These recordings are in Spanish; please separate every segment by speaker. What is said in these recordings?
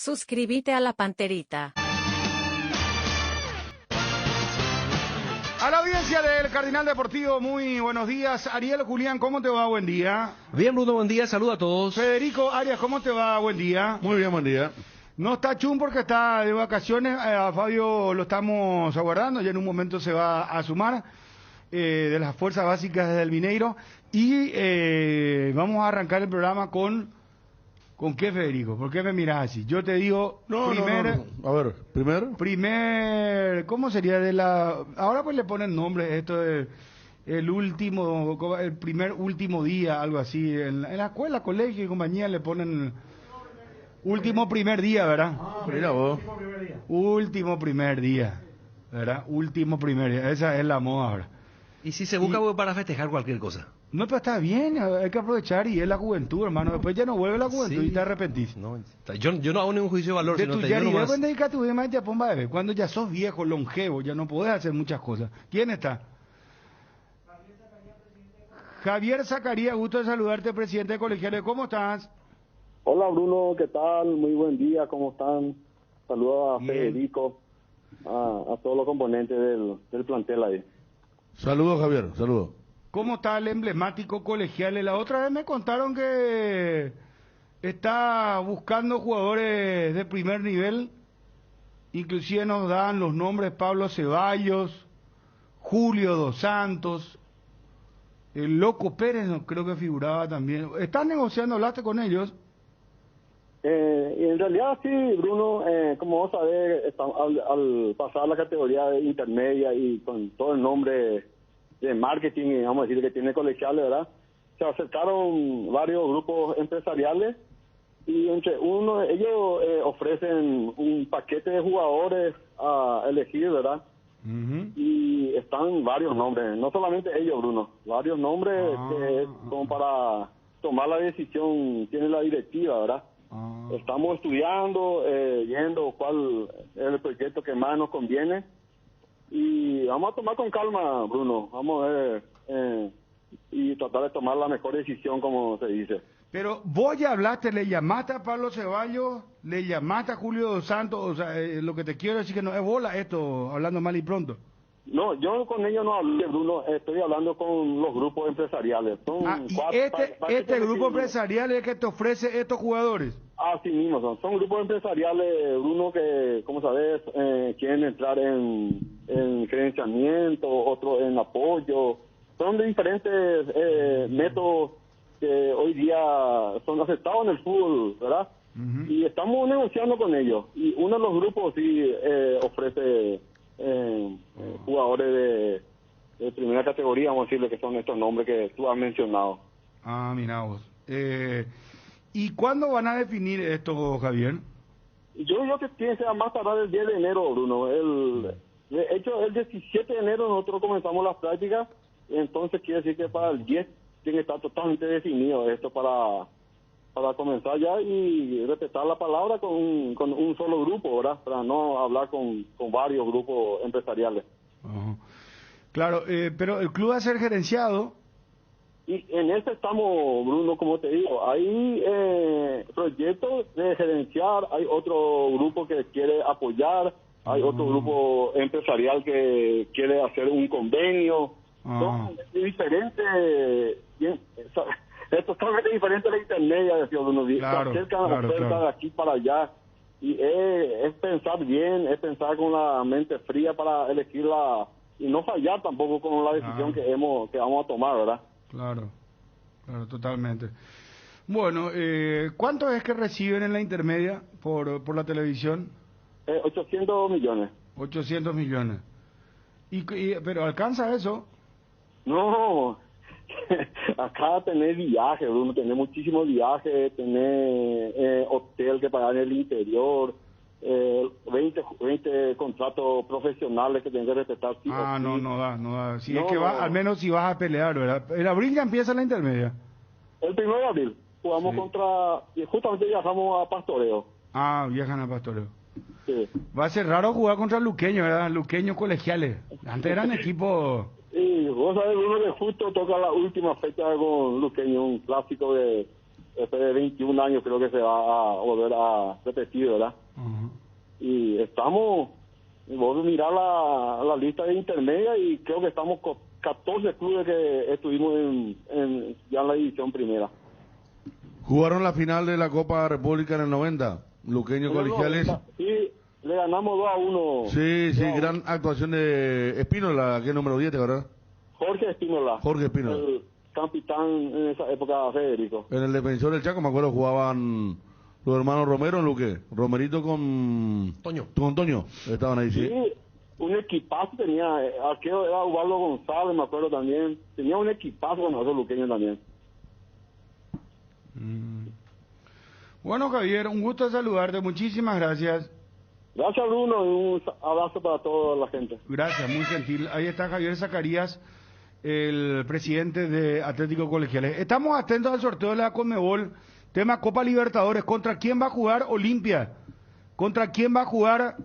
Speaker 1: Suscríbete a la Panterita.
Speaker 2: A la audiencia del Cardinal Deportivo, muy buenos días. Ariel, Julián, ¿cómo te va? Buen día.
Speaker 3: Bien, Bruno, buen día, saludos a todos.
Speaker 2: Federico Arias, ¿cómo te va? Buen día.
Speaker 4: Muy bien, buen día.
Speaker 2: No está Chun porque está de vacaciones, a Fabio lo estamos aguardando, ya en un momento se va a sumar de las fuerzas básicas del Mineiro y vamos a arrancar el programa ¿Con qué, Federico? ¿Por qué me miras así? Yo te digo,
Speaker 4: No. A ver,
Speaker 2: primer, ¿cómo sería de la? Ahora pues le ponen nombre, esto de el primer último día, algo así. En la escuela, colegio y compañía le ponen último primer día, ¿verdad?
Speaker 4: mira vos.
Speaker 2: Último primer día, ¿verdad? Último primer día, esa es la moda ahora.
Speaker 3: Y si se busca para festejar cualquier cosa.
Speaker 2: No, pero está bien, hay que aprovechar y es la juventud, hermano. Después ya no vuelve la juventud
Speaker 3: Sí.
Speaker 2: y te arrepentís.
Speaker 3: No, yo no hago ningún juicio de valor,
Speaker 2: De
Speaker 3: sino
Speaker 2: tu
Speaker 3: te
Speaker 2: ya
Speaker 3: digo
Speaker 2: ni
Speaker 3: nomás.
Speaker 2: deben dedicar tu vida más ya pomba bebé. Cuando ya sos viejo, longevo, ya no podés hacer muchas cosas. ¿Quién está? Javier Zacarías, gusto de saludarte, presidente de Colegiales. ¿Cómo estás?
Speaker 5: Hola Bruno, ¿qué tal? Muy buen día, ¿cómo están? Saludos a
Speaker 2: Bien.
Speaker 5: Federico, a todos los componentes del plantel ahí.
Speaker 4: Saludos, Javier, saludos.
Speaker 2: ¿Cómo está el emblemático Colegiales? La otra vez me contaron que está buscando jugadores de primer nivel. Inclusive nos dan los nombres Pablo Ceballos, Julio Dos Santos, el Loco Pérez, no, creo que figuraba también. ¿Estás negociando? ¿Hablaste con ellos?
Speaker 5: Y en realidad sí, Bruno, como vos sabés, al pasar la categoría de intermedia y con todo el nombre de marketing, vamos a decir, que tiene Colegiales, ¿verdad? Se acercaron varios grupos empresariales y entre uno de ellos ofrecen un paquete de jugadores a elegir, ¿verdad? Y están varios nombres, no solamente ellos, Bruno, varios nombres que como para tomar la decisión tiene la directiva, ¿verdad? Estamos estudiando, viendo cuál es el proyecto que más nos conviene y vamos a tomar con calma, Bruno, vamos a ver y tratar de tomar la mejor decisión, como se dice.
Speaker 2: Pero vos ya hablaste, le llamaste a Pablo Ceballos, le llamaste a Julio Dos Santos, o sea, lo que te quiero decir que no es bola esto, hablando mal y pronto.
Speaker 5: No, yo con ellos no hablé, Bruno, estoy hablando con los grupos empresariales. Son
Speaker 2: Y
Speaker 5: cuatro,
Speaker 2: este grupo empresarial es el que te ofrece estos jugadores.
Speaker 5: Así mismo son grupos empresariales, Bruno, que, como sabes, quieren entrar en gerenciamiento, otros en apoyo. Son de diferentes métodos que hoy día son aceptados en el fútbol, ¿verdad? Y estamos negociando con ellos. Y uno de los grupos sí ofrece jugadores de primera categoría, vamos a decirle, que son estos nombres que tú has mencionado.
Speaker 2: Ah, mira vos. ¿Y cuándo van a definir esto, Javier?
Speaker 5: Yo digo que tiene que ser más tardar el 10 de enero, Bruno. De hecho, el 17 de enero nosotros comenzamos las prácticas, entonces quiere decir que para el 10 tiene que estar totalmente definido esto para comenzar ya y respetar la palabra con un solo grupo, ¿verdad? Para no hablar con varios grupos empresariales.
Speaker 2: Claro, pero el club va a ser gerenciado.
Speaker 5: Y en este estamos, Bruno, como te digo, hay proyectos de gerenciar, hay otro grupo que quiere apoyar, hay otro grupo empresarial que quiere hacer un convenio. Son diferentes, es totalmente diferente a la intermedia, decía Bruno.
Speaker 2: Claro,
Speaker 5: se acercan las ofertas de aquí para allá. Y es pensar bien, es pensar con la mente fría para elegirla y no fallar tampoco con la decisión que vamos a tomar, ¿verdad?
Speaker 2: Claro, totalmente. Bueno, ¿cuánto es que reciben en la intermedia por la televisión?
Speaker 5: 800 millones.
Speaker 2: 800 millones. ¿Pero alcanza eso?
Speaker 5: No, acá tenés viajes, Bruno, tenés muchísimos viajes, tenés hotel que pagar en el interior, 20 contratos profesionales que tenés que respetar. Sí,
Speaker 2: no da. Si
Speaker 5: no,
Speaker 2: es que al menos si vas a pelear, ¿verdad? En abril ya empieza la intermedia.
Speaker 5: El 1 de abril jugamos y justamente viajamos a Pastoreo.
Speaker 2: Viajan a Pastoreo.
Speaker 5: Sí.
Speaker 2: Va a ser raro jugar contra Luqueño, ¿verdad? Luqueños Colegiales. Antes eran equipos...
Speaker 5: Y vos sabés, uno que justo toca la última fecha con Luqueño, un clásico de después de 21 años creo que se va a volver a repetir, ¿verdad? Y estamos, vos mirar la lista de intermedia y creo que estamos con 14 clubes que estuvimos ya en la división primera.
Speaker 4: Jugaron la final de la Copa República en el 90, Luqueño Colegiales.
Speaker 5: Sí, le ganamos 2-1.
Speaker 4: Sí, gran actuación de Espínola, que es número 10, ¿verdad?
Speaker 5: Jorge Espínola.
Speaker 4: Jorge Espínola.
Speaker 5: El capitán en esa época, Federico.
Speaker 4: En el defensor del Chaco, me acuerdo, jugaban los hermanos Romero en Luque. Romerito con
Speaker 3: Toño.
Speaker 4: Con Toño, estaban ahí, sí.
Speaker 5: Sí, un equipazo tenía, arquero era Ubaldo González, me acuerdo también. Tenía un equipazo con nosotros luqueños también.
Speaker 2: Bueno, Javier, un gusto saludarte, muchísimas gracias.
Speaker 5: Gracias, Bruno, y un abrazo para toda la gente.
Speaker 2: Gracias, muy gentil. Ahí está Javier Zacarías, el presidente de Atlético Colegiales. Estamos atentos al sorteo de la Conmebol, tema Copa Libertadores. ¿Contra quién va a jugar Olimpia? ¿Contra quién va a jugar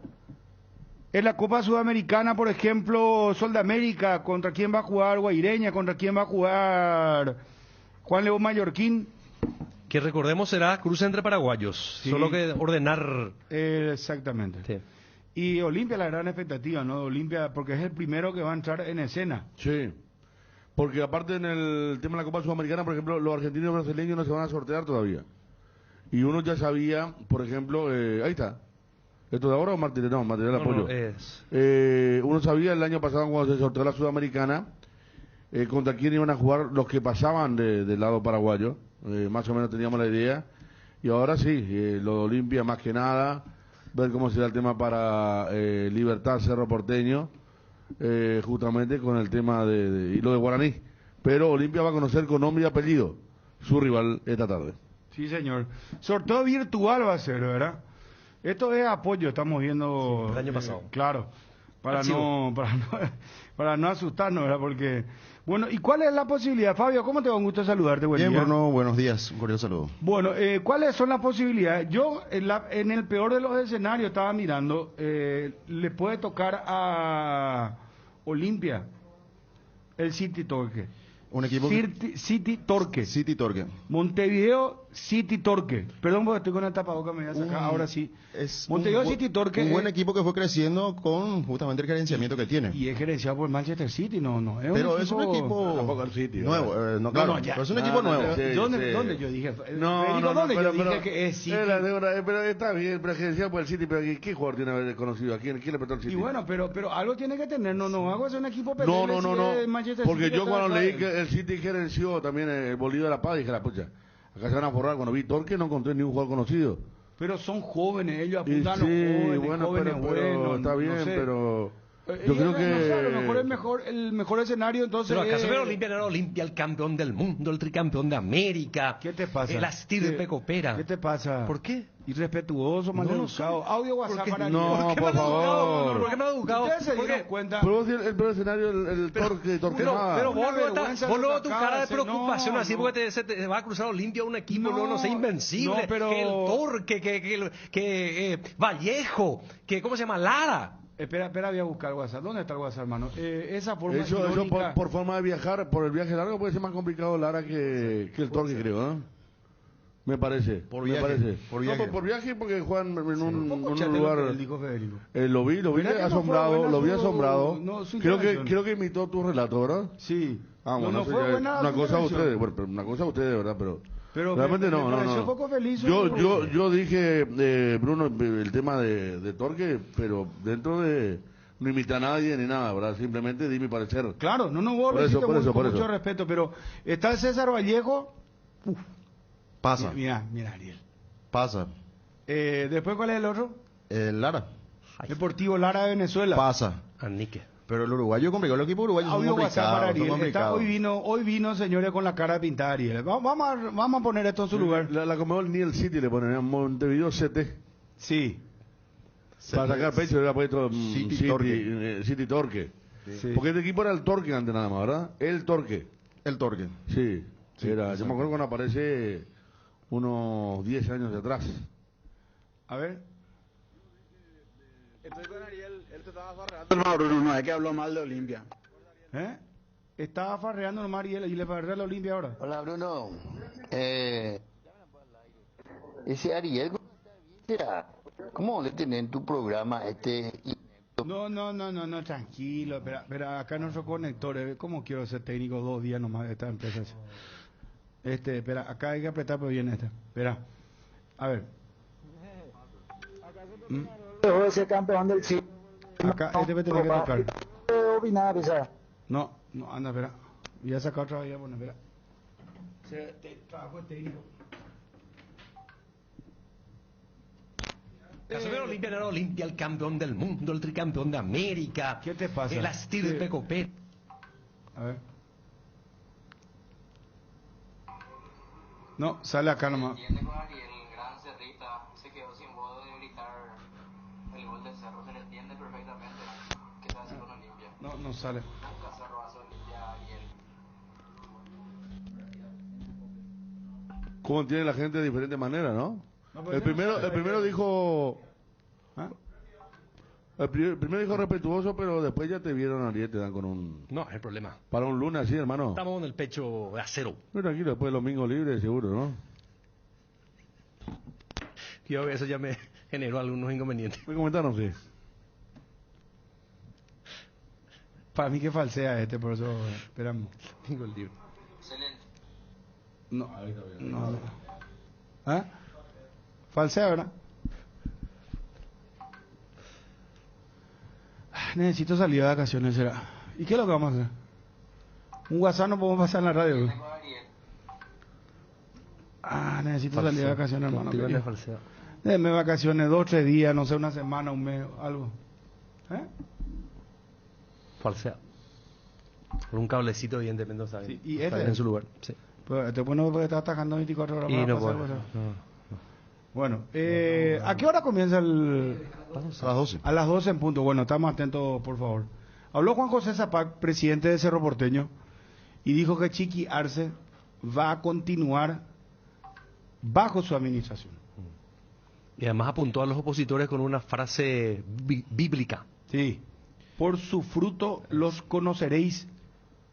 Speaker 2: en la Copa Sudamericana, por ejemplo, Sol de América? ¿Contra quién va a jugar Guaireña? ¿Contra quién va a jugar Juan León Mallorquín?
Speaker 3: Que recordemos será cruce entre paraguayos.
Speaker 2: Sí.
Speaker 3: Solo que ordenar.
Speaker 2: Exactamente.
Speaker 3: Sí.
Speaker 2: Y Olimpia, la gran expectativa, ¿no? Olimpia, porque es el primero que va a entrar en escena.
Speaker 4: Sí. Porque aparte en el tema de la Copa Sudamericana, por ejemplo, los argentinos y brasileños no se van a sortear todavía. Y uno ya sabía, por ejemplo, ahí está. ¿Esto de ahora o material? No, material de apoyo. Uno sabía el año pasado cuando se sorteó la Sudamericana contra quién iban a jugar los que pasaban del lado paraguayo. Más o menos teníamos la idea. Y ahora sí, lo de Olimpia más que nada, ver cómo será el tema para Libertad Cerro Porteño, justamente con el tema y lo de Guaraní. Pero Olimpia va a conocer con nombre y apellido su rival esta tarde.
Speaker 2: Sí, señor. Sorteo virtual va a ser, ¿verdad? Esto es apoyo, estamos viendo...
Speaker 3: Sí, el año pasado.
Speaker 2: Claro, para no asustarnos, ¿verdad? Porque... Bueno, ¿y cuál es la posibilidad? Fabio, ¿cómo te va? Un gusto saludarte. Buen
Speaker 6: Bien,
Speaker 2: día.
Speaker 6: Bruno, buenos días. Un cordial saludo.
Speaker 2: Bueno, ¿cuáles son las posibilidades? Yo, en el peor de los escenarios, estaba mirando, le puede tocar a Olimpia el City Torque.
Speaker 6: Un equipo
Speaker 2: City Torque.
Speaker 6: City Torque.
Speaker 2: Montevideo City Torque. Perdón porque estoy con el tapaboca, me voy a sacar. Ahora sí.
Speaker 6: Es
Speaker 2: Montevideo City Torque.
Speaker 6: Un buen equipo que fue creciendo con justamente el gerenciamiento que tiene.
Speaker 2: Y es gerenciado por Manchester City, no.
Speaker 6: Pero es un equipo
Speaker 4: Tampoco el City,
Speaker 6: nuevo.
Speaker 4: ¿verdad?
Speaker 6: Claro,
Speaker 2: ya.
Speaker 6: pero es un equipo nuevo.
Speaker 2: ¿Dónde yo dije?
Speaker 4: No,
Speaker 2: ¿Dónde yo
Speaker 4: pero
Speaker 2: dije que es City?
Speaker 4: pero está bien, pero gerenciado por el City, pero ¿qué jugador tiene haber conocido? ¿A quién le prestó el City?
Speaker 2: Y bueno, pero algo tiene que tener, no hago ser un equipo
Speaker 4: No,
Speaker 2: Manchester
Speaker 4: porque
Speaker 2: City
Speaker 4: yo
Speaker 2: que
Speaker 4: cuando
Speaker 2: está
Speaker 4: leí
Speaker 2: atrás.
Speaker 4: que el City gerenció también el Bolívar de la Paz, dije, pucha, acá se van a forrar. Cuando vi Torque no encontré ni un jugador conocido.
Speaker 2: Pero son jóvenes, ellos
Speaker 4: Y
Speaker 2: apuntan a
Speaker 4: sí,
Speaker 2: los jóvenes,
Speaker 4: bueno,
Speaker 2: jóvenes
Speaker 4: pero
Speaker 2: buenos,
Speaker 4: está bien,
Speaker 2: no sé.
Speaker 4: pero yo creo que...
Speaker 2: No sé, a lo mejor el mejor escenario entonces
Speaker 3: Pero acaso
Speaker 2: es...
Speaker 3: era Olimpia, no era Olimpia el campeón del mundo, el tricampeón de América.
Speaker 2: ¿Qué te pasa?
Speaker 3: El estirpe copera.
Speaker 2: ¿Qué te pasa?
Speaker 3: ¿Por qué?
Speaker 2: Irrespetuoso, maleducado. Audio WhatsApp
Speaker 3: qué?
Speaker 2: para
Speaker 4: No,
Speaker 2: Ariel.
Speaker 4: por favor.
Speaker 3: ¿Por qué me ha educado?
Speaker 2: Ustedes se
Speaker 3: ¿Por
Speaker 2: dieron
Speaker 3: qué?
Speaker 2: cuenta.
Speaker 4: Pero vos, el peor escenario, el Torque
Speaker 3: Pero
Speaker 2: Una
Speaker 3: vos
Speaker 2: vergüenza
Speaker 3: luego
Speaker 2: lo que
Speaker 3: tu
Speaker 2: acaba
Speaker 3: cara
Speaker 2: de
Speaker 3: de
Speaker 2: hacer.
Speaker 3: preocupación
Speaker 2: No,
Speaker 3: así
Speaker 2: no.
Speaker 3: porque te va a cruzar Olimpia un equipo, no sé, invencible.
Speaker 2: No, pero...
Speaker 3: Que el Torque, que Vallejo, que ¿cómo se llama? Lara.
Speaker 2: Espera, voy a buscar el WhatsApp. ¿Dónde está el WhatsApp, hermano? Esa forma
Speaker 4: Eso
Speaker 2: irónica...
Speaker 4: por forma de viajar, por el viaje largo puede ser más complicado Lara que el Torque, creo, ¿no? Me parece.
Speaker 6: Por
Speaker 4: me
Speaker 6: viaje,
Speaker 4: parece.
Speaker 6: por viaje.
Speaker 4: No, por viaje porque juegan en un
Speaker 2: Escuchaste lo
Speaker 4: lugar...
Speaker 2: que él dijo, Federico.
Speaker 4: Lo vi
Speaker 2: ¿Verdad que no
Speaker 4: asombrado,
Speaker 2: fue buena
Speaker 4: lo vi
Speaker 2: su-
Speaker 4: asombrado.
Speaker 2: no, su
Speaker 4: creo
Speaker 2: intervención?
Speaker 4: que imitó tu relato, ¿verdad?
Speaker 2: Sí.
Speaker 4: Bueno,
Speaker 2: no
Speaker 4: eso
Speaker 2: fue
Speaker 4: ya es
Speaker 2: buena
Speaker 4: una
Speaker 2: su
Speaker 4: cosa a
Speaker 2: intervención.
Speaker 4: ustedes, bueno, pero una cosa a ustedes, ¿verdad? Pero realmente
Speaker 2: me
Speaker 4: no.
Speaker 2: pareció poco feliz su-
Speaker 4: Yo dije, Bruno, el tema de Torque, pero dentro de... No imita a nadie ni nada, ¿verdad? Simplemente di mi parecer.
Speaker 2: Claro, vos
Speaker 4: Por
Speaker 2: lo
Speaker 4: eso,
Speaker 2: hiciste
Speaker 4: por
Speaker 2: con
Speaker 4: eso, por
Speaker 2: mucho
Speaker 4: eso.
Speaker 2: respeto, pero está el César Vallejo.
Speaker 6: Pasa,
Speaker 2: Mira, Ariel.
Speaker 6: pasa.
Speaker 2: Después, ¿cuál es el otro?
Speaker 6: Lara,
Speaker 2: Deportivo Lara de Venezuela.
Speaker 6: pasa.
Speaker 3: Anique.
Speaker 6: Pero el uruguayo complicado, el equipo uruguayo son
Speaker 2: Audio WhatsApp para
Speaker 6: complicados, son
Speaker 2: Ariel.
Speaker 6: complicados.
Speaker 2: Hoy vino, señores, con la cara pintada Ariel. Vamos a poner esto en su lugar.
Speaker 4: La Conmebol ni el City le ponen, en Montevideo CT.
Speaker 2: Sí.
Speaker 4: Para sacar pecho le ha puesto
Speaker 6: City Torque.
Speaker 4: City Torque.
Speaker 2: Sí.
Speaker 4: Porque este equipo era el Torque antes nada más, ¿verdad? El Torque.
Speaker 6: El Torque.
Speaker 4: Sí, era. Yo me acuerdo cuando aparece unos 10 años de atrás.
Speaker 2: A ver.
Speaker 7: Estoy con Ariel, él te estaba farreando. No, Bruno, no es que habló mal de Olimpia.
Speaker 2: Estaba farreando nomás Ariel y le farrea a la Olimpia ahora.
Speaker 8: Hola Bruno,
Speaker 7: Ese Ariel, será, ¿cómo le tenés en tu programa
Speaker 2: No, tranquilo, espera, acá nuestros conectores, ¿cómo quiero ser técnico 2 días nomás de esta empresa? Espera, acá hay que apretar pero bien espera, a ver.
Speaker 8: Ese campeón del siglo.
Speaker 2: Acá, me tiene que tocar.
Speaker 8: Opinar, esa.
Speaker 2: No, anda, espera, voy a sacar otra vez, bueno, espera. Trabajo técnico.
Speaker 3: La Señora Olimpia no era Olimpia, el campeón del mundo, el tricampeón de América.
Speaker 2: ¿Qué te pasa?
Speaker 3: El Astir Copet.
Speaker 2: A ver. No, sale acá nomás.
Speaker 9: Entiende con Ariel, gran Cerrita, se quedó sin voz de gritar el gol del Cerro, se le entiende perfectamente que está haciendo con Olimpia.
Speaker 2: No sale.
Speaker 9: Nunca Cerro hace Olimpia Ariel.
Speaker 4: ¿Cómo entiende la gente de diferentes maneras, no?
Speaker 2: No, pero
Speaker 4: El primero dijo...
Speaker 2: ¿Ah?
Speaker 4: El primero dijo respetuoso, pero después ya te vieron Ariel, te dan con un...
Speaker 3: No, es el problema.
Speaker 4: Para un lunes así, hermano.
Speaker 3: Estamos con el pecho de acero.
Speaker 4: Muy tranquilo, después el domingo libre, seguro, ¿no?
Speaker 3: Yo eso ya me generó algunos inconvenientes.
Speaker 4: Me comentaron, sí.
Speaker 2: Para mí que falsea por eso esperamos.
Speaker 3: Tengo el libro.
Speaker 9: Excelente.
Speaker 2: No. ¿Ah? Falsea, ¿verdad? Necesito salir de vacaciones, será. ¿Y qué es lo que vamos a hacer? Un WhatsApp no podemos pasar en la radio.
Speaker 9: Entiende con Ariel.
Speaker 2: Necesito salir de vacaciones, hermano.
Speaker 3: Contigo
Speaker 2: querido.
Speaker 3: le falseo.
Speaker 2: Déjeme vacaciones 2 o 3 días, no sé, una semana, un mes, algo.
Speaker 3: Falsea. Por un cablecito, evidentemente, no sabe.
Speaker 2: Sí, y
Speaker 3: está
Speaker 2: este-
Speaker 3: en su lugar. Sí.
Speaker 2: Pues después no puede estar atajando 24 horas
Speaker 3: Y
Speaker 2: para
Speaker 3: no
Speaker 2: pasar
Speaker 3: puedo.
Speaker 2: WhatsApp.
Speaker 3: No.
Speaker 2: Bueno, ¿a qué hora comienza el...?
Speaker 6: A las 12.
Speaker 2: A las 12 en punto. Bueno, estamos atentos, por favor. Habló Juan José Zapac, presidente de Cerro Porteño, y dijo que Chiqui Arce va a continuar bajo su administración.
Speaker 3: Y además apuntó a los opositores con una frase bíblica.
Speaker 2: Sí. Por su fruto los conoceréis.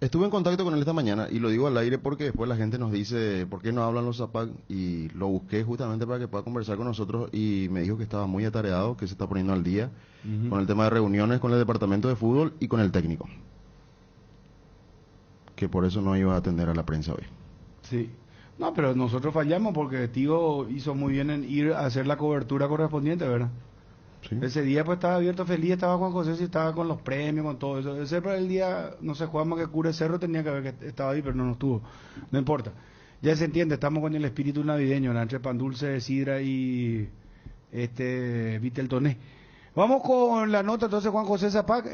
Speaker 6: Estuve en contacto con él esta mañana y lo digo al aire porque después la gente nos dice por qué no hablan los Zapac y lo busqué justamente para que pueda conversar con nosotros y me dijo que estaba muy atareado, que se está poniendo al día con el tema de reuniones con el departamento de fútbol y con el técnico. Que por eso no iba a atender a la prensa hoy.
Speaker 2: Sí. No, pero nosotros fallamos porque Tío hizo muy bien en ir a hacer la cobertura correspondiente, ¿verdad?
Speaker 6: ¿Sí?
Speaker 2: Ese día pues estaba abierto feliz, estaba Juan José, sí, estaba con los premios, con todo eso. Ese fue el día, no sé, jugamos que Cure Cerro, tenía que haber que estaba ahí, pero no estuvo. No importa. Ya se entiende, estamos con el espíritu navideño, ¿no? Entre pan dulce, sidra y Viteltoné. Vamos con la nota, entonces Juan José Zapac,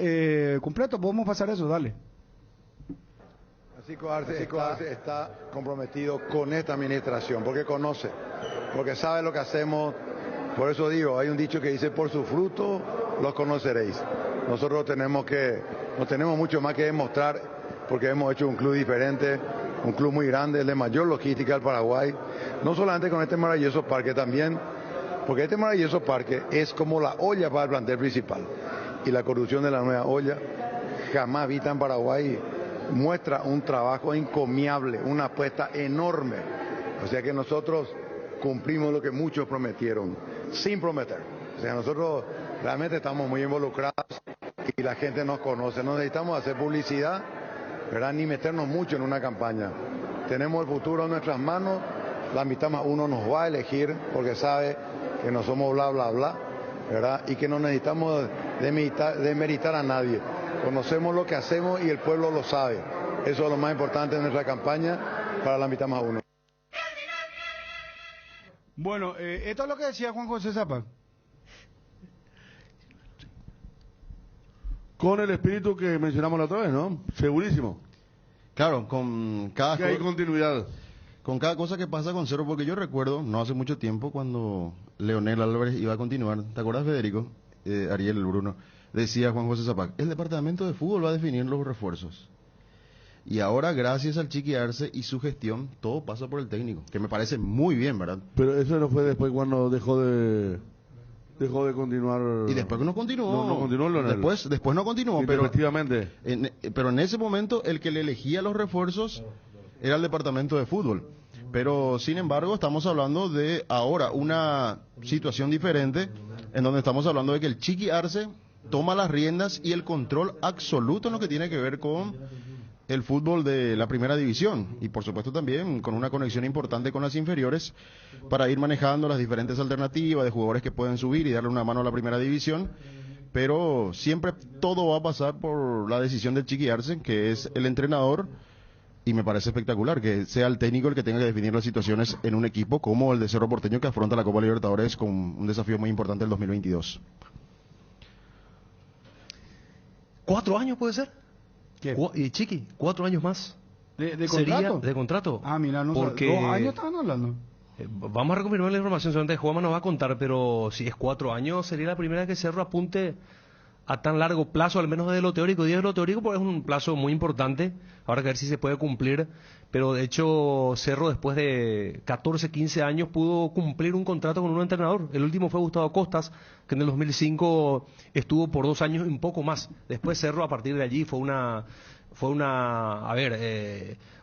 Speaker 2: completo, podemos pasar eso, dale.
Speaker 7: Francisco Arce está comprometido con esta administración, porque conoce, porque sabe lo que hacemos. Por eso digo, hay un dicho que dice, por su fruto los conoceréis. Nosotros no tenemos mucho más que demostrar, porque hemos hecho un club diferente, un club muy grande, el de mayor logística del Paraguay, no solamente con este maravilloso parque también, porque este maravilloso parque es como la olla para el plantel principal. Y la corrupción de la nueva olla, jamás vista en Paraguay, muestra un trabajo encomiable, una apuesta enorme. O sea que nosotros cumplimos lo que muchos prometieron, sin prometer. O sea, nosotros realmente estamos muy involucrados y la gente nos conoce. No necesitamos hacer publicidad, ¿verdad? Ni meternos mucho en una campaña. Tenemos el futuro en nuestras manos, la mitad más uno nos va a elegir porque sabe que no somos bla, bla, bla, ¿verdad? Y que no necesitamos demeritar a nadie. Conocemos lo que hacemos y el pueblo lo sabe. Eso es lo más importante de nuestra campaña para la mitad más uno.
Speaker 2: Bueno, esto es lo que decía Juan José Zapac.
Speaker 4: Con el espíritu que mencionamos la otra vez, ¿no? Segurísimo.
Speaker 6: Claro, con cada
Speaker 4: Que hay continuidad.
Speaker 6: con cada cosa que pasa con Cerro, porque yo recuerdo, no hace mucho tiempo, cuando Leonel Álvarez iba a continuar, ¿te acuerdas, Federico? Ariel, el Bruno, decía Juan José Zapac, el departamento de fútbol va a definir los refuerzos. Y ahora, gracias al Chiqui Arce y su gestión, todo pasa por el técnico, que me parece muy bien, ¿verdad?
Speaker 4: Pero eso no fue después cuando dejó de continuar.
Speaker 6: Y después no continuó.
Speaker 4: No continuó Leonel.
Speaker 6: Después no continuó, pero
Speaker 4: Efectivamente.
Speaker 6: pero en ese momento el que le elegía los refuerzos era el departamento de fútbol. Pero, sin embargo, estamos hablando de ahora una situación diferente, en donde estamos hablando de que el Chiqui Arce toma las riendas y el control absoluto en lo que tiene que ver con el fútbol de la primera división, y por supuesto también con una conexión importante con las inferiores para ir manejando las diferentes alternativas de jugadores que pueden subir y darle una mano a la primera división. Pero siempre todo va a pasar por la decisión del Chiqui Arce, que es el entrenador, y me parece espectacular que sea el técnico el que tenga que definir las situaciones en un equipo como el de Cerro Porteño, que afronta la Copa Libertadores con un desafío muy importante el 2022.
Speaker 3: 4 años puede ser.
Speaker 2: ¿Qué?
Speaker 3: Y Chiqui, 4 años más.
Speaker 2: ¿De
Speaker 3: Sería
Speaker 2: contrato?
Speaker 3: de contrato.
Speaker 2: Ah, mira, no
Speaker 3: Porque
Speaker 2: 2 años estaban hablando.
Speaker 3: Vamos a reconfirmar la información, solamente Juanma nos va a contar, pero si es 4 años, sería la primera que Cerro apunte a tan largo plazo, al menos de lo teórico. Digo de lo teórico porque es un plazo muy importante, ahora que ver si se puede cumplir, pero de hecho Cerro después de 14, 15 años pudo cumplir un contrato con un entrenador. El último fue Gustavo Costas, que en el 2005 estuvo por 2 años y un poco más. Después Cerro, a partir de allí, fue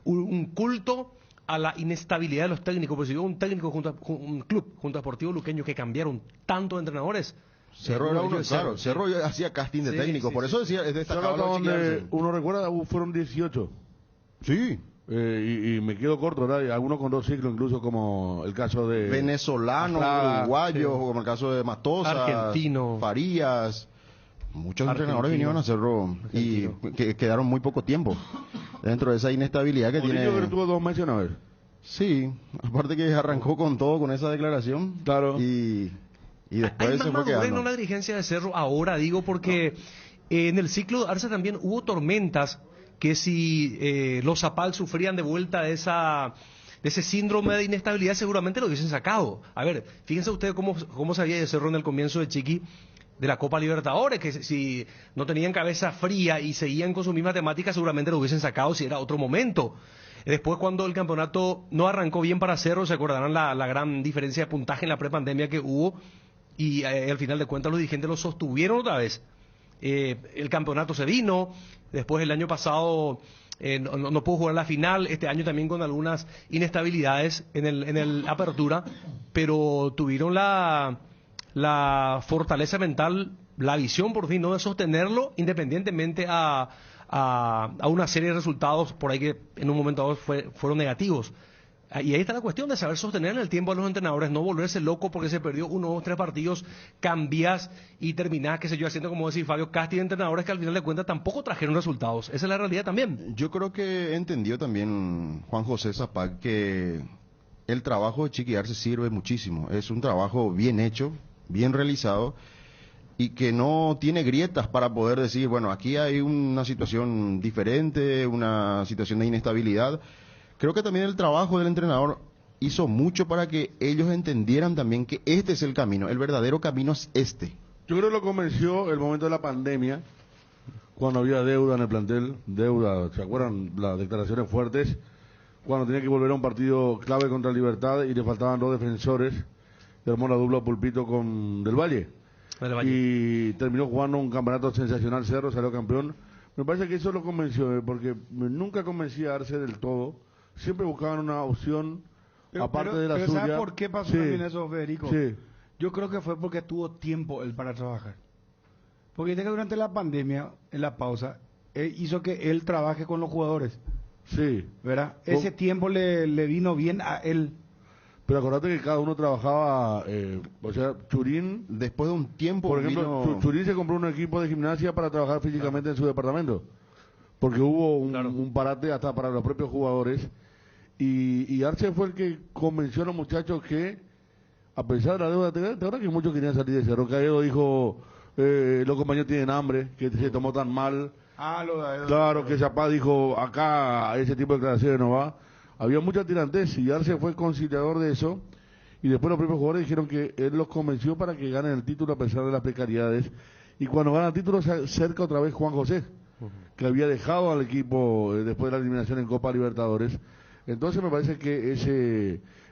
Speaker 3: un culto a la inestabilidad de los técnicos, porque si hubo un técnico un club junto a Sportivo Luqueño que cambiaron tanto de entrenadores.
Speaker 6: Cerro era uno, claro, Cerro hacía casting de técnicos, por eso decía, es destacado
Speaker 4: Cerro,
Speaker 6: lo Chiqui Arce.
Speaker 4: donde uno recuerda, fueron 18.
Speaker 6: Sí.
Speaker 4: Y me quedo corto, ¿verdad? Algunos con 2 ciclos, incluso como el caso de...
Speaker 6: Venezolanos, uruguayos, como el caso de Matosas,
Speaker 3: Argentino.
Speaker 6: Farías. Muchos
Speaker 3: Argentino.
Speaker 6: entrenadores vinieron a Cerro y que quedaron muy poco tiempo dentro de esa inestabilidad que
Speaker 4: Mourinho
Speaker 6: tiene.
Speaker 4: creo que tuvo 2 meses una vez.
Speaker 6: Sí, aparte que arrancó con todo con esa declaración.
Speaker 4: Claro.
Speaker 6: Y después
Speaker 3: Hay
Speaker 6: se
Speaker 3: más
Speaker 6: fue
Speaker 3: madurez,
Speaker 6: quedando.
Speaker 3: ¿no? La dirigencia de Cerro ahora, digo, porque en el ciclo de Arce también hubo tormentas que si los Zapal sufrían de vuelta de ese síndrome de inestabilidad, seguramente lo hubiesen sacado. A ver, fíjense ustedes cómo sabía de Cerro en el comienzo de Chiqui de la Copa Libertadores, que si no tenían cabeza fría y seguían con su misma temática, seguramente lo hubiesen sacado si era otro momento. Después, cuando el campeonato no arrancó bien para Cerro, se acordarán la gran diferencia de puntaje en la prepandemia que hubo, y al final de cuentas los dirigentes lo sostuvieron otra vez. El campeonato se vino, después el año pasado no pudo jugar la final, este año también con algunas inestabilidades en el apertura, pero tuvieron la fortaleza mental, la visión por fin, ¿no?, de sostenerlo independientemente a una serie de resultados por ahí que en un momento dado fueron negativos. Y ahí está la cuestión de saber sostener en el tiempo a los entrenadores, no volverse loco porque se perdió 1, 2, 3 partidos, cambias y terminás, qué sé yo, haciendo, como decir Fabio Casti, de entrenadores que al final de cuentas tampoco trajeron resultados. Esa es la realidad también.
Speaker 6: Yo creo que entendió también Juan José Zapac que el trabajo de Chiqui Arce sirve muchísimo. Es un trabajo bien hecho, bien realizado, y que no tiene grietas para poder decir, bueno, aquí hay una situación diferente, una situación de inestabilidad. Creo que también el trabajo del entrenador hizo mucho para que ellos entendieran también que este es el camino, el verdadero camino es este.
Speaker 4: Yo creo que lo convenció el momento de la pandemia, cuando había deuda en el plantel, ¿se acuerdan? Las declaraciones fuertes, cuando tenía que volver a un partido clave contra Libertad y le faltaban 2 defensores, y armó la dupla Pulpito con Del Valle. Y terminó jugando un campeonato sensacional, Cerro salió campeón. Me parece que eso lo convenció, porque nunca convencía a Arce del todo. Siempre buscaban una opción aparte de la suya.
Speaker 2: ¿Sabes por qué pasó también eso, Federico?
Speaker 4: Sí.
Speaker 2: Yo creo que fue porque tuvo tiempo él para trabajar. Porque dice que durante la pandemia, en la pausa, hizo que él trabaje con los jugadores.
Speaker 4: Sí.
Speaker 2: ¿Verdad? Ese tiempo le vino bien a él.
Speaker 4: Pero acordate que cada uno trabajaba, o sea, Churín...
Speaker 6: Después de un tiempo,
Speaker 4: por ejemplo, Churín se compró un equipo de gimnasia para trabajar físicamente en su departamento. Porque hubo un parate hasta para los propios jugadores. Y Arce fue el que convenció a los muchachos que, a pesar de la deuda, de verdad que muchos querían salir de Cerro. Caedo dijo, los compañeros tienen hambre, que se tomó tan mal. Claro, que Zapá dijo, acá ese tipo de declaraciones no va. Había mucha tirantez y Arce fue conciliador de eso. Y después los propios jugadores dijeron que él los convenció para que ganen el título a pesar de las precariedades. Y cuando gana el título se acerca otra vez Juan José, que había dejado al equipo después de la eliminación en Copa Libertadores. Entonces me parece que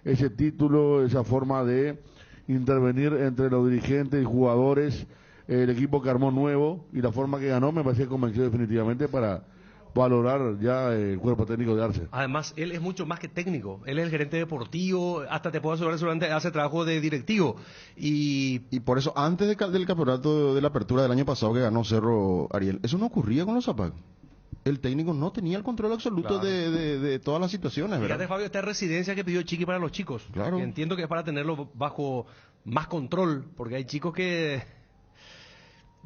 Speaker 4: ese título, esa forma de intervenir entre los dirigentes y jugadores, el equipo que armó nuevo y la forma que ganó, me parece que convenció definitivamente para valorar ya el cuerpo técnico de Arce.
Speaker 3: Además, él es mucho más que técnico. Él es el gerente deportivo, hasta te puedo asegurar, seguramente hace trabajo de directivo. Y
Speaker 6: por eso, antes del campeonato de la apertura del año pasado que ganó Cerro, Ariel, eso no ocurría con los Zapac. El técnico no tenía el control absoluto de todas las situaciones, ¿verdad?
Speaker 3: Fíjate, Fabio, esta residencia que pidió Chiqui para los chicos.
Speaker 6: Claro.
Speaker 3: Entiendo que es para tenerlo bajo más control, porque hay chicos que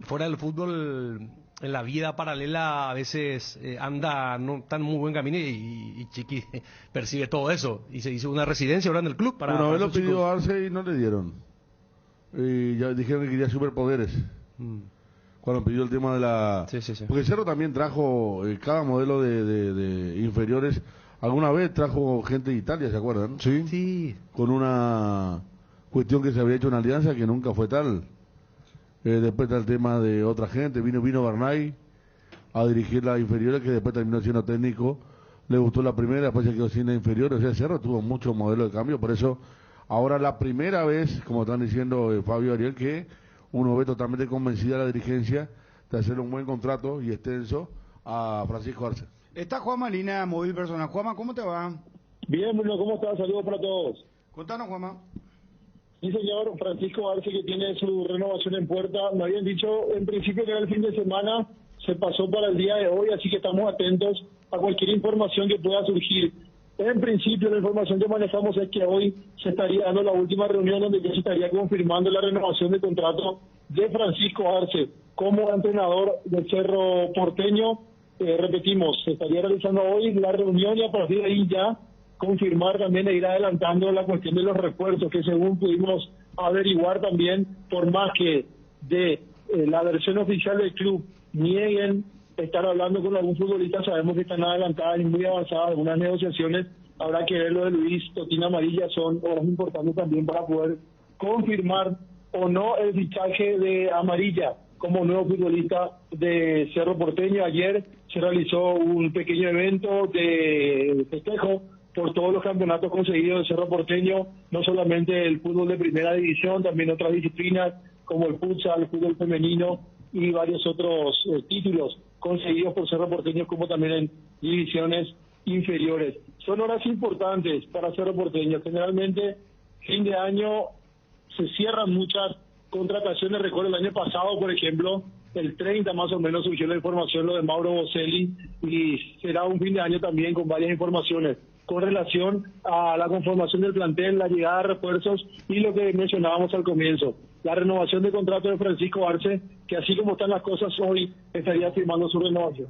Speaker 3: fuera del fútbol, en la vida paralela, a veces anda no tan muy buen camino y Chiqui percibe todo eso. Y se hizo una residencia ahora en el club para...
Speaker 4: Una vez
Speaker 3: para
Speaker 4: lo
Speaker 3: esos
Speaker 4: pidió
Speaker 3: chicos.
Speaker 4: Arce y no le dieron. Y ya dijeron que quería superpoderes. Cuando pidió el tema de la...
Speaker 3: Sí.
Speaker 4: Porque Cerro también trajo cada modelo de inferiores. Alguna vez trajo gente de Italia, ¿se acuerdan?
Speaker 3: Sí.
Speaker 4: Con una cuestión que se había hecho una alianza que nunca fue tal. Después está el tema de otra gente. Vino Barnay a dirigir las inferiores, que después terminó siendo técnico. Le gustó la primera, después se quedó sin la inferior. O sea, Cerro tuvo muchos modelos de cambio. Por eso, ahora la primera vez, como están diciendo Fabio y Ariel, que uno ve totalmente convencida la dirigencia de hacer un buen contrato y extenso a Francisco Arce.
Speaker 2: Está Juanma Lina, móvil personal. Juanma, ¿cómo te va?
Speaker 10: Bien, Bruno, ¿cómo estás? Saludos para todos.
Speaker 2: Contanos, Juanma.
Speaker 10: Sí, señor, Francisco Arce, que tiene su renovación en puerta. Me habían dicho en principio que era el fin de semana, se pasó para el día de hoy, así que estamos atentos a cualquier información que pueda surgir. En principio, la información que manejamos es que hoy se estaría dando la última reunión donde ya se estaría confirmando la renovación de contrato de Francisco Arce como entrenador del Cerro Porteño. Repetimos, se estaría realizando hoy la reunión y a partir de ahí ya confirmar también e ir adelantando la cuestión de los refuerzos, que según pudimos averiguar también, por más que de la versión oficial del club nieguen estar hablando con algún futbolista, sabemos que están adelantadas y muy avanzadas algunas negociaciones. Habrá que ver lo de Luis Totina Amarilla, son horas importantes también para poder confirmar o no el fichaje de Amarilla como nuevo futbolista de Cerro Porteño. Ayer se realizó un pequeño evento de festejo por todos los campeonatos conseguidos de Cerro Porteño, no solamente el fútbol de primera división, también otras disciplinas como el futsal, el fútbol femenino y varios otros títulos conseguidos por Cerro Porteño, como también en divisiones inferiores. Son horas importantes para Cerro Porteño. Generalmente, fin de año se cierran muchas contrataciones. Recuerdo el año pasado, por ejemplo, el 30 más o menos surgió la información, lo de Mauro Boselli, y será un fin de año también con varias informaciones con relación a la conformación del plantel, la llegada de refuerzos y lo que mencionábamos al comienzo, la renovación de contrato de Francisco Arce, que así como están las cosas hoy, estaría firmando su renovación.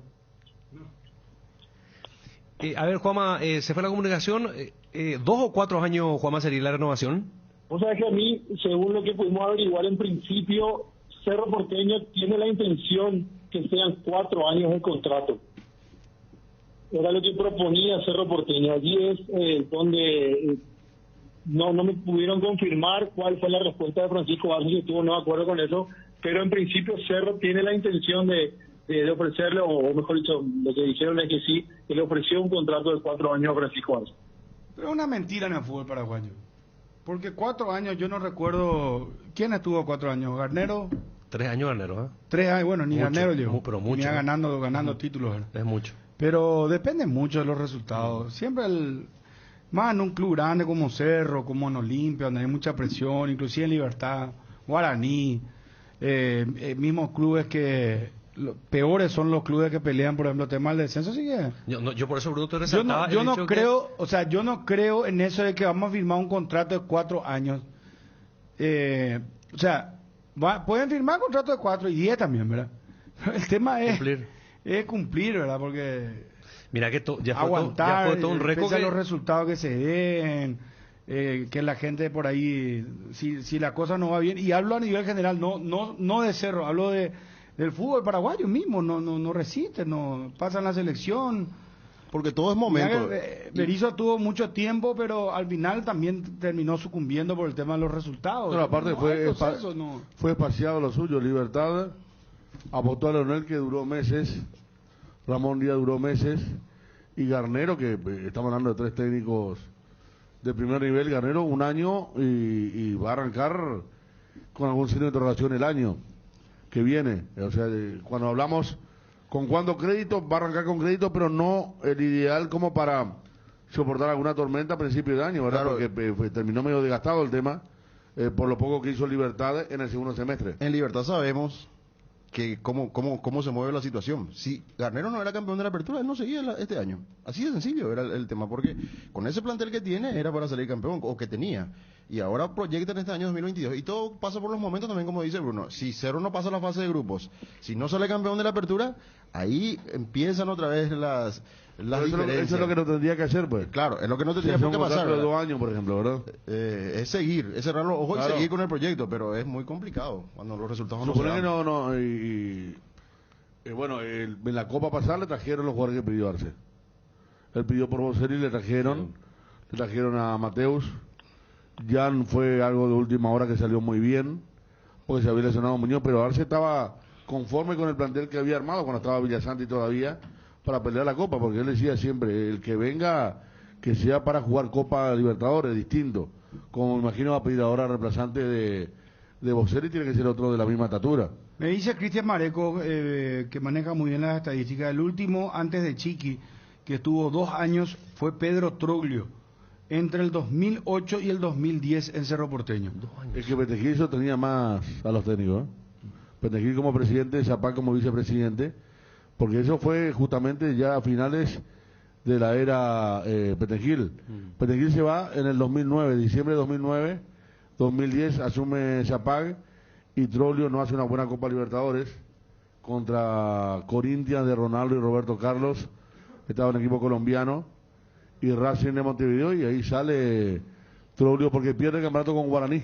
Speaker 3: A ver, Juanma, se fue la comunicación. 2 o 4 años, Juanma, sería la renovación.
Speaker 10: Vos sabés que a mí, según lo que pudimos averiguar en principio, Cerro Porteño tiene la intención que sean 4 años de contrato. Era lo que proponía Cerro Porteño. Allí es donde no me pudieron confirmar cuál fue la respuesta de Francisco Arce, que estuvo no de acuerdo con eso, pero en principio Cerro tiene la intención de ofrecerle, o mejor dicho, lo que dijeron es que sí, que le ofreció un contrato de 4 años a Francisco Arce.
Speaker 2: Pero es una mentira en el fútbol paraguayo. Porque 4 años, yo no recuerdo... ¿Quién estuvo 4 años? ¿Garnero?
Speaker 3: 3 años Garnero, ¿eh?
Speaker 2: 3 años, bueno, ni
Speaker 3: Mucho,
Speaker 2: Garnero llegó.
Speaker 3: pero mucho,
Speaker 2: Venía
Speaker 3: ¿eh?
Speaker 2: ganando títulos.
Speaker 3: Es mucho.
Speaker 2: Pero depende mucho de los resultados. Siempre más en un club grande como Cerro, como en Olimpia, donde hay mucha presión, inclusive en Libertad, Guaraní, mismos clubes que peores son los clubes que pelean, por ejemplo, el tema del descenso. Así que
Speaker 3: Yo por eso, Bruno, te
Speaker 2: yo
Speaker 3: resaltaba
Speaker 2: no, yo
Speaker 3: el
Speaker 2: no
Speaker 3: hecho
Speaker 2: creo, o sea, yo no creo en eso de que vamos a firmar un contrato de 4 años. O sea, pueden firmar contrato de 4 y 10 también, ¿verdad? El tema es cumplir, ¿verdad? Porque
Speaker 3: mira que ya
Speaker 2: aguantar,
Speaker 3: fue todo un récord
Speaker 2: pese a los resultados que se den, que la gente por ahí, si la cosa no va bien, y hablo a nivel general, no de Cerro, hablo del fútbol paraguayo mismo, no resiste, no pasan la selección.
Speaker 6: Porque todo es momento.
Speaker 2: Berizzo tuvo mucho tiempo, pero al final también terminó sucumbiendo por el tema de los resultados.
Speaker 4: Pero aparte fue espaciado lo suyo. Libertad apostó a Leonel, que duró meses, Ramón Díaz duró meses, y Garnero, que estamos hablando de 3 técnicos de primer nivel, Garnero 1 año y va a arrancar con algún signo de interrogación el año que viene. O sea, cuando hablamos ¿Con cuánto crédito? Va a arrancar con crédito, pero no el ideal como para soportar alguna tormenta a principio de año, ¿verdad?
Speaker 6: Claro.
Speaker 4: Porque terminó medio desgastado el tema, por lo poco que hizo Libertad en el segundo semestre.
Speaker 6: En Libertad sabemos que cómo se mueve la situación. Si Garnero no era campeón de la apertura, él no seguía este año. Así de sencillo era el tema, porque con ese plantel que tiene era para salir campeón, o que tenía. Y ahora proyectan este año 2022. Y todo pasa por los momentos también, como dice Bruno. Si Cerro no pasa la fase de grupos, si no sale campeón de la apertura, ahí empiezan otra vez las diferencias.
Speaker 4: Eso es lo que no tendría que hacer, pues.
Speaker 6: Claro, es lo que no
Speaker 4: Si
Speaker 6: tendría
Speaker 4: hace
Speaker 6: por qué
Speaker 4: un
Speaker 6: pasar.
Speaker 4: contrato de
Speaker 6: ¿verdad?
Speaker 4: 2 años, por ejemplo, ¿verdad?
Speaker 6: Es seguir, es cerrar los ojos
Speaker 4: Claro.
Speaker 6: y seguir con el proyecto, pero es muy complicado cuando los resultados no se
Speaker 4: Supone que
Speaker 6: dan.
Speaker 4: bueno, en la Copa pasada le trajeron los jugadores que pidió Arce. Él pidió por Bosseri y le trajeron a Mateus. Jan fue algo de última hora que salió muy bien, porque se había lesionado Muñoz, pero Arce estaba conforme con el plantel que había armado cuando estaba Villasanti todavía para pelear la Copa, porque él decía siempre, el que venga, que sea para jugar Copa Libertadores, distinto. Como me imagino va a pedir ahora reemplazante de Bosseri, tiene que ser otro de la misma estatura.
Speaker 2: Me dice Cristian Mareco, que maneja muy bien las estadísticas, el último antes de Chiqui, que estuvo 2 años, fue Pedro Troglio, entre el 2008 y el 2010 en Cerro Porteño.
Speaker 4: Es que Petejil eso tenía más a los técnicos, ¿eh? Petejil como presidente, Zapag como vicepresidente, porque eso fue justamente ya a finales de la era Petejil. Petejil se va en el 2009, diciembre de 2009, 2010 asume Zapag y Troglio no hace una buena Copa Libertadores contra Corinthians de Ronaldo y Roberto Carlos, estaba en equipo colombiano, y Racing de Montevideo, y ahí sale Troglio porque pierde el campeonato con Guaraní.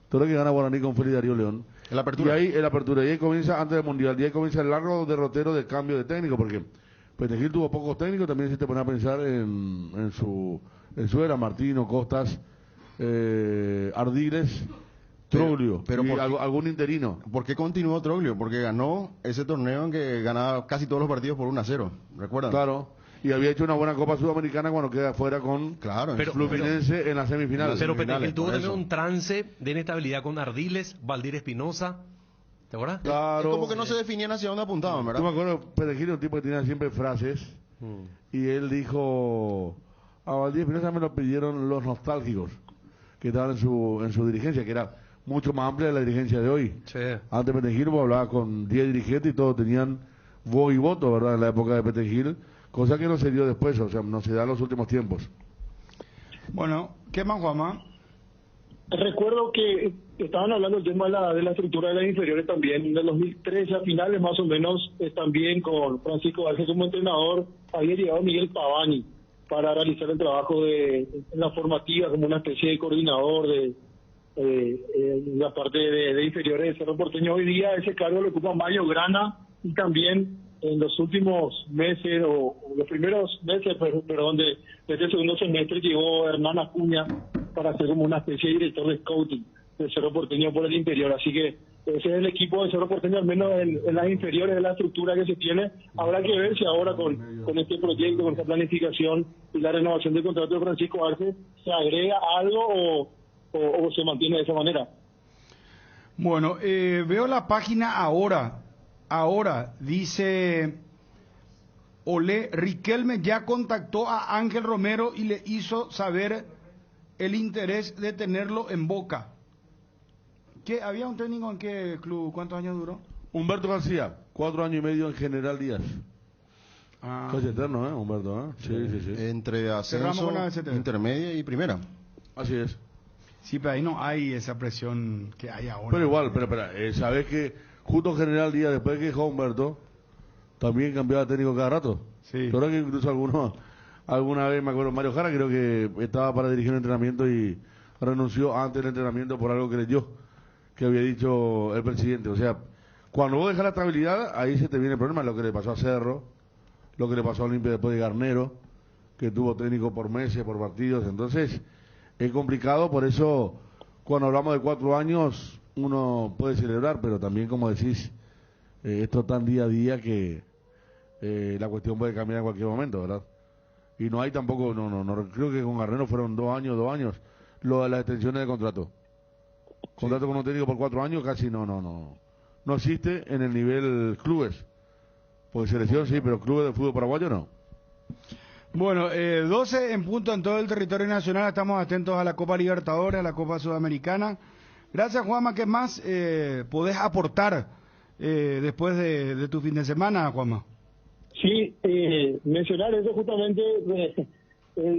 Speaker 4: Todo que gana Guaraní con Félix Darío León.
Speaker 6: En la apertura.
Speaker 4: Y ahí, en la apertura, y ahí comienza, antes del Mundial, y ahí comienza el largo derrotero de cambio de técnico, porque Petejil tuvo pocos técnicos, también si te pones a pensar en su era, Martino, Costas, Ardiles, Troglio,
Speaker 6: pero
Speaker 4: y
Speaker 6: por-
Speaker 4: algún interino.
Speaker 6: ¿Por qué continuó Troglio? Porque ganó ese torneo en que ganaba casi todos los partidos por 1-0, ¿recuerdan?
Speaker 4: Claro, y había hecho una buena Copa Sudamericana cuando queda fuera con
Speaker 6: Claro,
Speaker 3: Pero-
Speaker 4: Fluminense en la semifinal.
Speaker 3: Pero
Speaker 6: semifinales,
Speaker 3: Petejil tuvo
Speaker 6: por
Speaker 3: también
Speaker 6: eso.
Speaker 3: un trance de inestabilidad con Ardiles, Valdir Espinosa. ¿Te acuerdas?
Speaker 4: Claro.
Speaker 6: Es como que no se definían hacia dónde apuntaban,
Speaker 4: Yo me
Speaker 6: ¿verdad?
Speaker 4: acuerdo, Perejil era un tipo que tenía siempre frases, y él dijo, a Valdir Espinosa me lo pidieron los nostálgicos, que estaban en su dirigencia, que era mucho más amplia de la dirigencia de hoy.
Speaker 3: Sí.
Speaker 4: Antes Petejil hablaba con 10 dirigentes y todos tenían voz y voto, ¿verdad? En la época de Petejil, cosa que no se dio después, o sea, no se da en los últimos tiempos.
Speaker 2: Bueno, ¿qué más, Juanma?
Speaker 10: Recuerdo que estaban hablando del tema de la estructura de las inferiores también. En el 2013, a finales más o menos, también con Francisco Arce como entrenador, había llegado Miguel Pavani para realizar el trabajo en la formativa, como una especie de coordinador de la parte de inferiores de Cerro Porteño. Hoy día ese cargo lo ocupa Mario Grana, y también en los últimos meses, o los primeros meses, perdón, de este segundo semestre, llegó Hernán Acuña para ser como una especie de director de scouting de Cerro Porteño por el interior. Así que ese es el equipo de Cerro Porteño, al menos en las inferiores de la estructura que se tiene. Habrá que ver si ahora con este proyecto, con esta planificación y la renovación del contrato de Francisco Arce, se agrega algo o se mantiene de esa manera.
Speaker 2: Bueno, veo la página ahora, dice, Olé, Riquelme ya contactó a Ángel Romero y le hizo saber el interés de tenerlo en Boca. ¿Qué, había un técnico en qué club? ¿Cuántos años duró?
Speaker 4: Humberto García, 4 años y medio en General Díaz.
Speaker 2: Ah,
Speaker 4: Casi eterno, ¿eh? Humberto, ¿eh? Sí.
Speaker 6: Entre
Speaker 2: Cerramos
Speaker 6: ascenso,
Speaker 2: con la BCT.
Speaker 6: intermedia y primera.
Speaker 4: Así es.
Speaker 2: sí, pero ahí no hay esa presión que hay ahora.
Speaker 4: Pero igual, ¿sabés que justo General Díaz, después que dejó a Humberto, también cambiaba de técnico cada rato?
Speaker 2: Sí.
Speaker 4: Creo que incluso alguna vez, me acuerdo, Mario Jara creo que estaba para dirigir un entrenamiento y renunció antes del entrenamiento por algo que leyó, que había dicho el presidente. O sea, cuando vos dejas la estabilidad, ahí se te viene el problema, lo que le pasó a Cerro, lo que le pasó a Olimpia después de Garnero, que tuvo técnico por meses, por partidos. Entonces, es complicado, por eso, cuando hablamos de 4 años, uno puede celebrar, pero también, como decís, esto tan día a día que la cuestión puede cambiar en cualquier momento, ¿verdad? Y no hay tampoco, no creo que con Garnero fueron 2 años, lo de las extensiones de contrato. Contrato con un técnico por 4 años casi no existe en el nivel clubes. Pues selección sí, pero clubes de fútbol paraguayo no.
Speaker 2: Bueno, 12 en punto en todo el territorio nacional. Estamos atentos a la Copa Libertadores, a la Copa Sudamericana. Gracias, Juanma. ¿Qué más podés aportar después de tu fin de semana, Juanma?
Speaker 10: Sí, mencionar eso justamente,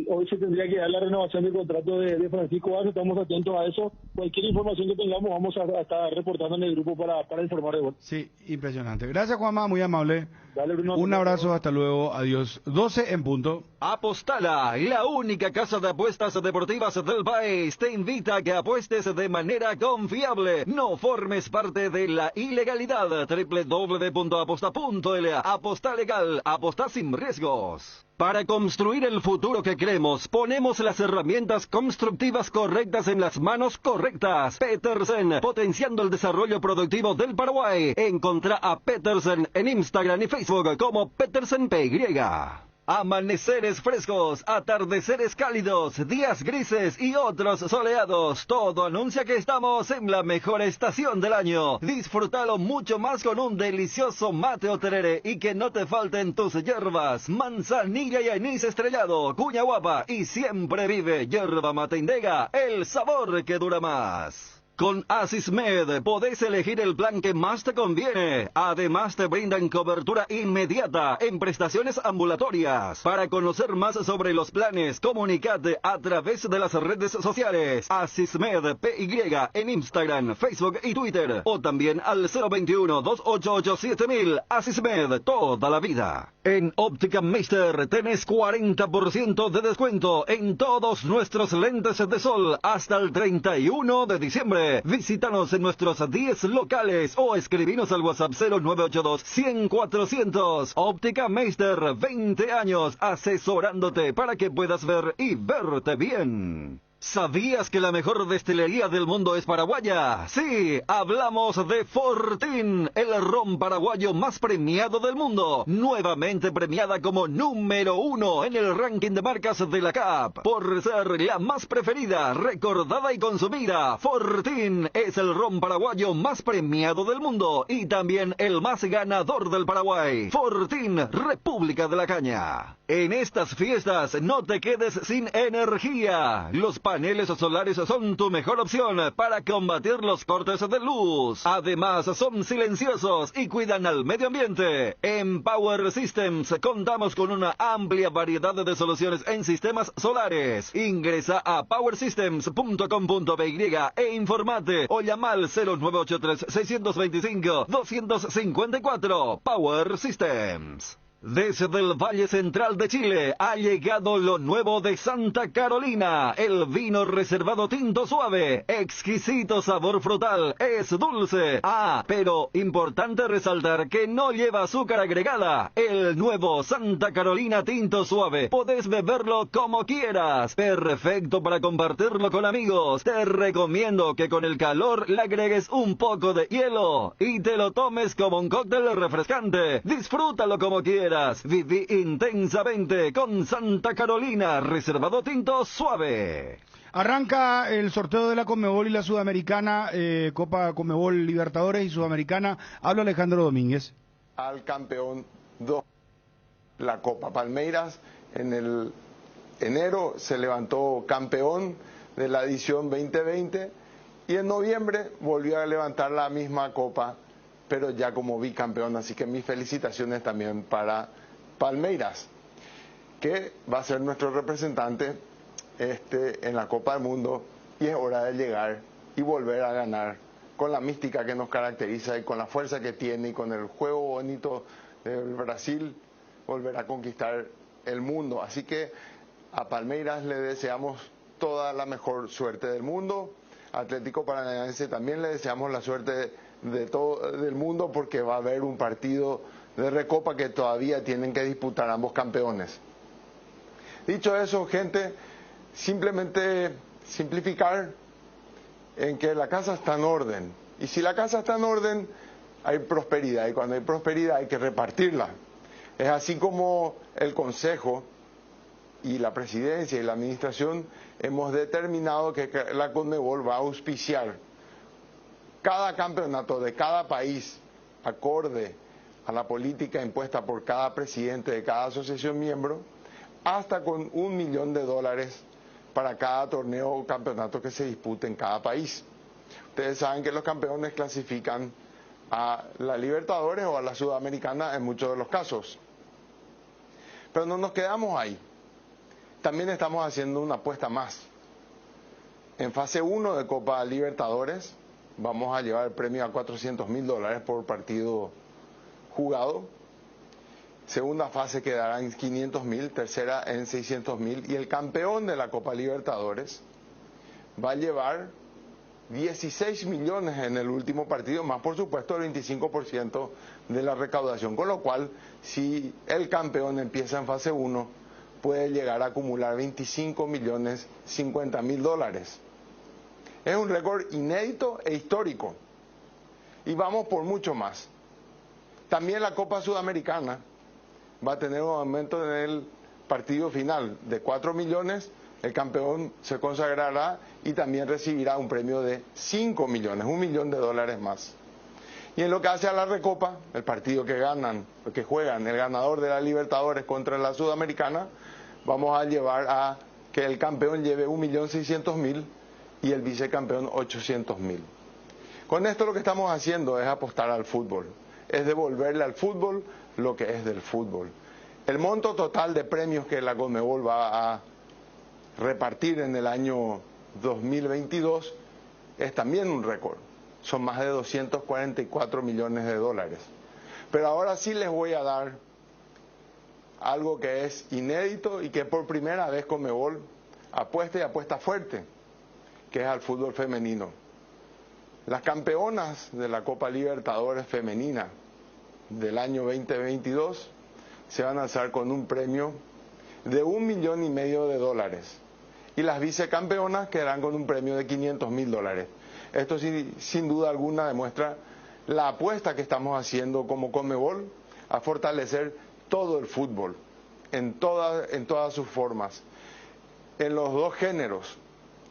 Speaker 10: hoy se tendría que dar la renovación del contrato de Francisco Arce, estamos atentos a eso. Cualquier información que tengamos vamos a estar reportando en el grupo para informar de vuelta.
Speaker 2: Sí, impresionante. Gracias, Juanma, muy amable.
Speaker 10: Dale, Bruno.
Speaker 2: Un abrazo, hasta luego, adiós. 12 en punto.
Speaker 11: Apostala, la única casa de apuestas deportivas del país, te invita a que apuestes de manera confiable. No formes parte de la ilegalidad. www.aposta.la. Aposta legal, aposta sin riesgos. Para construir el futuro que queremos, ponemos las herramientas constructivas correctas en las manos correctas. Petersen, potenciando el desarrollo productivo del Paraguay. Encontrá a Petersen en Instagram y Facebook como Petersen PY. Amaneceres frescos, atardeceres cálidos, días grises y otros soleados. Todo anuncia que estamos en la mejor estación del año. Disfrútalo mucho más con un delicioso mate o tereré y que no te falten tus hierbas. Manzanilla y anís estrellado, cuña guapa y siempre vive yerba mate Indega, el sabor que dura más. Con Asismed podés elegir el plan que más te conviene. Además te brindan cobertura inmediata en prestaciones ambulatorias. Para conocer más sobre los planes, comunicate a través de las redes sociales. Asismed PY en Instagram, Facebook y Twitter. O también al 021-288-7000. Asismed, toda la vida. En Óptica Meister tenés 40% de descuento en todos nuestros lentes de sol hasta el 31 de diciembre. Visítanos en nuestros 10 locales o escribinos al WhatsApp 0982-100-400. Óptica Meister, 20 años asesorándote para que puedas ver y verte bien. ¿Sabías que la mejor destilería del mundo es paraguaya? Sí, hablamos de Fortín, el ron paraguayo más premiado del mundo. Nuevamente premiada como número 1 en el ranking de marcas de la CAP. Por ser la más preferida, recordada y consumida, Fortín es el ron paraguayo más premiado del mundo y también el más ganador del Paraguay. Fortín, República de la Caña. En estas fiestas no te quedes sin energía. Los paneles solares son tu mejor opción para combatir los cortes de luz. Además, son silenciosos y cuidan al medio ambiente. En Power Systems contamos con una amplia variedad de soluciones en sistemas solares. Ingresa a powersystems.com.py e informate o llama al 0983-625-254. Power Systems. Desde el Valle Central de Chile ha llegado lo nuevo de Santa Carolina, el vino reservado tinto suave, exquisito sabor frutal, es dulce. Ah, pero importante resaltar que no lleva azúcar agregada. El nuevo Santa Carolina tinto suave, podés beberlo como quieras, perfecto para compartirlo con amigos. Te recomiendo que con el calor le agregues un poco de hielo y te lo tomes como un cóctel refrescante. Disfrútalo como quieras. Viví intensamente con Santa Carolina, reservado tinto suave.
Speaker 2: Arranca el sorteo de la Conmebol y la Sudamericana, Copa Conmebol Libertadores y Sudamericana. Habla Alejandro Domínguez.
Speaker 12: Al campeón 2, la Copa Palmeiras, en el enero se levantó campeón de la edición 2020 y en noviembre volvió a levantar la misma copa, pero ya como bicampeón. Así que mis felicitaciones también para Palmeiras, que va a ser nuestro representante en la Copa del Mundo, y es hora de llegar y volver a ganar con la mística que nos caracteriza y con la fuerza que tiene y con el juego bonito del Brasil, volver a conquistar el mundo. Así que a Palmeiras le deseamos toda la mejor suerte del mundo. Atlético Paranaense también le deseamos la suerte de todo del mundo, porque va a haber un partido de Recopa que todavía tienen que disputar ambos campeones. Dicho eso, gente, simplemente simplificar en que la casa está en orden, y si la casa está en orden hay prosperidad, y cuando hay prosperidad hay que repartirla. Es así como el Consejo y la Presidencia y la Administración hemos determinado que la Conmebol va a auspiciar cada campeonato de cada país acorde a la política impuesta por cada presidente de cada asociación miembro, hasta con $1 millón para cada torneo o campeonato que se dispute en cada país. Ustedes saben que los campeones clasifican a la Libertadores o a la Sudamericana en muchos de los casos. Pero no nos quedamos ahí. También estamos haciendo una apuesta más. En fase 1 de Copa Libertadores vamos a llevar el premio a $400.000 por partido jugado. Segunda fase quedará en 500.000, tercera en 600.000 y el campeón de la Copa Libertadores va a llevar 16 millones en el último partido, más por supuesto el 25% de la recaudación, con lo cual si el campeón empieza en fase 1 puede llegar a acumular 25.050.000 Es un récord inédito e histórico y vamos por mucho más. También la Copa Sudamericana va a tener un aumento en el partido final de 4 millones, el campeón se consagrará y también recibirá un premio de 5 millones, $1 millón más. Y en lo que hace a la Recopa, el partido que juegan el ganador de la Libertadores contra la Sudamericana, vamos a llevar a que el campeón lleve 1.600.000 y el vicecampeón 800.000. Con esto lo que estamos haciendo es apostar al fútbol, es devolverle al fútbol lo que es del fútbol. El monto total de premios que la Conmebol va a repartir en el año 2022 es también un récord. Son más de $244 millones. Pero ahora sí les voy a dar algo que es inédito y que por primera vez Conmebol apuesta y apuesta fuerte, que es al fútbol femenino. Las campeonas de la Copa Libertadores femenina del año 2022 se van a alzar con un premio de $1,5 millones y las vicecampeonas quedarán con un premio de $500.000. Esto sin duda alguna demuestra la apuesta que estamos haciendo como Conmebol a fortalecer todo el fútbol en todas sus formas, en los dos géneros.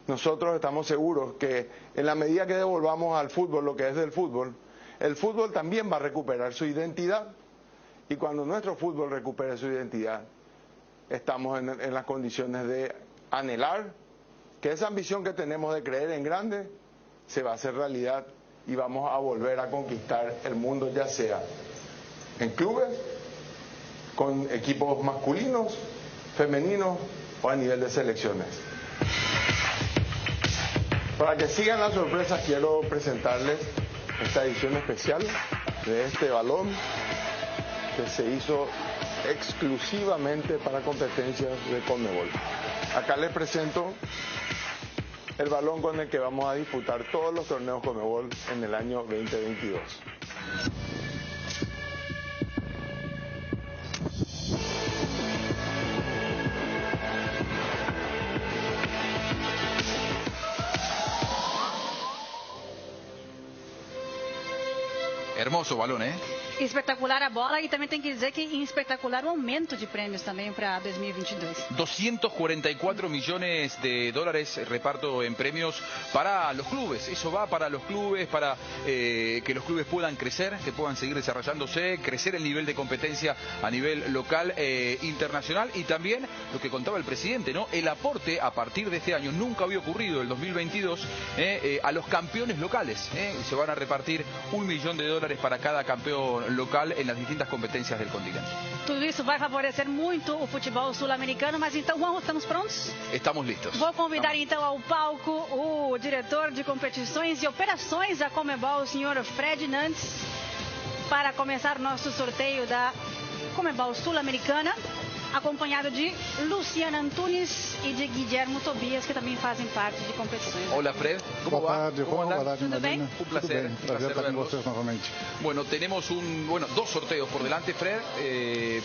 Speaker 12: Nosotros estamos seguros que en la medida que devolvamos al fútbol lo que es del fútbol, el fútbol también va a recuperar su identidad. Y cuando nuestro fútbol recupere su identidad, estamos en las condiciones de anhelar que esa ambición que tenemos de creer en grande se va a hacer realidad y vamos a volver a conquistar el mundo, ya sea en clubes, con equipos masculinos, femeninos o a nivel de selecciones. Para que sigan las sorpresas, quiero presentarles esta edición especial de este balón que se hizo exclusivamente para competencias de Conmebol. Acá les presento el balón con el que vamos a disputar todos los torneos Conmebol en el año 2022.
Speaker 13: Hermoso balão, né?
Speaker 14: Espetacular a bola e também tem que dizer que espetacular o aumento de prêmios também para 2022.
Speaker 13: 244 millones de dólares reparto en premios para los clubes. Eso va para los clubes, para que los clubes puedan crecer, que puedan seguir desarrollándose, crecer el nivel de competencia a nivel local e internacional. Y también lo que contaba el presidente, ¿no? El aporte a partir de este año, nunca había ocurrido el 2022, a los campeones locales. Se van a repartir $1 millón para cada campeón local en las distintas competencias del continente.
Speaker 14: Tudo isso vai favorecer muito o futebol sul-americano, mas então estamos prontos?
Speaker 13: Estamos listos.
Speaker 14: Vou convidar então ao palco o diretor de competições e operações da Conmebol, o senhor Fred Nantes, para começar nosso sorteio da Conmebol Sul-Americana, acompanhado de Luciana Antunes e de Guillermo Tobias, que também fazem parte de competições.
Speaker 13: Hola Fred, ¿cómo va?
Speaker 15: ¿Cómo andas?
Speaker 14: ¿Todo bien?
Speaker 13: Un placer.
Speaker 15: Un placer estar con ustedes nuevamente.
Speaker 13: Bueno, tenemos dos sorteos por delante, Fred,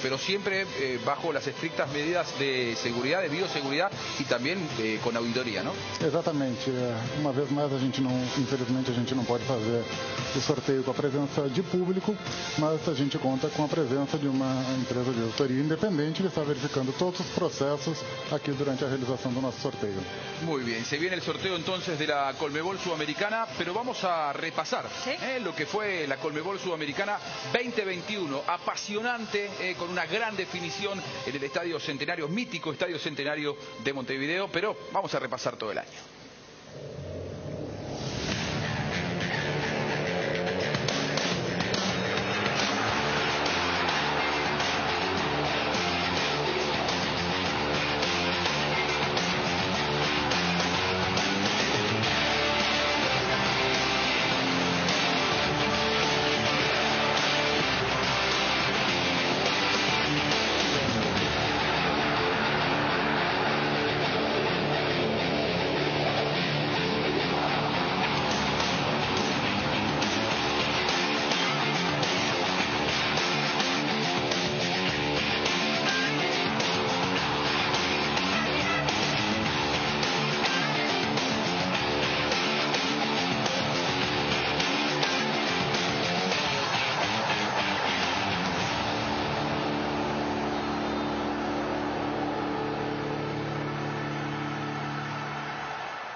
Speaker 13: pero siempre bajo las estrictas medidas de seguridad, de bioseguridad y también con auditoría, ¿no?
Speaker 15: Exatamente. Uma vez mais, infelizmente, a gente não pode fazer o sorteio com a presença de público, mas a gente conta com a presença de uma empresa de auditoria independente que está estar verificando todos os processos aqui durante a realização do nosso sorteio.
Speaker 13: Muy bien, se viene el sorteo entonces de la Colmebol Sudamericana, pero vamos a repasar lo que fue la Colmebol Sudamericana 2021, apasionante, con una gran definición en el Estadio Centenario, mítico Estadio Centenario de Montevideo, pero vamos a repasar todo el año.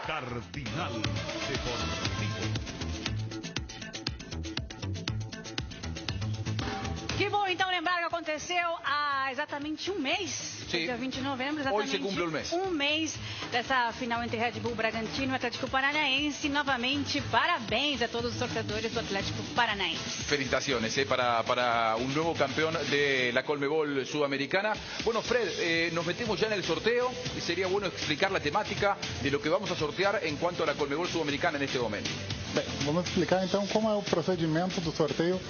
Speaker 16: Cardinal Deportivo.
Speaker 14: Que bom então lembrar que aconteceu há exatamente um mês, dia 20 de novembro, exatamente
Speaker 13: Hoje se cumple
Speaker 14: um mês dessa final entre Red Bull Bragantino e Atlético Paranaense. Novamente, parabéns a todos os torcedores do Atlético Paranaense.
Speaker 13: Felicitaciones para un nuevo campeón de la Colmebol Sudamericana. Bueno, Fred, nos metemos ya en el sorteo y sería bueno explicar la temática de lo que vamos a sortear en cuanto a la Colmebol Sudamericana en este momento.
Speaker 15: Bem, vamos explicar então como é o procedimento do sorteio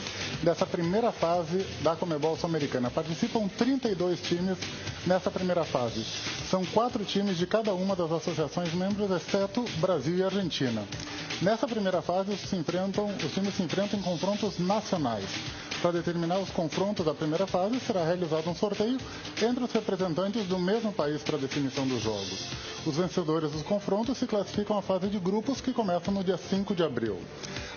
Speaker 15: dessa primeira fase da Conmebol Sul-Americana. Participam 32 times nessa primeira fase. São 4 times de cada uma das associações membros, exceto Brasil e Argentina. Nessa primeira fase, os times se enfrentam em confrontos nacionais. Para determinar os confrontos da primeira fase, será realizado um sorteio entre os representantes do mesmo país para a definição dos jogos. Os vencedores dos confrontos se classificam à fase de grupos, que começa no dia 5 de abril.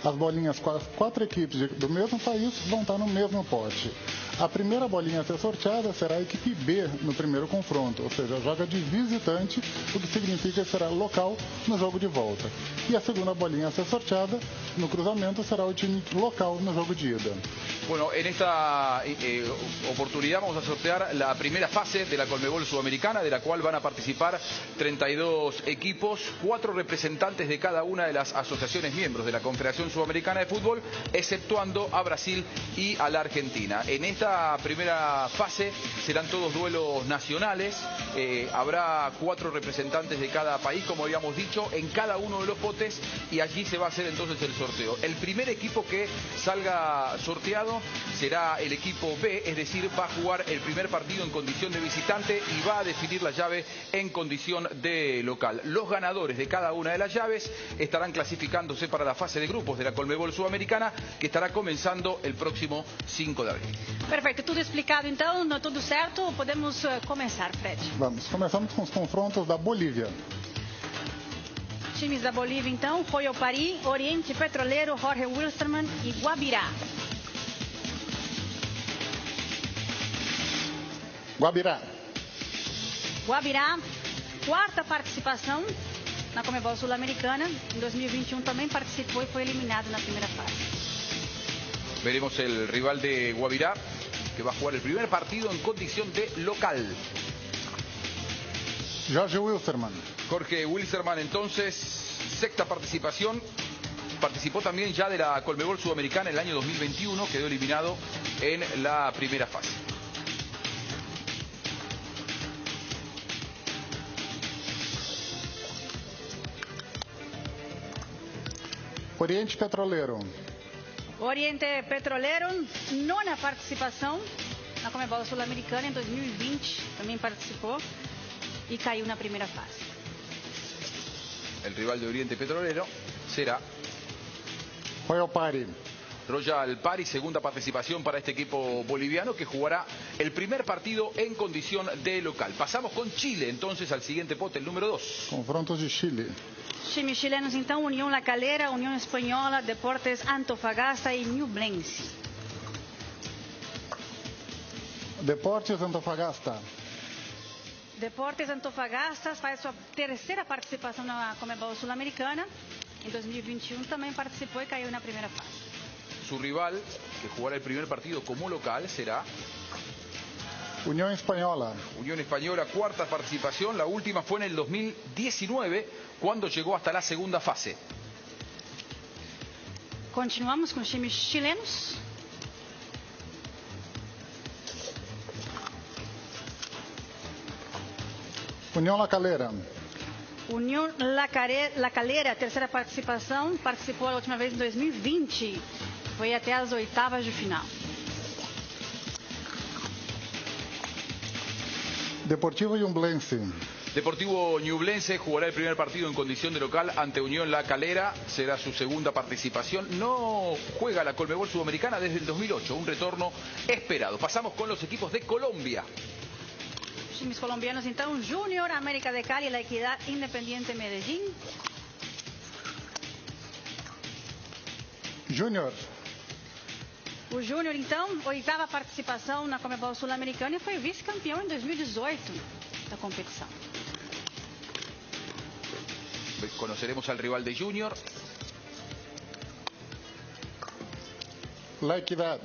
Speaker 15: As bolinhas com as 4 equipes do mesmo país vão estar no mesmo pote. A primeira bolinha a ser sorteada será a equipe B no primeiro confronto, ou seja, joga de visitante, o que significa que será local no jogo de volta. E a segunda bolinha a ser sorteada no cruzamento será o time local no jogo de ida.
Speaker 13: Bueno, en esta oportunidad vamos a sortear la primera fase de la Colmebol Sudamericana, de la cual van a participar 32 equipos, 4 representantes de cada una de las asociaciones miembros de la Confederación Sudamericana de Fútbol, exceptuando a Brasil y a la Argentina. En esta primera fase serán todos duelos nacionales, habrá 4 representantes de cada país, como habíamos dicho, en cada uno de los potes, y allí se va a hacer entonces el sorteo. El primer equipo que salga sorteado será el equipo B, es decir, va a jugar el primer partido en condición de visitante y va a definir la llave en condición de local. Los ganadores de cada una de las llaves estarán clasificándose para la fase de grupos de la Colmebol Sudamericana, que estará comenzando el próximo 5 de abril.
Speaker 14: Perfeito, tudo explicado então, tudo certo, podemos começar, Fred.
Speaker 15: Vamos, começamos com os confrontos da Bolívia.
Speaker 14: Times da Bolívia então, Royal Pari, Oriente Petroleiro, Jorge Wilstermann e Guabirá.
Speaker 15: Guabirá.
Speaker 14: Guabirá, 4ª participação na Conmebol Sul-Americana. Em 2021 também participou e foi eliminado na primeira fase.
Speaker 13: Veremos el rival de Guabirá, que va a jugar el primer partido en condición de local.
Speaker 15: Jorge Wilstermann.
Speaker 13: Jorge Wilstermann, entonces, 6ª participación. Participó también ya de la Colmebol Sudamericana en el año 2021, quedó eliminado en la primera fase.
Speaker 15: Oriente Petroleiro.
Speaker 14: Oriente Petroleiro, 9ª participação na Conmebol Sul-Americana em 2020, também participou e caiu na primeira fase.
Speaker 13: El rival de Oriente Petrolero será
Speaker 15: Royal Pari.
Speaker 13: Royal Pari, 2ª participación para este equipo boliviano, que jugará el primer partido en condición de local. Pasamos con Chile entonces al siguiente pote, el número 2.
Speaker 15: Confrontos de Chile.
Speaker 14: Times chilenos então, União La Calera, União Espanhola, Deportes Antofagasta e Ñublense.
Speaker 15: Deportes Antofagasta.
Speaker 14: Deportes Antofagasta faz sua terceira participação na Comebol Sul-Americana. Em 2021 também participou e caiu na primeira fase.
Speaker 13: Su rival, que jugará el primer partido como local, será
Speaker 15: Unión Española.
Speaker 13: Unión Española, cuarta participación. La última fue en el 2019, cuando llegó hasta la segunda fase.
Speaker 14: Continuamos com os times chilenos.
Speaker 15: Unión La Calera.
Speaker 14: União La Calera, terceira participação, participou a última vez em 2020. Foi até as oitavas de final.
Speaker 15: Deportivo Ñublense.
Speaker 13: Deportivo Ñublense jugará el primer partido en condición de local ante Unión La Calera. Será su segunda participación. No juega la Conmebol Sudamericana desde el 2008. Un retorno esperado. Pasamos con los equipos de Colombia.
Speaker 14: Times colombianos, então, Júnior, América de Cali, La Equidad, Independiente Medellín.
Speaker 15: Júnior.
Speaker 14: O Júnior, então, oitava participação na Comebol Sul-Americana e foi vice-campeão em 2018 da competição.
Speaker 13: Conoceremos al rival de Júnior.
Speaker 15: La Equidad.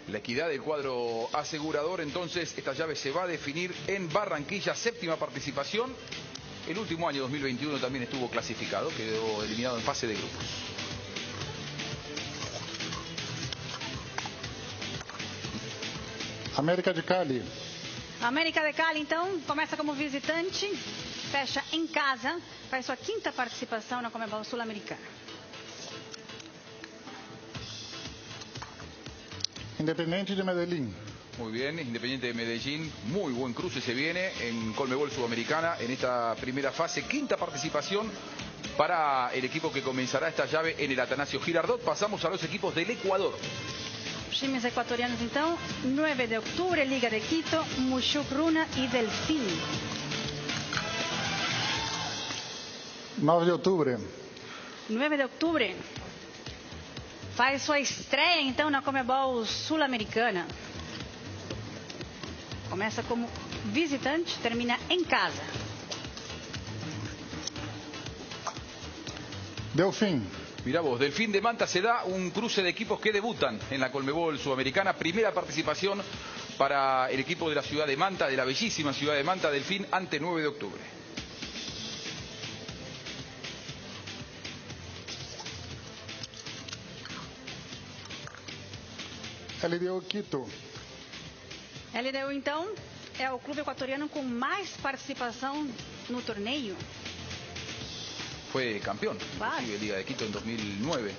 Speaker 13: La Equidad del cuadro asegurador. Entonces esta llave se va a definir en Barranquilla, séptima participación. El último año 2021 también estuvo clasificado, quedó eliminado en fase de grupos.
Speaker 15: América de Cali.
Speaker 14: América de Cali, então, começa como visitante, fecha em casa, faz sua quinta participação na Comebol Sul-Americana.
Speaker 15: Independiente de Medellín.
Speaker 13: Muy bien, Independiente de Medellín, muy buen cruce se viene en Conmebol Sudamericana en esta primera fase, quinta participación para el equipo que comenzará esta llave en el Atanasio Girardot. Pasamos a los equipos del Ecuador.
Speaker 14: Os times equatorianos, então, 9 de outubro, Liga de Quito, Muchukruna e Delfim.
Speaker 15: 9 de outubro.
Speaker 14: 9 de outubro. Faz sua estreia, então, na Comebol Sul-Americana. Começa como visitante, termina em casa.
Speaker 15: Delfim.
Speaker 13: Mirá vos, Delfín de Manta se da un cruce de equipos que debutan en la Conmebol Sudamericana. Primera participación para el equipo de la ciudad de Manta, de la bellísima ciudad de Manta, Delfín, ante 9 de octubre.
Speaker 15: LDU Quito.
Speaker 14: LDU, então, é o clube equatoriano com mais participação no torneio.
Speaker 13: Fue campeón, inclusive Liga de Quito en 2009.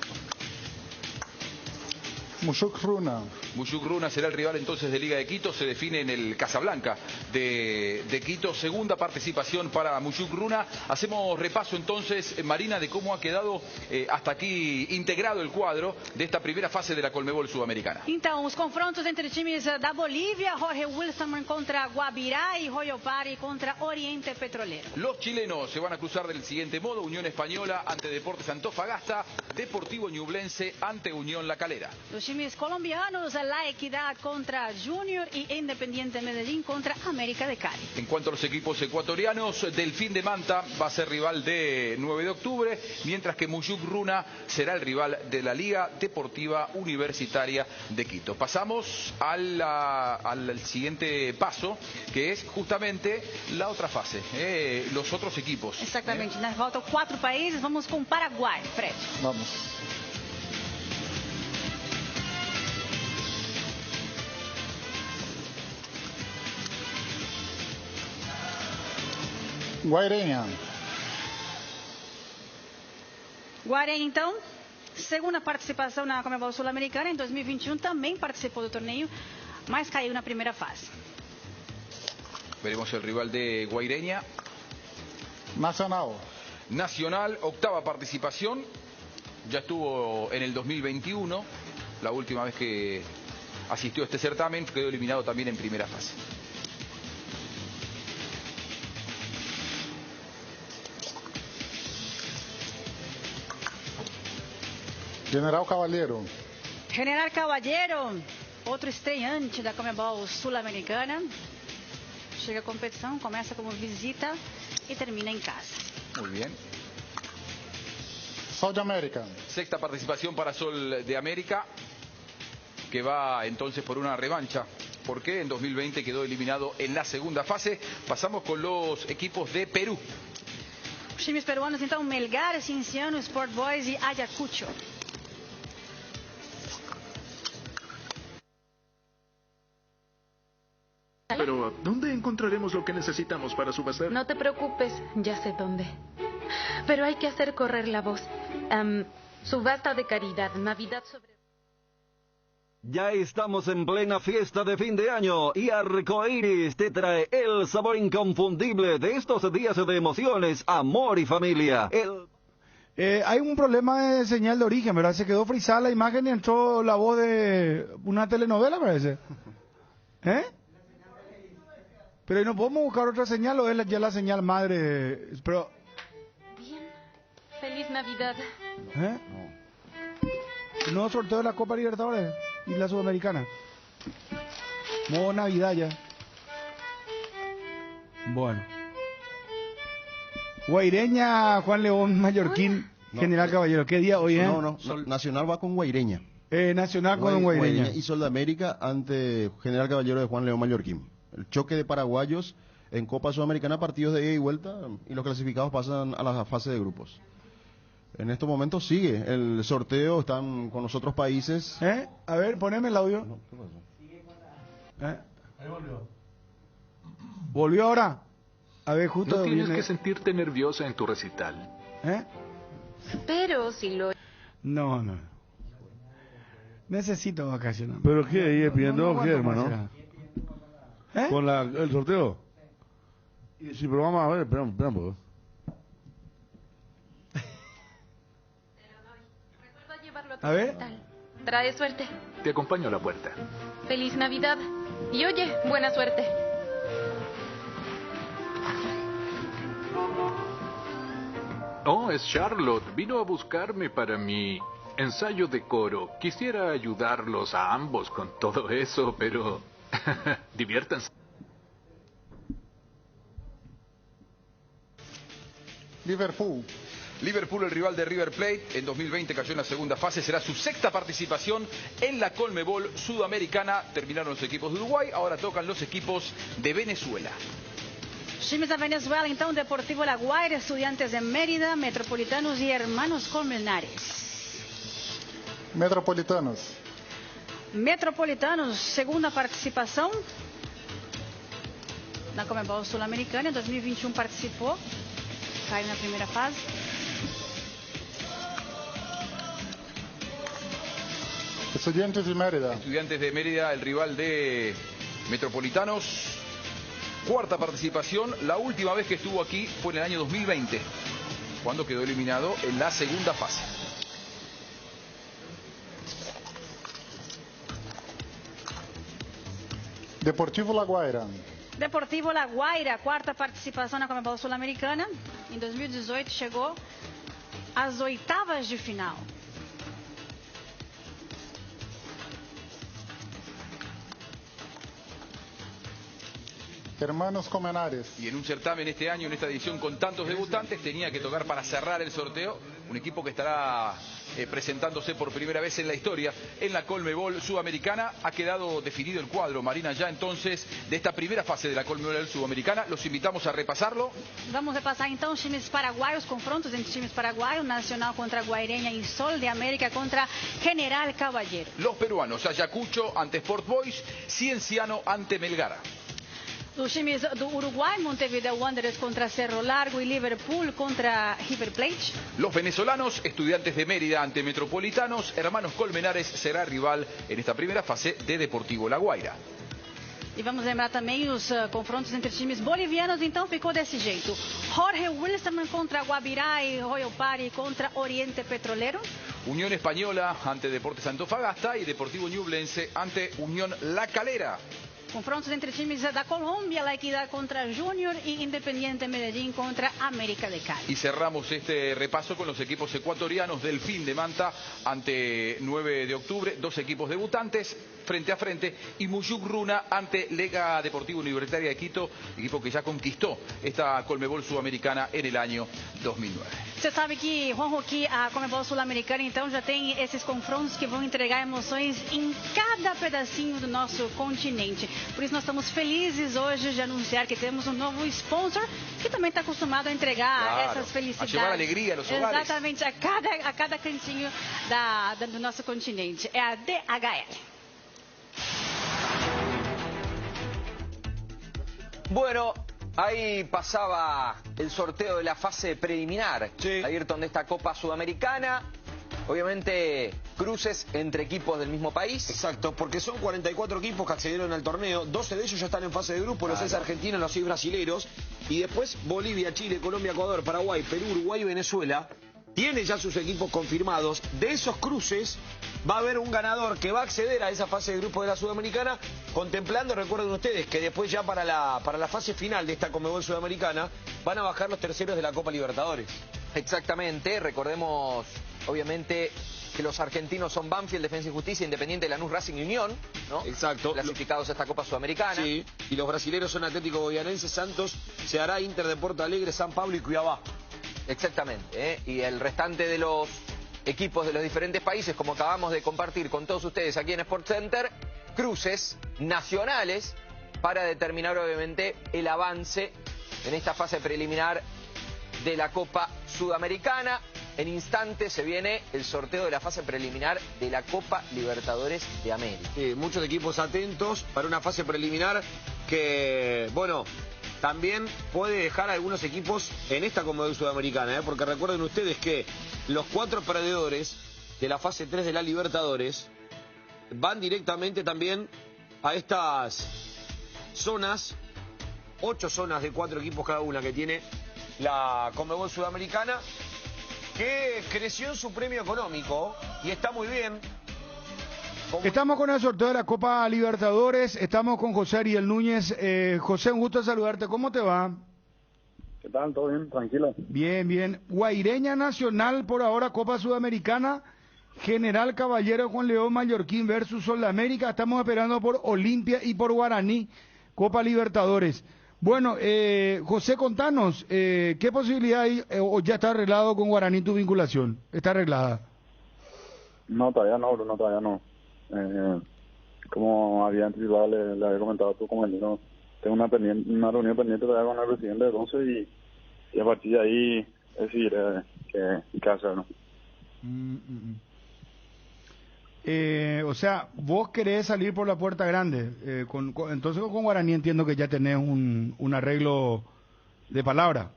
Speaker 15: Muchukruna.
Speaker 13: Muchukruna será el rival entonces de Liga de Quito, se define en el Casablanca de Quito, segunda participación para Muchukruna. Hacemos repaso entonces, Marina, de cómo ha quedado hasta aquí integrado el cuadro de esta primera fase de la Conmebol Sudamericana.
Speaker 14: Então, os confrontos entre times da Bolívia, Jorge Wilstermann contra Guabirá y Royal Party contra Oriente Petrolero.
Speaker 13: Los chilenos se van a cruzar del siguiente modo: Unión Española ante Deportes Antofagasta, Deportivo Ñublense ante Unión La Calera.
Speaker 14: Los times colombianos, La Equidad contra Junior y Independiente Medellín contra América de Cali.
Speaker 13: En cuanto a los equipos ecuatorianos, Delfín de Manta va a ser rival de 9 de octubre, mientras que Muchukruna será el rival de la Liga Deportiva Universitaria de Quito. Pasamos al siguiente paso, que es justamente la otra fase, los otros equipos.
Speaker 14: Exactamente, nos faltam 4 países, vamos com Paraguai, Fred.
Speaker 15: Vamos. Guairenha.
Speaker 14: Guairenha, então, segunda participação na Conmebol Sul-Americana. Em 2021 também participou do torneio, mas caiu na primeira fase.
Speaker 13: Veremos el rival de Guaireña.
Speaker 15: Nacional.
Speaker 13: Nacional, octava participación. Ya estuvo en el 2021, la última vez que asistió a este certamen, quedó eliminado también en primera fase.
Speaker 15: General Cavalheiro.
Speaker 14: General Cavalheiro, outro estreante da Conmebol Sul-Americana. chega a competição, começa como visita e termina em casa.
Speaker 13: Muy bien.
Speaker 15: Sol de América.
Speaker 13: Sexta participación para Sol de América, que va entonces por una revancha, porque en 2020 quedó eliminado en la segunda fase. Pasamos con los equipos de Perú.
Speaker 14: Os times peruanos, então, Melgar, Cienciano, Sport Boys e Ayacucho.
Speaker 17: Pero, ¿dónde encontraremos lo que necesitamos para subastar?
Speaker 18: No te preocupes, ya sé dónde. Pero hay que hacer correr la voz. Subasta de caridad, Navidad sobre...
Speaker 11: Ya estamos en plena fiesta de fin de año y Arcoiris te trae el sabor inconfundible de estos días de emociones, amor y familia.
Speaker 2: Hay un problema de señal de origen, ¿verdad? Se quedó frisada la imagen y entró la voz de una telenovela, parece. ¿Eh? Pero ¿y no podemos buscar otra señal o es ya la señal madre? Pero...
Speaker 18: Bien. Feliz Navidad.
Speaker 2: ¿Eh? No sorteo de la Copa Libertadores y la Sudamericana. Modo Navidad ya. Bueno. Guaireña, Juan León, Mallorquín,
Speaker 6: No,
Speaker 2: General Caballero. ¿Qué día hoy es?
Speaker 6: No, Nacional va con Guaireña.
Speaker 2: Nacional con Guaireña.
Speaker 6: Y Sol de América ante General Caballero de Juan León Mallorquín. El choque de paraguayos en Copa Sudamericana, partidos de ida y vuelta, y los clasificados pasan a la fase de grupos. En estos momentos sigue el sorteo, están con los otros países.
Speaker 2: A ver, poneme el audio.
Speaker 6: No, ¿qué pasó?
Speaker 2: Ahí volvió. ¿Volvió ahora? A ver, justo...
Speaker 17: No tienes
Speaker 2: viene...
Speaker 17: que sentirte nerviosa en tu recital.
Speaker 18: Pero si lo...
Speaker 2: No. Necesito vacaciones.
Speaker 4: ¿Pero qué? ¿Ahí pidiendo qué, hermano? ¿Con el sorteo? Sí, pero vamos a ver, esperamos.
Speaker 2: A ver.
Speaker 18: Trae suerte.
Speaker 17: Te acompaño a la puerta.
Speaker 18: Feliz Navidad. Y oye, buena suerte.
Speaker 17: Oh, es Charlotte. Vino a buscarme para mi ensayo de coro. Quisiera ayudarlos a ambos con todo eso, pero... diviértanse.
Speaker 15: Liverpool.
Speaker 13: Liverpool, el rival de River Plate, en 2020 cayó en la segunda fase, será su sexta participación en la Conmebol Sudamericana. Terminaron los equipos de Uruguay, ahora tocan los equipos de Venezuela.
Speaker 14: Os times da Venezuela, então, Deportivo La Guaira, Estudiantes de Mérida, Metropolitanos e Hermanos Colmenares.
Speaker 15: Metropolitanos.
Speaker 14: Metropolitanos, segunda participação na Conmebol Sul-Americana. Em 2021 participou, caiu na primeira fase.
Speaker 15: Estudiantes de Mérida.
Speaker 13: Estudiantes de Mérida, el rival de Metropolitanos. Cuarta participación, la última vez que estuvo aquí fue en el año 2020, cuando quedó eliminado en la segunda fase.
Speaker 15: Deportivo La Guaira.
Speaker 14: Deportivo La Guaira, quarta participação na Conmebol Sul-Americana. Em 2018 chegou às oitavas de final.
Speaker 15: Hermanos Colmenares.
Speaker 13: Y en un certamen este año, en esta edición con tantos debutantes, tenía que tocar para cerrar el sorteo un equipo que estará presentándose por primera vez en la historia en la Conmebol Sudamericana. Ha quedado definido el cuadro, Marina, ya entonces de esta primera fase de la Conmebol Sudamericana. Los invitamos a repasarlo.
Speaker 14: Vamos repassar então os times paraguaios, confrontos entre times paraguaios, Nacional contra Guaireña e Sol de América contra General Caballero.
Speaker 13: Los peruanos, Ayacucho ante Sport Boys, Cienciano ante Melgar.
Speaker 14: Os times do Uruguai, Montevideo Wanderers contra Cerro Largo e Liverpool contra River Plate.
Speaker 13: Los venezolanos, Estudiantes de Mérida ante Metropolitanos, Hermanos Colmenares será rival en esta primera fase de Deportivo La Guaira.
Speaker 14: E vamos lembrar também os confrontos entre times bolivianos, então ficou desse jeito. Jorge Wilstermann contra Guabirá e Royal Party contra Oriente Petrolero.
Speaker 13: Unión Española ante Deportes Antofagasta y Deportivo Ñublense ante Unión La Calera.
Speaker 14: confrontos entre times da Colômbia, La Equidad contra Júnior y Independiente Medellín contra América de Cali.
Speaker 13: Y cerramos este repaso con los equipos ecuatorianos del fin de Manta ante 9 de octubre, 2 equipos debutantes frente a frente, y Muyuc Runa ante Liga Deportiva Universitaria de Quito, equipo que ya conquistó esta Conmebol Sudamericana en el año 2009.
Speaker 14: Você sabe que, Juanjo, que a Conmebol Sul-Americana, então, já tem esses confrontos que vão entregar emoções em cada pedacinho do nosso continente. Por isso nós estamos felizes hoje de anunciar que temos um novo sponsor que também está acostumado a entregar essas felicidades.
Speaker 13: A llevar alegria aos hogares.
Speaker 14: Exatamente, a cada cantinho do nosso continente. É a DHL.
Speaker 19: Bueno, ahí pasaba el sorteo de la fase preliminar, Ayrton, de esta Copa Sudamericana. Obviamente, cruces entre equipos del mismo país.
Speaker 20: Exacto, porque son 44 equipos que accedieron al torneo. 12 de ellos ya están en fase de grupo, los 6 argentinos, los 6 brasileros. Y después Bolivia, Chile, Colombia, Ecuador, Paraguay, Perú, Uruguay y Venezuela tienen ya sus equipos confirmados. De esos cruces va a haber un ganador que va a acceder a esa fase de grupo de la Sudamericana, contemplando, recuerden ustedes, que después ya para la fase final de esta Conmebol Sudamericana van a bajar los terceros de la Copa Libertadores.
Speaker 19: Exactamente, recordemos obviamente que los argentinos son Banfield, Defensa y Justicia, Independiente, Lanús, Racing y Unión, ¿no?
Speaker 20: Exacto.
Speaker 19: Clasificados a esta Copa Sudamericana.
Speaker 20: Sí, y los brasileros son Atlético Goianense, Santos, Ceará, Inter de Porto Alegre, San Pablo y Cuiabá.
Speaker 19: Exactamente, y el restante de los equipos de los diferentes países, como acabamos de compartir con todos ustedes aquí en Sport Center, cruces nacionales para determinar obviamente el avance en esta fase preliminar de la Copa Sudamericana. En instantes se viene el sorteo de la fase preliminar de la Copa Libertadores de América.
Speaker 20: Muchos equipos atentos para una fase preliminar que, bueno, también puede dejar a algunos equipos en esta Conmebol Sudamericana, porque recuerden ustedes que los 4 perdedores de la fase 3 de la Libertadores van directamente también a estas zonas, 8 zonas de 4 equipos cada una que tiene la Conmebol Sudamericana, que creció en su premio económico y está muy bien.
Speaker 2: Estamos con el sorteo de la Copa Libertadores, estamos con José Ariel Núñez. José, un gusto saludarte, ¿cómo te va?
Speaker 5: ¿Qué tal? ¿Todo bien? Tranquilo.
Speaker 2: Bien, bien. Guaireña Nacional por ahora, Copa Sudamericana, General Caballero Juan León Mallorquín versus Sol de América. Estamos esperando por Olimpia y por Guaraní, Copa Libertadores. Bueno, José, contanos, ¿qué posibilidad hay o ya está arreglado con Guaraní tu vinculación? ¿Está arreglada?
Speaker 5: No, todavía no, Bruno, todavía no. Como había anticipado, le había comentado a tu compañero, tengo una reunión pendiente todavía con el presidente de 12 y a partir de ahí decidiré qué hacer, ¿no?
Speaker 2: O sea, vos querés salir por la puerta grande. Entonces con Guaraní entiendo que ya tenés un arreglo de palabra.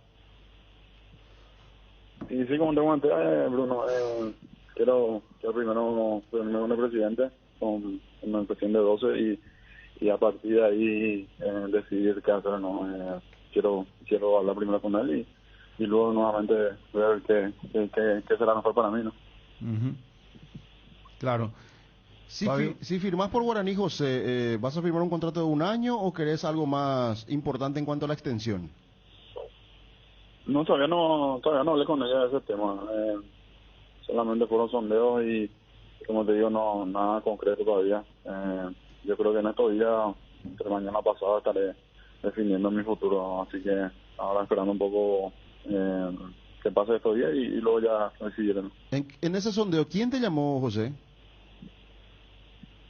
Speaker 5: Y sí, como te comenté, Bruno, quiero primero reunirme con el presidente, con el presidente de 12 y a partir de ahí decidir qué hacer, ¿no? Quiero hablar primero con él y luego nuevamente ver qué será mejor para mí, ¿no?
Speaker 2: Claro.
Speaker 6: Si firmás por Guaraní, José, ¿vas a firmar un contrato de 1 año o querés algo más importante en cuanto a la extensión?
Speaker 5: No, todavía no hablé con ella de ese tema. Solamente fueron sondeos y, como te digo, nada concreto todavía. Yo creo que en estos días, entre mañana pasada, estaré definiendo mi futuro. Así que ahora esperando un poco que pase estos días y luego ya decidiré.
Speaker 6: En ese sondeo, ¿quién te llamó, José?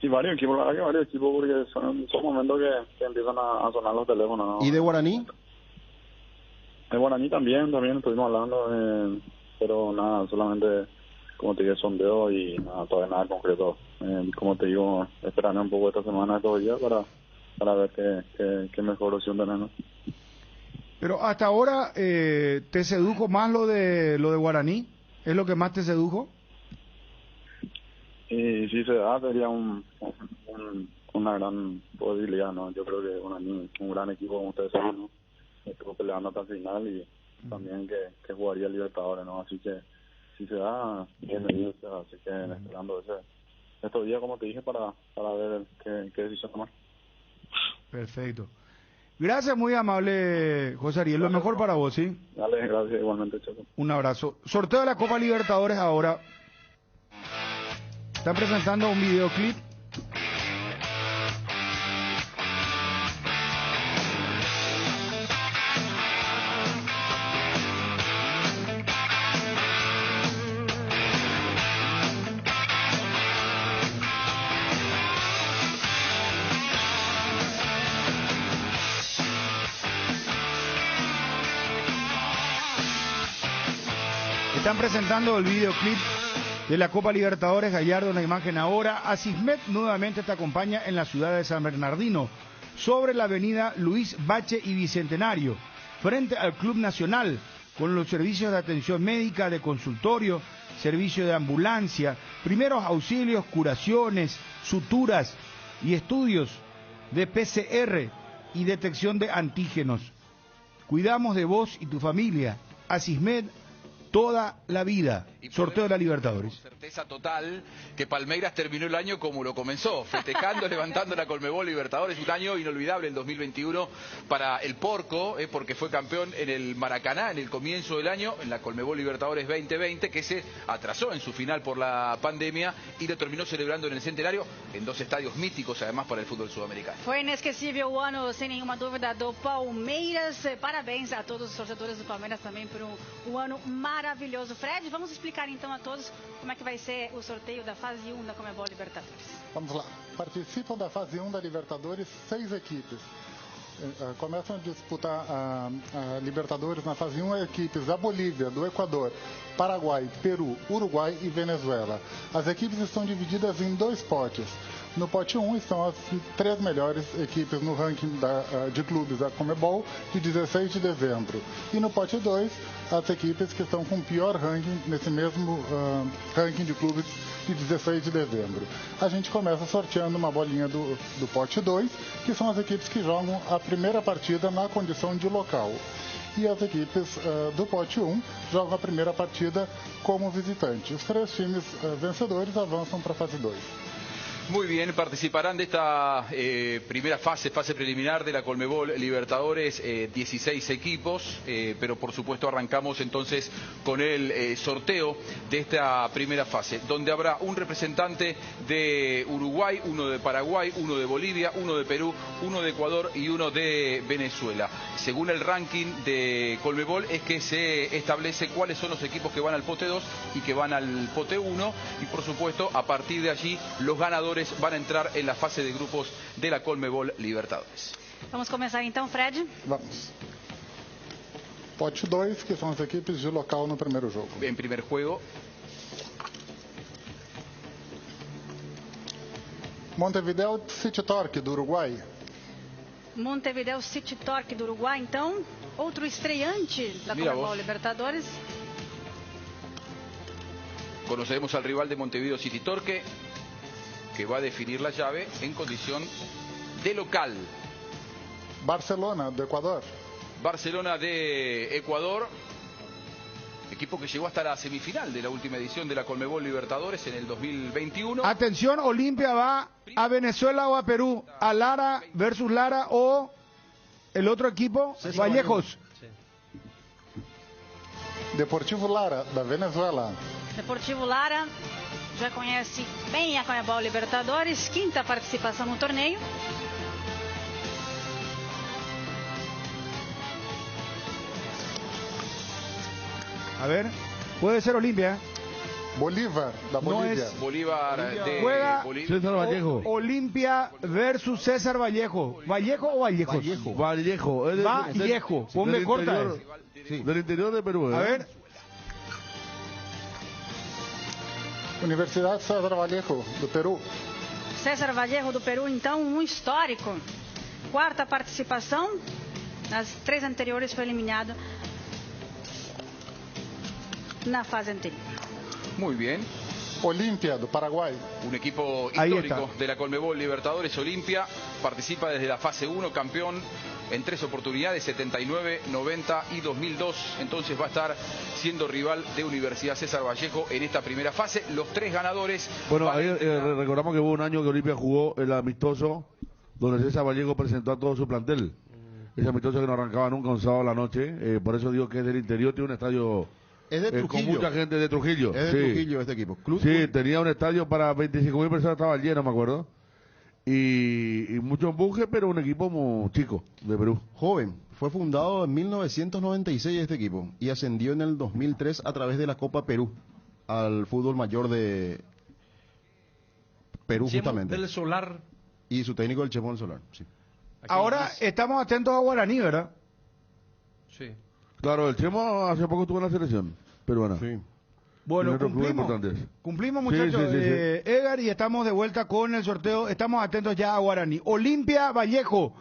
Speaker 5: Sí, varios equipos, la verdad que varios equipos, porque son momentos que empiezan a sonar los teléfonos, ¿no?
Speaker 6: ¿Y de Guaraní?
Speaker 5: De Guaraní también estuvimos hablando, pero nada, solamente, como te digo, sondeo y nada, todavía nada concreto. Como te digo, esperaré un poco esta semana, estos días, para ver qué mejor opción tenemos.
Speaker 2: Pero hasta ahora, ¿te sedujo más lo de Guaraní? ¿Es lo que más te sedujo?
Speaker 5: Y si se da, sería una gran posibilidad, ¿no? Yo creo que un gran equipo, como ustedes saben, ¿no? Estuvo peleando hasta el final y también que jugaría Libertadores, ¿no? Así que si se da, bienvenido. Así que esperando estos días, como te dije, para ver qué decisión tomar.
Speaker 2: Perfecto. Gracias, muy amable, José Ariel. Lo mejor para vos, ¿sí?
Speaker 5: Dale, gracias, igualmente, Chaco.
Speaker 2: Un abrazo. Sorteo de la Copa Libertadores ahora. Están presentando un videoclip. Están presentando el videoclip de la Copa Libertadores. Gallardo en la imagen ahora. Asismet nuevamente te acompaña en la ciudad de San Bernardino, sobre la avenida Luis Bache y Bicentenario, frente al Club Nacional, con los servicios de atención médica, de consultorio, servicio de ambulancia, primeros auxilios, curaciones, suturas y estudios de PCR y detección de antígenos. Cuidamos de vos y tu familia. Asismet, toda la vida. Sorteo de la Libertadores.
Speaker 13: Certeza total que Palmeiras terminó el año como lo comenzó, festejando, levantando la Conmebol Libertadores. Un año inolvidable el 2021 para el Porco, porque fue campeón en el Maracaná en el comienzo del año, en la Conmebol Libertadores 2020, que se atrasó en su final por la pandemia y lo terminó celebrando en el Centenario, en 2 estadios míticos además para el fútbol sudamericano.
Speaker 14: Foi inesquecível o ano, sem nenhuma dúvida, do Palmeiras. Parabéns a todos os torcedores do Palmeiras também por um ano maravilhoso. Fred, vamos explicar então a todos como é que vai ser o sorteio da fase 1 da Conmebol Libertadores.
Speaker 15: Vamos lá. Participam da fase 1 da Libertadores 6 equipes. Começam a disputar a Libertadores na fase 1 equipes da Bolívia, do Equador, Paraguai, Peru, Uruguai e Venezuela. As equipes estão divididas em 2 potes. No pote 1 estão as 3 melhores equipes no ranking de clubes da Conmebol de 16 de dezembro. E no pote 2, as equipes que estão com o pior ranking nesse mesmo ranking de clubes de 16 de dezembro. A gente começa sorteando uma bolinha do pote 2, que são as equipes que jogam a primeira partida na condição de local. E as equipes do pote 1 jogam a primeira partida como visitante. Os 3 times vencedores avançam para a fase 2.
Speaker 13: Muy bien, participarán de esta primera fase preliminar de la Conmebol Libertadores 16 equipos, pero por supuesto arrancamos entonces con el sorteo de esta primera fase, donde habrá un representante de Uruguay, uno de Paraguay, uno de Bolivia, uno de Perú, uno de Ecuador y uno de Venezuela. Según el ranking de Conmebol es que se establece cuáles son los equipos que van al pote 2 y que van al pote 1 y por supuesto a partir de allí los ganadores van a entrar en la fase de grupos de la Conmebol Libertadores.
Speaker 14: Vamos começar então, Fred?
Speaker 15: Vamos. Pote 2, que são as equipes de local no primeiro jogo.
Speaker 13: En primer juego.
Speaker 15: Montevideo City Torque, do Uruguai.
Speaker 14: Montevideo City Torque, do Uruguai, então. Outro estreante da Conmebol Libertadores.
Speaker 13: Conoceremos al rival de Montevideo City Torque, que va a definir la llave en condición de local.
Speaker 15: Barcelona, de Ecuador.
Speaker 13: Barcelona de Ecuador, equipo que llegó hasta la semifinal de la última edición de la Conmebol Libertadores en el 2021.
Speaker 2: Atención, Olimpia va a Venezuela o a Perú, a Lara versus Lara o el otro equipo, Vallejos.
Speaker 15: Sí. Deportivo Lara, da Venezuela.
Speaker 14: Deportivo Lara já conhece bem a Conmebol Libertadores, 5ª participação no torneio.
Speaker 2: A ver, puede ser Olimpia.
Speaker 15: Bolívar, da Bolívia.
Speaker 2: No es
Speaker 13: Bolívar de
Speaker 2: juega
Speaker 4: César Vallejo.
Speaker 2: Olimpia versus César Vallejo. ¿Vallejo o Vallejos?
Speaker 4: Vallejo.
Speaker 2: Vallejo. Ponme corta.
Speaker 4: Del interior de Perú.
Speaker 2: A ver.
Speaker 15: Universidade César Vallejo, do Peru.
Speaker 14: César Vallejo, do Peru, então, um histórico. 4ª participação. Nas 3 anteriores foi eliminado na fase anterior.
Speaker 13: Muy bien.
Speaker 15: Olimpia, do Paraguay.
Speaker 13: Un equipo histórico de la Conmebol Libertadores. Olimpia participa desde la fase 1, campeón en 3 oportunidades, 79, 90 y 2002. Entonces va a estar siendo rival de Universidad César Vallejo en esta primera fase. Los 3 ganadores.
Speaker 4: Bueno, ahí recordamos que hubo un año que Olimpia jugó el amistoso donde César Vallejo presentó a todo su plantel. Ese amistoso que no arrancaba nunca un sábado a la noche, por eso digo que es del interior, tiene un estadio
Speaker 6: Es de
Speaker 4: con
Speaker 6: Trujillo.
Speaker 4: mucha gente de Trujillo.
Speaker 6: Es de
Speaker 4: sí.
Speaker 6: Trujillo este equipo.
Speaker 4: Sí, tenía un estadio para 25.000 personas, estaba lleno, me acuerdo. Y mucho empuje, pero un equipo muy chico de Perú.
Speaker 6: Joven. Fue fundado en 1996 este equipo y ascendió en el 2003 a través de la Copa Perú al fútbol mayor de Perú,
Speaker 3: Chemo
Speaker 6: justamente.
Speaker 3: del Solar.
Speaker 6: Y su técnico el Chemo del Solar, sí.
Speaker 2: Ahora estamos atentos a Guaraní, ¿verdad?
Speaker 3: Sí.
Speaker 4: Claro, el Chemo hace poco estuvo en la selección peruana.
Speaker 6: Sí.
Speaker 2: Bueno, cumplimos muchachos,
Speaker 4: Sí.
Speaker 2: Edgar, y estamos de vuelta con el sorteo. Estamos atentos ya a Guaraní. Olimpia Vallejo,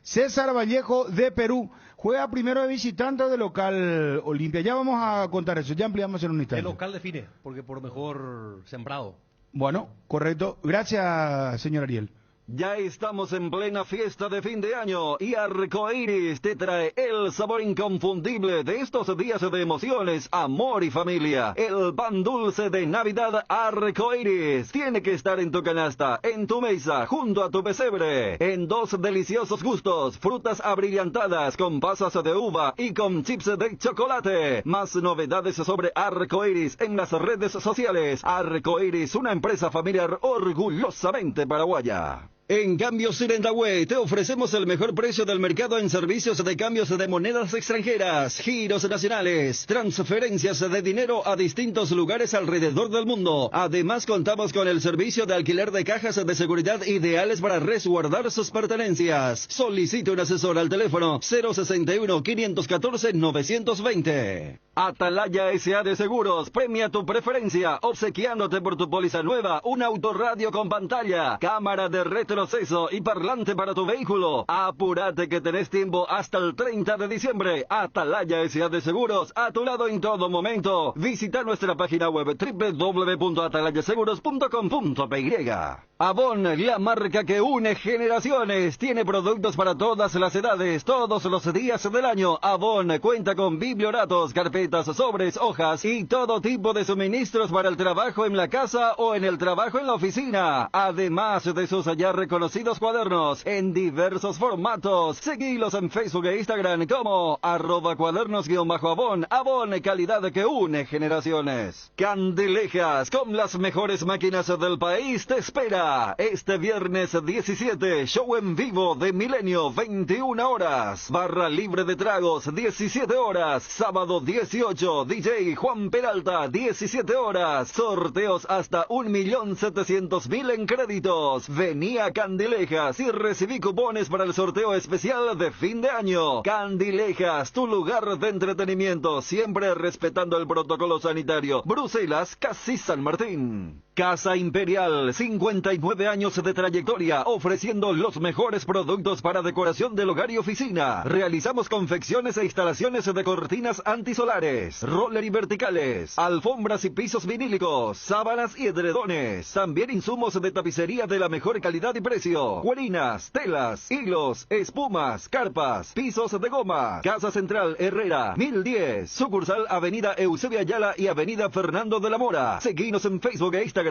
Speaker 2: César Vallejo de Perú. Juega primero de visitante o de local Olimpia. Ya vamos a contar eso, ya ampliamos en un instante.
Speaker 3: El local define, porque por mejor sembrado.
Speaker 2: Bueno, correcto. Gracias, señor Ariel.
Speaker 11: Ya estamos en plena fiesta de fin de año y Arcoiris te trae el sabor inconfundible de estos días de emociones, amor y familia. El pan dulce de Navidad Arcoiris tiene que estar en tu canasta, en tu mesa, junto a tu pesebre, en dos deliciosos gustos, frutas abrillantadas con pasas de uva y con chips de chocolate. Más novedades sobre Arcoiris en las redes sociales. Arcoiris, una empresa familiar orgullosamente paraguaya. En Cambios Sirendahue te ofrecemos el mejor precio del mercado en servicios de cambios de monedas extranjeras, giros nacionales, transferencias de dinero a distintos lugares alrededor del mundo. Además contamos con el servicio de alquiler de cajas de seguridad ideales para resguardar sus pertenencias. Solicite un asesor al teléfono 061-514-920. Atalaya S.A. de Seguros premia tu preferencia obsequiándote por tu póliza nueva un autorradio con pantalla, cámara de retroceso y parlante para tu vehículo. Apúrate que tenés tiempo hasta el 30 de diciembre. Atalaya S.A. de Seguros, a tu lado en todo momento. Visita nuestra página web www.atalayaseguros.com.py. Avon, la marca que une generaciones, tiene productos para todas las edades, todos los días del año. Avon cuenta con biblioratos, carpetas, sobres, hojas y todo tipo de suministros para el trabajo en la casa o en el trabajo en la oficina. Además de sus ya reconocidos cuadernos en diversos formatos. Seguilos en Facebook e Instagram como @cuadernos_Avon. Avon, calidad que une generaciones. Candilejas, con las mejores máquinas del país, te espera. Este viernes 17, show en vivo de Milenio, 21 horas. Barra libre de tragos, 17 horas. Sábado 18, DJ Juan Peralta, 17 horas. Sorteos hasta 1.700.000 en créditos. Vení a Candilejas y recibí cupones para el sorteo especial de fin de año. Candilejas, tu lugar de entretenimiento, siempre respetando el protocolo sanitario. Bruselas, casi San Martín. Casa Imperial, 59 años de trayectoria, ofreciendo los mejores productos para decoración del hogar y oficina. Realizamos confecciones e instalaciones de cortinas antisolares, roller y verticales, alfombras y pisos vinílicos, sábanas y edredones. También insumos de tapicería de la mejor calidad y precio. Cuerinas, telas, hilos, espumas, carpas, pisos de goma. Casa Central Herrera, 1010. Sucursal Avenida Eusebio Ayala y Avenida Fernando de la Mora. Seguinos en Facebook e Instagram,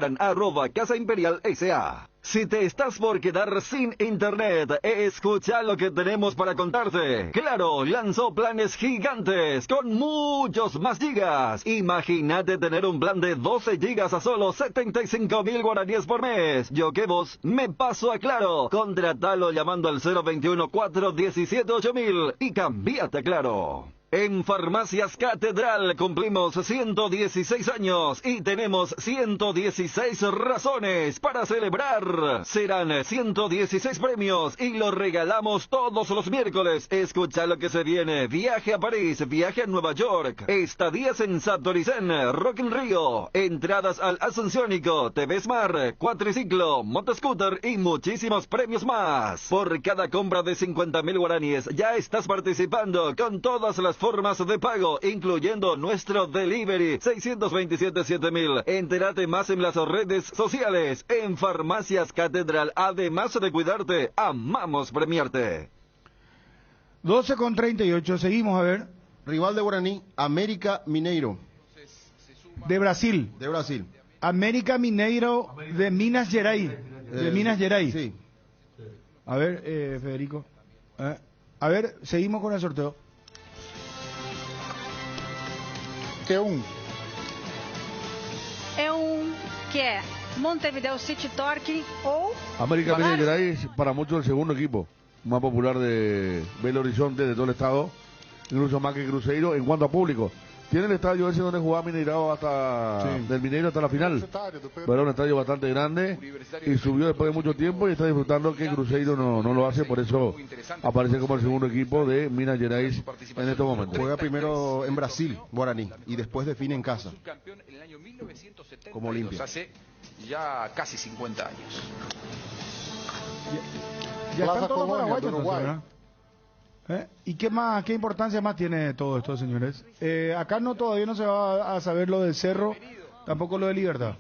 Speaker 11: @Casa Imperial S.A. Si te estás por quedar sin internet, escucha lo que tenemos para contarte. Claro, lanzó planes gigantes con muchos más gigas. Imagínate tener un plan de 12 gigas a solo 75.000 guaraníes por mes. Yo que vos me paso a Claro. Contratalo llamando al 021-417-8000 y cambiate a Claro. En Farmacias Catedral cumplimos 116 años y tenemos 116 razones para celebrar. Serán 116 premios y los regalamos todos los miércoles. Escucha lo que se viene: viaje a París, viaje a Nueva York, estadías en Satoricen, Rock in Rio, entradas al Asunciónico, TV Smart, cuatriciclo, motoscooter y muchísimos premios más. Por cada compra de 50.000 guaraníes ya estás participando con todas las formas de pago, incluyendo nuestro delivery 627-7000. Entérate más en las redes sociales. En Farmacias Catedral, además de cuidarte, amamos premiarte.
Speaker 2: 12:38, seguimos a ver.
Speaker 6: Rival de Guaraní, América Mineiro.
Speaker 2: De Brasil.
Speaker 6: De Brasil.
Speaker 2: América Mineiro de Minas Gerais. De Minas Gerais.
Speaker 6: Sí.
Speaker 2: A ver, Federico. A ver, seguimos con el sorteo.
Speaker 14: Que é Montevideo City Torque ou
Speaker 4: América Minas Gerais, para muchos el segundo equipo más popular de Belo Horizonte, de todo el estado, incluso más que Cruzeiro en cuanto a público. Tiene el estadio ese donde jugaba Mineirao del Mineiro hasta la final. Pero era un estadio bastante grande y subió después de mucho tiempo y está disfrutando que Cruzeiro no lo hace, por eso aparece como el segundo equipo de Minas Gerais en estos momentos.
Speaker 6: Juega primero en Brasil, Guaraní, y después define en casa.
Speaker 13: Subcampeón en el año 1970,
Speaker 6: como Olimpia.
Speaker 13: Hace ya casi 50 años.
Speaker 2: Ya están todos paraguayos, entonces, ¿verdad? ¿Y qué importancia más tiene todo esto, señores? Acá todavía no se va a saber lo del Cerro, tampoco lo de Libertad.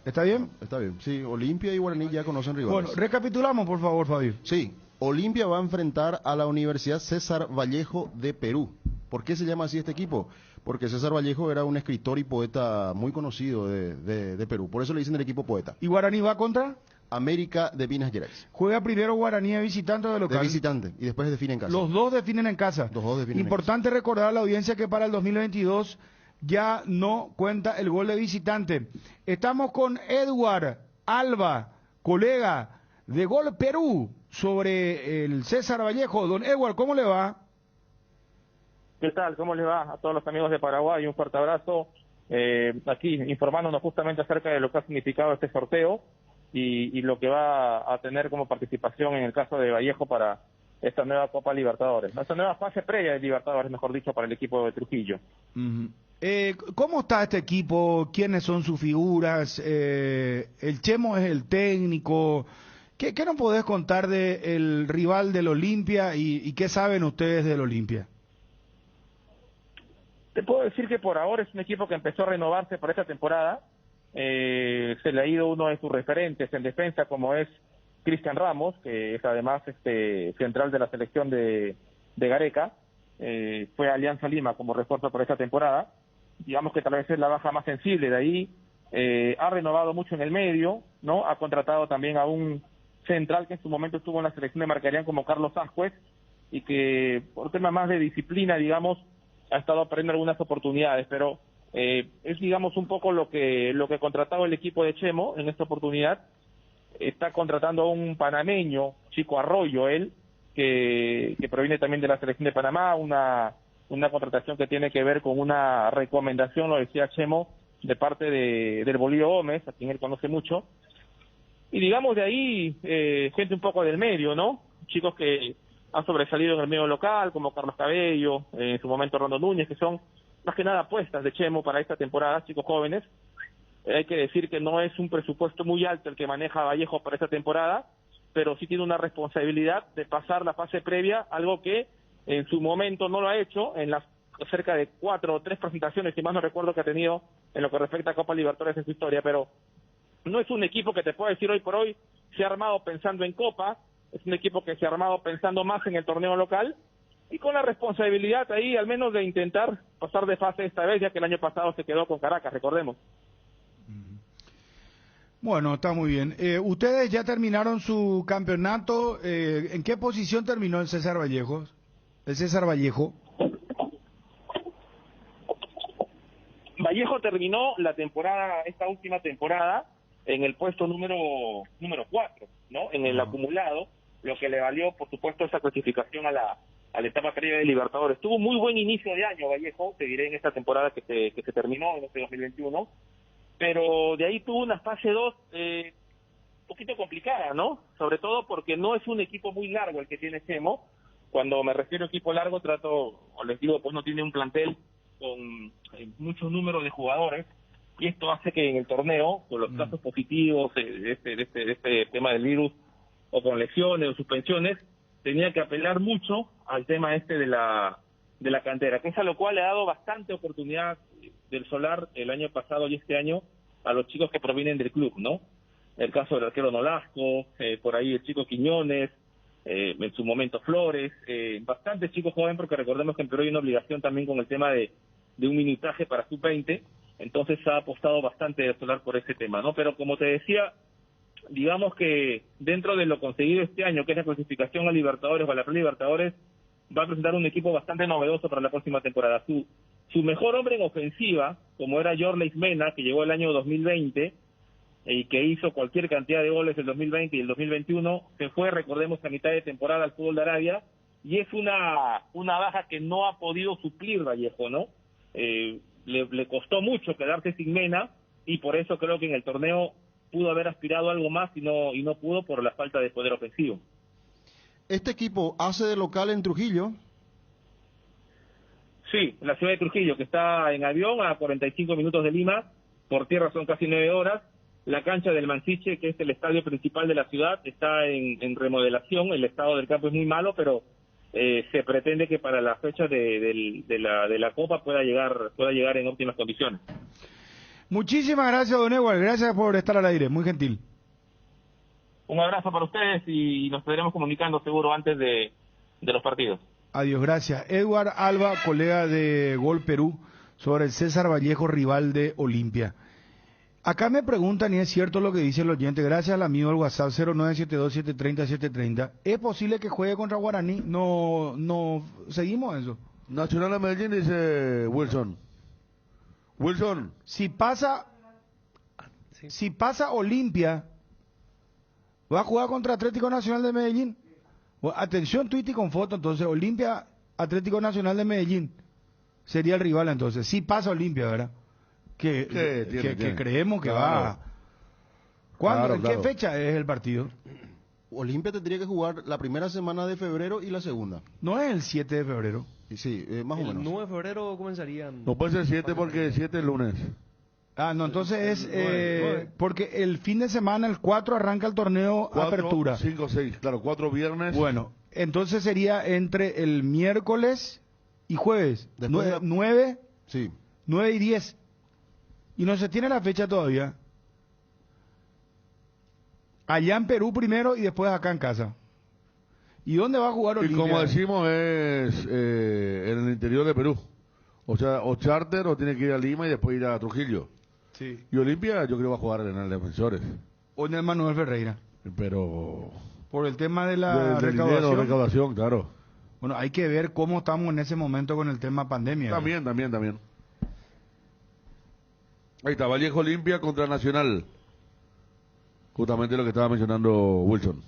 Speaker 2: ¿Está bien?
Speaker 6: Está bien, sí, Olimpia y Guaraní ya conocen rivales.
Speaker 2: Bueno, recapitulamos, por favor, Fabio.
Speaker 6: Sí, Olimpia va a enfrentar a la Universidad César Vallejo de Perú. ¿Por qué se llama así este equipo? Porque César Vallejo era un escritor y poeta muy conocido de Perú, por eso le dicen el equipo poeta.
Speaker 2: ¿Y Guaraní va contra?
Speaker 6: América de Minas Gerais.
Speaker 2: Juega primero Guaraní de visitante o de local.
Speaker 6: De visitante, y después define en casa.
Speaker 2: Los dos definen en casa. Importante recordar a la audiencia que para el 2022 ya no cuenta el gol de visitante. Estamos con Edward Alba, colega de Gol Perú, sobre el César Vallejo. Don Edward, ¿cómo le va?
Speaker 21: ¿Qué tal? ¿Cómo les va a todos los amigos de Paraguay? Un fuerte abrazo. Aquí informándonos justamente acerca de lo que ha significado este sorteo y lo que va a tener como participación en el caso de Vallejo para esta nueva Copa Libertadores. Esta nueva fase previa de Libertadores, mejor dicho, para el equipo de Trujillo.
Speaker 2: ¿Cómo está este equipo? ¿Quiénes son sus figuras? El Chemo es el técnico. ¿Qué nos podés contar del rival del Olimpia y qué saben ustedes del Olimpia?
Speaker 21: Te puedo decir que por ahora es un equipo que empezó a renovarse para esta temporada. Se le ha ido uno de sus referentes en defensa, como es Cristian Ramos, que es además central de la selección de Gareca. Fue a Alianza Lima como refuerzo por esta temporada. Digamos que tal vez es la baja más sensible de ahí. Ha renovado mucho en el medio, ¿no? Ha contratado también a un central que en su momento estuvo en la selección de Marcarían como Carlos Ascuez y que por tema más de disciplina, digamos, ha estado perdiendo algunas oportunidades, pero es, digamos, un poco lo que ha contratado el equipo de Chemo en esta oportunidad. Está contratando a un panameño, Chico Arroyo, él, que proviene también de la selección de Panamá, una contratación que tiene que ver con una recomendación, lo decía Chemo, de parte del Bolívar Gómez, a quien él conoce mucho. Y digamos de ahí, gente un poco del medio, ¿no? Chicos que han sobresalido en el medio local, como Carlos Cabello, en su momento Rondo Núñez, que son más que nada apuestas de Chemo para esta temporada, chicos jóvenes. Hay que decir que no es un presupuesto muy alto el que maneja Vallejo para esta temporada, pero sí tiene una responsabilidad de pasar la fase previa, algo que en su momento no lo ha hecho en las cerca de 4 o 3 presentaciones, si más no recuerdo, que ha tenido en lo que respecta a Copa Libertadores en su historia, pero no es un equipo que te puedo decir hoy por hoy se ha armado pensando en Copa, es un equipo que se ha armado pensando más en el torneo local y con la responsabilidad ahí al menos de intentar pasar de fase esta vez, ya que el año pasado se quedó con Caracas, recordemos.
Speaker 2: Bueno, está muy bien. Ustedes ya terminaron su campeonato. ¿En qué posición terminó el César Vallejo?
Speaker 21: Vallejo terminó la temporada, esta última temporada, en el puesto número 4, ¿no? En el acumulado, lo que le valió, por supuesto, esa clasificación a la etapa previa de Libertadores. Tuvo muy buen inicio de año Vallejo, te diré, en esta temporada que se terminó en este 2021, pero de ahí tuvo una fase 2 un poquito complicada, ¿no? Sobre todo porque no es un equipo muy largo el que tiene Chemo. Cuando me refiero a equipo largo, les digo, pues no tiene un plantel con muchos números de jugadores, y esto hace que en el torneo, con los casos positivos de este tema del virus, o con lesiones o suspensiones, tenía que apelar mucho al tema de la cantera, que es a lo cual le ha dado bastante oportunidad del Solar el año pasado y este año a los chicos que provienen del club, ¿no? El caso del arquero Nolasco, por ahí el chico Quiñones, en su momento Flores, bastantes chicos jóvenes, porque recordemos que en Perú hay una obligación también con el tema de un minutaje para sub-20, entonces ha apostado bastante el Solar por ese tema, ¿no? Pero como te decía, digamos que dentro de lo conseguido este año, que es la clasificación a Libertadores o a la Pre-Libertadores, va a presentar un equipo bastante novedoso para la próxima temporada. Su mejor hombre en ofensiva, como era Yorleis Mena, que llegó el año 2020 y que hizo cualquier cantidad de goles el 2020 y el 2021, se fue, recordemos, a mitad de temporada al fútbol de Arabia, y es una baja que no ha podido suplir Vallejo, ¿no? Le costó mucho quedarse sin Mena, y por eso creo que en el torneo pudo haber aspirado a algo más y no pudo por la falta de poder ofensivo.
Speaker 6: Este equipo hace de local en Trujillo.
Speaker 21: Sí, en la ciudad de Trujillo, que está en avión a 45 minutos de Lima, por tierra son casi 9 horas. La cancha del Mansiche, que es el estadio principal de la ciudad, está en remodelación. El estado del campo es muy malo, pero se pretende que para la fecha de la Copa pueda llegar en óptimas condiciones.
Speaker 2: Muchísimas gracias, don Edward. Gracias por estar al aire. Muy gentil.
Speaker 21: Un abrazo para ustedes y nos estaremos comunicando seguro antes de los partidos.
Speaker 2: Adiós, gracias. Edward Alba, colega de Gol Perú, sobre el César Vallejo, rival de Olimpia. Acá me preguntan, y es cierto lo que dice el oyente, gracias al amigo del WhatsApp 0972-730-730, ¿es posible que juegue contra Guaraní? No seguimos eso.
Speaker 4: Nacional de Medellín, dice Wilson. Wilson.
Speaker 2: Si pasa Olimpia, va a jugar contra Atlético Nacional de Medellín. Atención, tuit y con foto, entonces, Olimpia, Atlético Nacional de Medellín, sería el rival entonces. Si pasa Olimpia, ¿verdad? Que creemos que va. ¿Cuándo? ¿En qué fecha es el partido?
Speaker 6: Olimpia tendría que jugar la primera semana de febrero y la segunda.
Speaker 2: ¿No es el 7 de febrero?
Speaker 6: Sí, más o menos.
Speaker 3: El 9 de febrero comenzarían.
Speaker 4: No puede ser 7 porque 7 es lunes.
Speaker 2: Ah, no, entonces es porque el fin de semana, el 4, arranca el torneo
Speaker 4: 4,
Speaker 2: Apertura.
Speaker 4: 5, 6, claro, 4 viernes.
Speaker 2: Bueno, entonces sería entre el miércoles y jueves. 9,
Speaker 6: sí.
Speaker 2: 9 y 10. Y no se tiene la fecha todavía. Allá en Perú primero y después acá en casa. ¿Y dónde va a jugar Olimpia?
Speaker 4: Y como decimos, es en el interior de Perú. O sea, o charter o tiene que ir a Lima y después ir a Trujillo.
Speaker 2: Sí.
Speaker 4: Y Olimpia yo creo va a jugar en el Defensores.
Speaker 2: O en el Manuel Ferreira.
Speaker 4: Pero...
Speaker 2: por el tema de la
Speaker 4: recaudación, claro.
Speaker 2: Bueno, hay que ver cómo estamos en ese momento con el tema pandemia.
Speaker 4: También. Ahí está, Vallejo Olimpia contra Nacional. Justamente lo que estaba mencionando Wilson.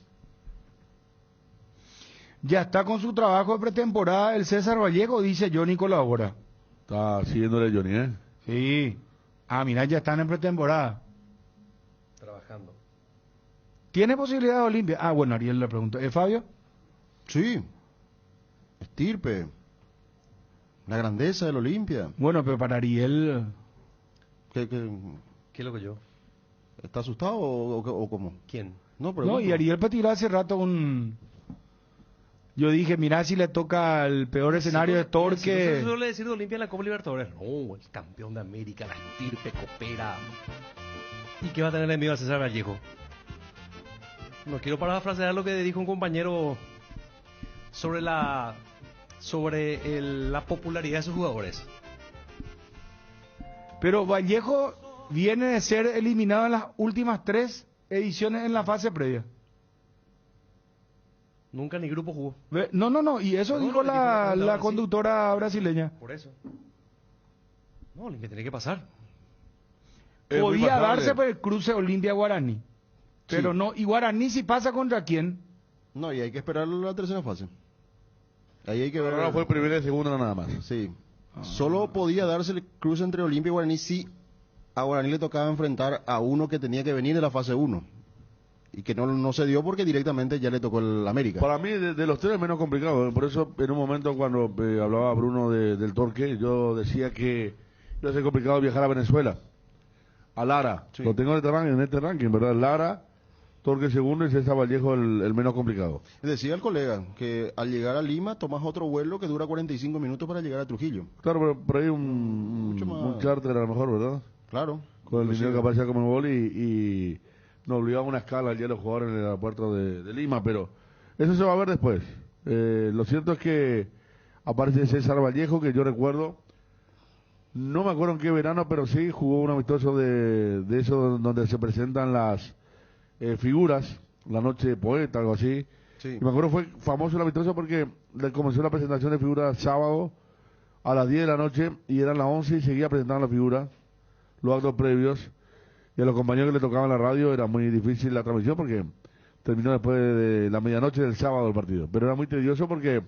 Speaker 2: Ya está con su trabajo de pretemporada el César Vallejo, dice Johnny Colabora.
Speaker 4: Está siguiéndole Johnny, ¿eh?
Speaker 2: Sí. Ah, mira, ya están en pretemporada.
Speaker 3: Trabajando.
Speaker 2: ¿Tiene posibilidad de Olimpia? Ah, bueno, Ariel le preguntó. ¿Fabio?
Speaker 6: Sí. Estirpe. La grandeza del Olimpia.
Speaker 2: Bueno, pero para Ariel...
Speaker 6: ¿Qué
Speaker 3: es lo que yo?
Speaker 6: ¿Está asustado o cómo?
Speaker 3: ¿Quién?
Speaker 2: No, y Ariel tiró hace rato yo dije, mirá si le toca el peor escenario de Torque.
Speaker 3: Eso suele decir de Olimpia en la Copa Libertadores. No, el campeón de América, la estirpe, copera. ¿Y qué va a tener en medio al César Vallejo? No quiero parafrasear lo que dijo un compañero sobre la popularidad de sus jugadores.
Speaker 2: Pero Vallejo viene de ser eliminado en las últimas 3 ediciones en la fase previa.
Speaker 3: Nunca ni grupo jugó.
Speaker 2: No, y eso dijo la conductora brasileña.
Speaker 3: Por eso. No, Olimpia tiene que pasar.
Speaker 2: Podía darse por el cruce Olimpia-Guaraní. Pero no, y Guaraní si pasa contra quién.
Speaker 6: No, y hay que esperar la tercera fase. Ahí hay que ver.
Speaker 4: Ahora fue primera y segunda nada más.
Speaker 6: Sí. Solo podía darse el cruce entre Olimpia y Guaraní si a Guaraní le tocaba enfrentar a uno que tenía que venir de la fase 1. Y que no se dio porque directamente ya le tocó el América.
Speaker 4: Para mí, de los 3 es menos complicado. Por eso, en un momento cuando hablaba Bruno del Torque, yo decía que iba a ser complicado viajar a Venezuela. A Lara. Sí. Lo tengo en este ranking, ¿verdad? Lara, Torque segundo y César Vallejo el menos complicado.
Speaker 6: Decía el colega que al llegar a Lima tomas otro vuelo que dura 45 minutos para llegar a Trujillo.
Speaker 4: Claro, pero por ahí un charter a lo mejor, ¿verdad?
Speaker 6: Claro.
Speaker 4: Con el dinero que aparecía como gol y nos obligaba a una escala allá los jugadores en el aeropuerto de Lima, pero eso se va a ver después. Lo cierto es que aparece César Vallejo, que yo recuerdo, no me acuerdo en qué verano, pero sí jugó un amistoso de eso donde se presentan figuras, la noche de poeta, algo así.
Speaker 6: Sí.
Speaker 4: Y me acuerdo fue famoso la Vistosa porque le comenzó la presentación de figuras sábado a las 10 de la noche y eran las 11 y seguía presentando la figura, los actos previos. Y a los compañeros que le tocaban la radio era muy difícil la transmisión porque terminó después de la medianoche del sábado el partido. Pero era muy tedioso porque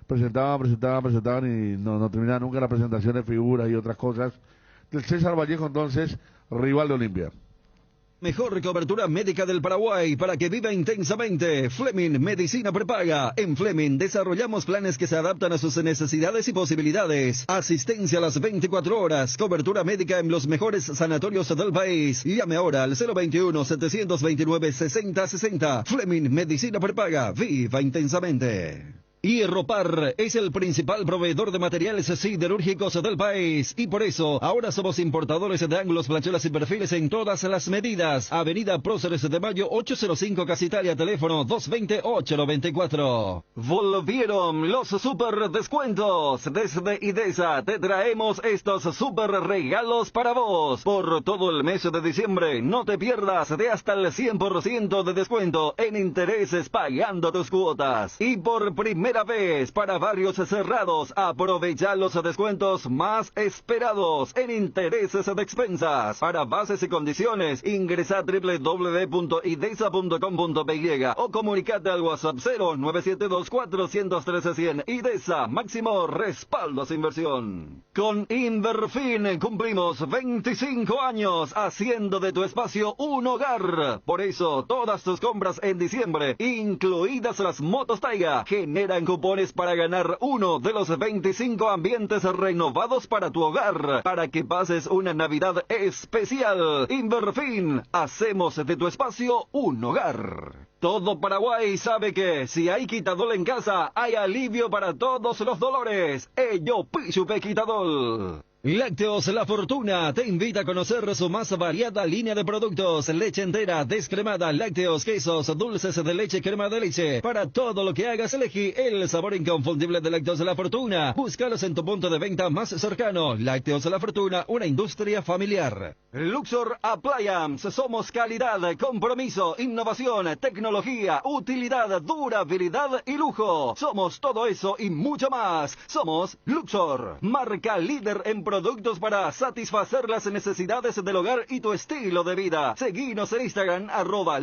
Speaker 4: presentaban y no terminaba nunca la presentación de figuras y otras cosas. Del César Vallejo entonces, rival de Olimpia.
Speaker 11: Mejor cobertura médica del Paraguay para que viva intensamente. Fleming Medicina Prepaga. En Fleming desarrollamos planes que se adaptan a sus necesidades y posibilidades. Asistencia a las 24 horas. Cobertura médica en los mejores sanatorios del país. Llame ahora al 021-729-6060. Fleming Medicina Prepaga. Viva intensamente. Hierropar es el principal proveedor de materiales siderúrgicos del país y por eso ahora somos importadores de ángulos, planchuelas y perfiles en todas las medidas. Avenida Próceres de Mayo 805 Casa Italia, teléfono 220-894. Volvieron los super descuentos. Desde IDESA te traemos estos super regalos para vos. Por todo el mes de diciembre no te pierdas de hasta el 100% de descuento en intereses pagando tus cuotas. Y por primera vez para barrios cerrados, aprovecha los descuentos más esperados en intereses de expensas. Para bases y condiciones, ingresa a www.idesa.com.py o comunicate al WhatsApp 0972-413-100. IDESA, máximo respaldo a su inversión. Con Inverfin cumplimos 25 años haciendo de tu espacio un hogar. Por eso, todas tus compras en diciembre, incluidas las motos Taiga, generan cupones para ganar uno de los 25 ambientes renovados para tu hogar, para que pases una Navidad especial. Inverfin, hacemos de tu espacio un hogar. Todo Paraguay sabe que si hay quitadol en casa, hay alivio para todos los dolores. Ello Pichupe Quitadol. Lácteos La Fortuna te invita a conocer su más variada línea de productos: leche entera, descremada, lácteos, quesos, dulces de leche, crema de leche. Para todo lo que hagas, elegí el sabor inconfundible de Lácteos La Fortuna. Búscalos en tu punto de venta más cercano. Lácteos La Fortuna, una industria familiar. Luxor Appliance, somos calidad, compromiso, innovación, tecnología, utilidad, durabilidad y lujo. Somos todo eso y mucho más. Somos Luxor, marca líder en productos para satisfacer las necesidades del hogar y tu estilo de vida. Seguinos en Instagram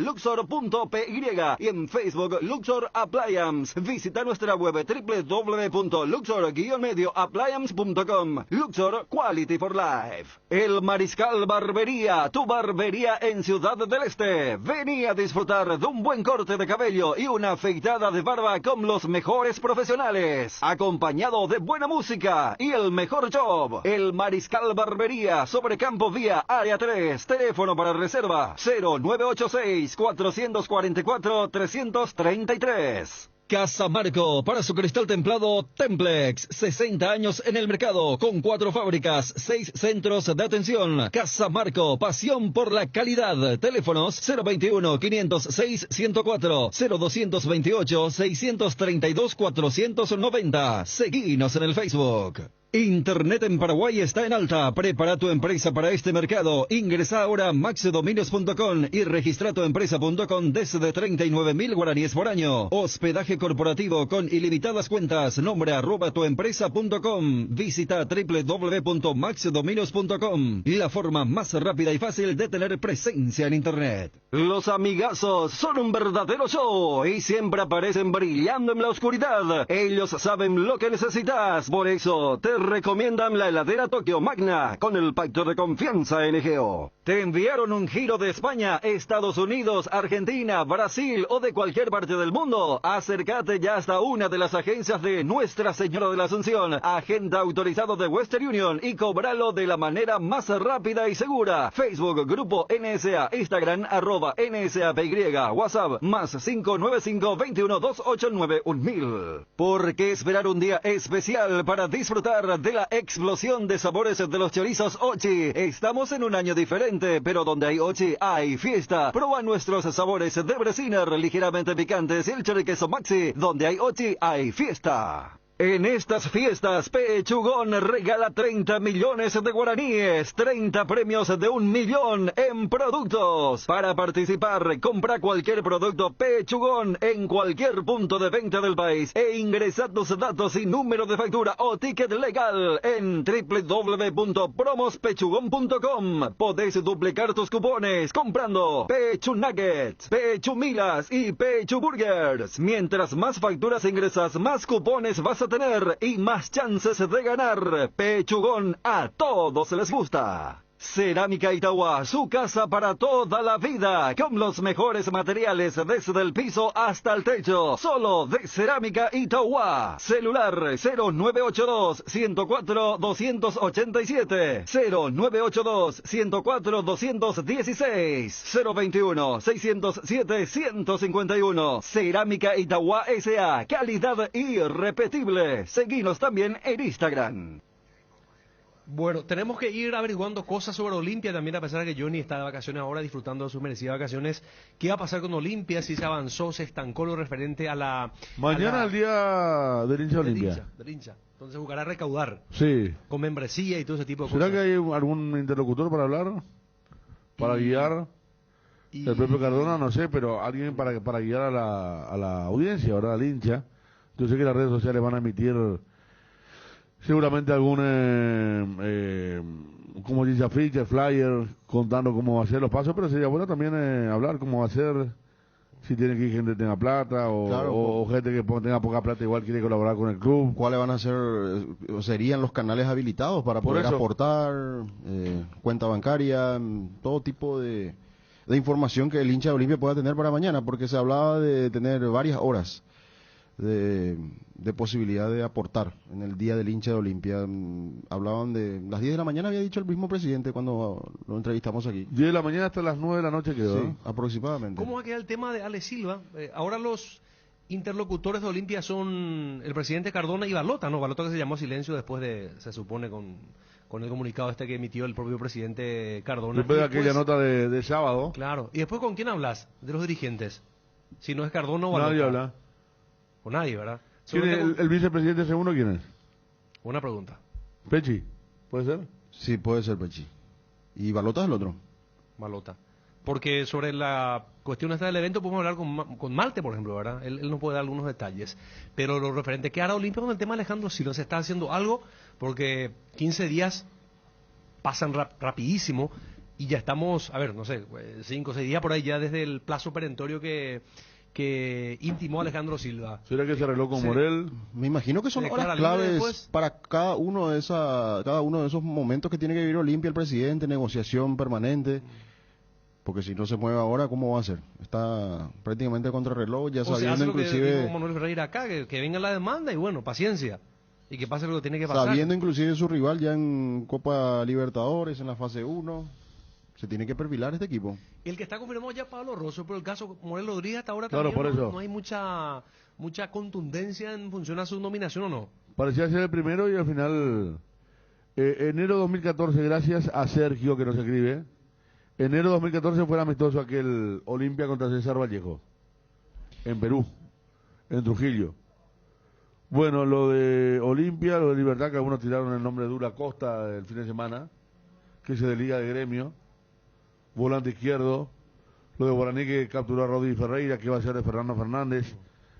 Speaker 11: @luxor.py y en Facebook Luxor Appliance. Visita nuestra web www.luxor-medioappliance.com. Luxor Quality for Life. El Mariscal Barbería, tu barbería en Ciudad del Este. Vení a disfrutar de un buen corte de cabello y una afeitada de barba con los mejores profesionales, acompañado de buena música y el mejor job. El Mariscal Barbería, sobre Campo Vía, Área 3. Teléfono para reserva 0986-444-333. Casa Marco, para su cristal templado Templex, 60 años en el mercado, con 4 fábricas, 6 centros de atención. Casa Marco, pasión por la calidad. Teléfonos 021-506-104, 0228-632-490. Seguinos en el Facebook. Internet en Paraguay está en alta. Prepara tu empresa para este mercado. Ingresa ahora a maxdominios.com y registra tu empresa.com desde 39.000 guaraníes por año. Hospedaje corporativo con ilimitadas cuentas. Nombre @tuempresa.com. Visita www.maxdominios.com. La forma más rápida y fácil de tener presencia en Internet. Los amigazos son un verdadero show y siempre aparecen brillando en la oscuridad. Ellos saben lo que necesitas. Por eso te recomiendan la heladera Tokio Magna con el pacto de confianza NGO. Te enviaron un giro de España, Estados Unidos, Argentina, Brasil o de cualquier parte del mundo. Acércate ya hasta una de las agencias de Nuestra Señora de la Asunción, agente autorizado de Western Union, y cobralo de la manera más rápida y segura. Facebook, Grupo NSA, Instagram, @NSAPY, WhatsApp, más 595-21-289-1000. ¿Por qué esperar un día especial para disfrutar de la explosión de sabores de los chorizos Ochi? Estamos en un año diferente, pero donde hay Ochi hay fiesta. Proba nuestros sabores de Bresiner ligeramente picantes y el choriqueso Maxi. Donde hay Ochi hay fiesta. En estas fiestas, Pechugón regala 30 millones de guaraníes, 30 premios de 1 millón en productos. Para participar, compra cualquier producto Pechugón en cualquier punto de venta del país e ingresa tus datos y número de factura o ticket legal en www.promospechugón.com. Podés duplicar tus cupones comprando Pechu Nuggets, Pechu Milas y Pechu Burgers. Mientras más facturas ingresas, más cupones vas a tener y más chances de ganar. Pechugón, a todos les gusta. Cerámica Itauguá, su casa para toda la vida, con los mejores materiales desde el piso hasta el techo. Solo de Cerámica Itauguá. Celular 0982-104-287, 0982-104-216, 021-607-151. Cerámica Itauguá S.A. Calidad irrepetible. Seguinos también en Instagram.
Speaker 3: Bueno, tenemos que ir averiguando cosas sobre Olimpia también, a pesar de que Johnny está de vacaciones ahora, disfrutando de sus merecidas vacaciones. ¿Qué va a pasar con Olimpia? Si se avanzó, se estancó lo referente a la...
Speaker 4: Mañana el día del hincha de Olimpia.
Speaker 3: Del hincha. Entonces buscará recaudar.
Speaker 4: Sí.
Speaker 3: Con membresía y todo ese tipo de
Speaker 4: ¿Será
Speaker 3: cosas.
Speaker 4: que hay algún interlocutor para hablar? ¿Para guiar? El propio Cardona, no sé, pero alguien para guiar a la audiencia, ¿verdad? Al hincha. Yo sé que las redes sociales van a emitir... seguramente algún, como dice afiche, flyer, contando cómo va a ser los pasos, pero sería bueno también hablar cómo va a ser, si tiene que ir gente que tenga plata, o gente que tenga poca plata igual quiere colaborar con el club.
Speaker 6: ¿Cuáles van a ser, serían los canales habilitados para poder aportar, cuenta bancaria, todo tipo de información que el hincha de Olimpia pueda tener para mañana? Porque se hablaba de tener varias horas de posibilidad de aportar en el día del hincha de Olimpia. Hablaban de las 10 de la mañana, había dicho el mismo presidente cuando lo entrevistamos aquí.
Speaker 4: 10 de la mañana hasta las 9 de la noche quedó.
Speaker 6: Sí, aproximadamente.
Speaker 3: ¿Cómo va a quedar el tema de Ale Silva? Ahora los interlocutores de Olimpia son el presidente Cardona y Balota, ¿no? Balota que se llamó a silencio después de, se supone, con el comunicado este que emitió el propio presidente Cardona.
Speaker 4: Después de aquella nota de sábado.
Speaker 3: Claro. ¿Y después con quién hablas? De los dirigentes. Si no es Cardona o Balota.
Speaker 4: Nadie habla.
Speaker 3: O nadie, ¿verdad?
Speaker 4: ¿Quién es el vicepresidente segundo? ¿Quién es?
Speaker 3: Buena pregunta.
Speaker 4: ¿Pechi? ¿Puede ser?
Speaker 6: Sí, puede ser Pechi. ¿Y Balota es el otro?
Speaker 3: Balota. Porque sobre la cuestión esta del evento podemos hablar con Malte, por ejemplo, ¿verdad? Él nos puede dar algunos detalles. Pero lo referente que hará Olimpia con el tema de Alejandro Silva, se está haciendo algo, porque 15 días pasan rapidísimo y ya estamos, a ver, no sé, 5 o 6 días por ahí ya desde el plazo perentorio que intimó Alejandro Silva.
Speaker 4: ¿Será que se arregló con Morel?
Speaker 6: Me imagino que son horas claves para cada uno de esos momentos que tiene que vivir Olimpia, el presidente, negociación permanente. Porque si no se mueve ahora, ¿cómo va a ser? Está prácticamente contra reloj, ya sabiendo inclusive...
Speaker 3: Lo que dijo Manuel Ferreira acá, que venga la demanda y bueno, paciencia. Y que pase lo que tiene que pasar.
Speaker 6: Sabiendo inclusive su rival ya en Copa Libertadores, en la fase 1... se tiene que perfilar este equipo.
Speaker 3: El que está confirmado ya Pablo Rosso, pero el caso Morel Rodríguez hasta ahora
Speaker 4: claro,
Speaker 3: también
Speaker 4: por eso.
Speaker 3: No hay mucha contundencia en función a su nominación, ¿o no?
Speaker 4: Parecía ser el primero y al final... enero 2014, gracias a Sergio que nos escribe. Enero 2014 fue el amistoso aquel Olimpia contra César Vallejo. En Perú. En Trujillo. Bueno, lo de Olimpia, lo de Libertad, que algunos tiraron el nombre de Dura Costa el fin de semana, que se desliga de Gremio. Volante izquierdo, lo de Guaraní que capturó a Rodri Ferreira, que va a ser de Fernando Fernández.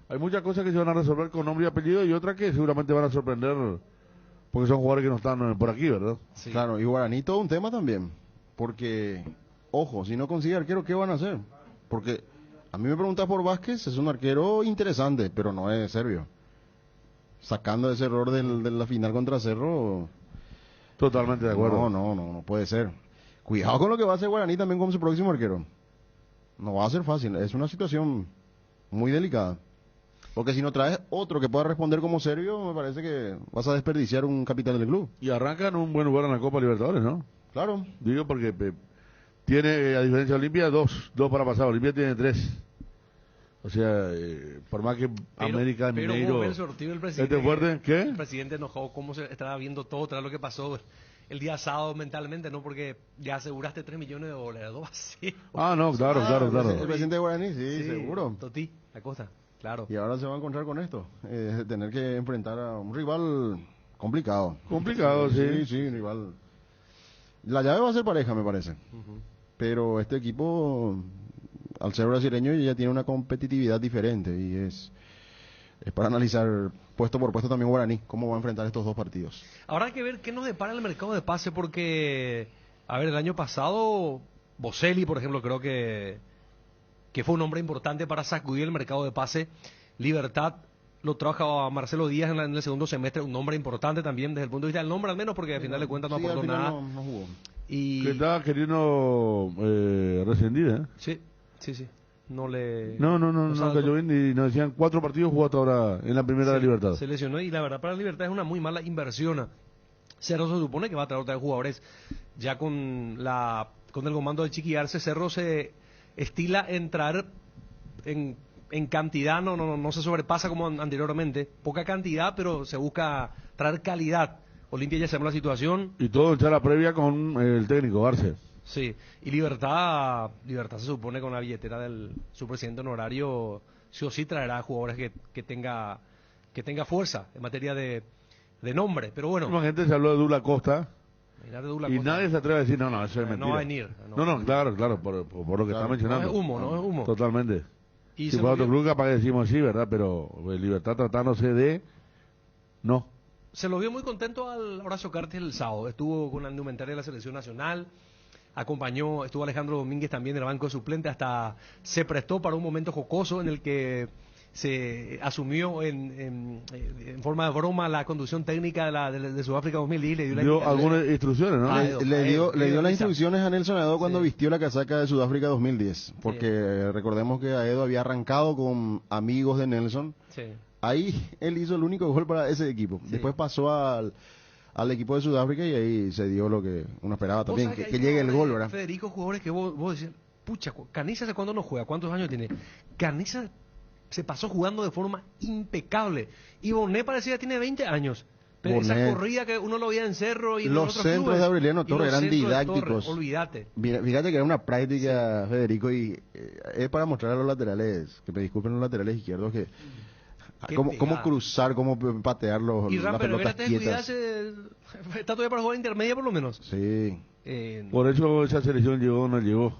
Speaker 4: Hay muchas cosas que se van a resolver con nombre y apellido y otras que seguramente van a sorprender porque son jugadores que no están por aquí, ¿verdad?
Speaker 6: Sí. Claro, y Guaraní todo un tema también, porque, ojo, si no consigue arquero, ¿qué van a hacer? Porque a mí me preguntas por Vázquez, es un arquero interesante, pero no es serbio. Sacando ese error de la final contra Cerro...
Speaker 4: Totalmente de acuerdo.
Speaker 6: No puede ser. Cuidado con lo que va a hacer Guaraní también con su próximo arquero. No va a ser fácil, es una situación muy delicada. Porque si no traes otro que pueda responder como serbio, me parece que vas a desperdiciar un capitán del club.
Speaker 4: Y arrancan un buen lugar en la Copa Libertadores, ¿no?
Speaker 6: Claro.
Speaker 4: Digo porque tiene, a diferencia de Olimpia, dos para pasar. Olimpia tiene 3. O sea, por más que América, Mineiro...
Speaker 3: ¿Este
Speaker 4: fuerte? ¿Qué?
Speaker 3: El presidente enojó, cómo se estaba viendo todo tras lo que pasó el día sábado mentalmente, ¿no? Porque ya aseguraste $3 millones, 2 así.
Speaker 4: Ah, no, claro.
Speaker 6: El presidente de Guaraní, sí, seguro.
Speaker 3: Toti, Acosta. Claro.
Speaker 6: Y ahora se va a encontrar con esto, tener que enfrentar a un rival complicado.
Speaker 4: Complicado, sí.
Speaker 6: Sí, un rival. La llave va a ser pareja, me parece. Pero este equipo, al ser brasileño, ya tiene una competitividad diferente y es para analizar puesto por puesto también Guaraní, cómo va a enfrentar estos dos partidos.
Speaker 3: Ahora hay que ver qué nos depara el mercado de pase, porque, a ver, el año pasado, Boselli, por ejemplo, creo que fue un hombre importante para sacudir el mercado de pase. Libertad lo trajo a Marcelo Díaz en el segundo semestre, un nombre importante también desde el punto de vista del nombre, al menos, porque al final de cuentas no aportó nada.
Speaker 6: No jugó.
Speaker 4: Que estaba queriendo rescindir, ¿eh?
Speaker 3: Sí. No
Speaker 4: cayó bien y nos decían 4 partidos jugó hasta ahora en la primera de Libertad.
Speaker 3: Se lesionó y la verdad para Libertad es una muy mala inversión. Cerro se supone que va a traer otra vez jugadores ya con el comando de Chiqui Arce. Cerro se estila entrar en cantidad, no se sobrepasa como anteriormente, poca cantidad, pero se busca traer calidad. Olimpia ya sabemos la situación.
Speaker 4: Y todo en la previa con el técnico Arce.
Speaker 3: Sí, y Libertad se supone con la billetera su presidente honorario, sí o sí traerá jugadores que tenga fuerza en materia de nombre, pero bueno.
Speaker 4: Mucha gente se habló de Douglas Costa.
Speaker 3: Y
Speaker 4: nadie se atreve a decir, no, eso es mentira.
Speaker 3: No va a venir.
Speaker 4: No, claro, por lo que está mencionando.
Speaker 3: No es humo.
Speaker 4: Totalmente.
Speaker 3: Y
Speaker 4: si fuera otro club capaz que decimos sí, ¿verdad? Pero Libertad tratándose de... No.
Speaker 3: Se lo vio muy contento al Horacio Cartes el sábado. Estuvo con la indumentaria de la selección nacional, estuvo Alejandro Domínguez también en el banco de suplentes, hasta se prestó para un momento jocoso en el que se asumió en forma de broma la conducción técnica de Sudáfrica 2010 y le dio
Speaker 4: algunas instrucciones, ¿no?
Speaker 6: Le dio las instrucciones a Nelson Aedo cuando vistió la casaca de Sudáfrica 2010, porque recordemos que Aedo había arrancado con amigos de Nelson.
Speaker 3: Sí.
Speaker 6: Ahí él hizo el único gol para ese equipo. Sí. Después pasó al equipo de Sudáfrica y ahí se dio lo que uno esperaba también, que llegue el gol, ¿verdad?
Speaker 3: Federico, jugadores que vos decís, pucha, Canizas ¿hace cuándo no juega? ¿Cuántos años tiene? Canizas se pasó jugando de forma impecable. Y Bonet parecía que tiene 20 años. Pero esa corrida que uno lo veía en Cerro y en
Speaker 6: los centros clubes, de Aureliano Torres eran didácticos.
Speaker 3: Olvídate.
Speaker 6: Fíjate que era una práctica, Federico, y es para mostrar a los laterales, que me disculpen los laterales izquierdos, que cómo cruzar, cómo patear las pelotas quietas.
Speaker 3: Está todavía para jugar intermedia por lo menos.
Speaker 6: Sí.
Speaker 4: Por eso esa selección llegó o no llegó.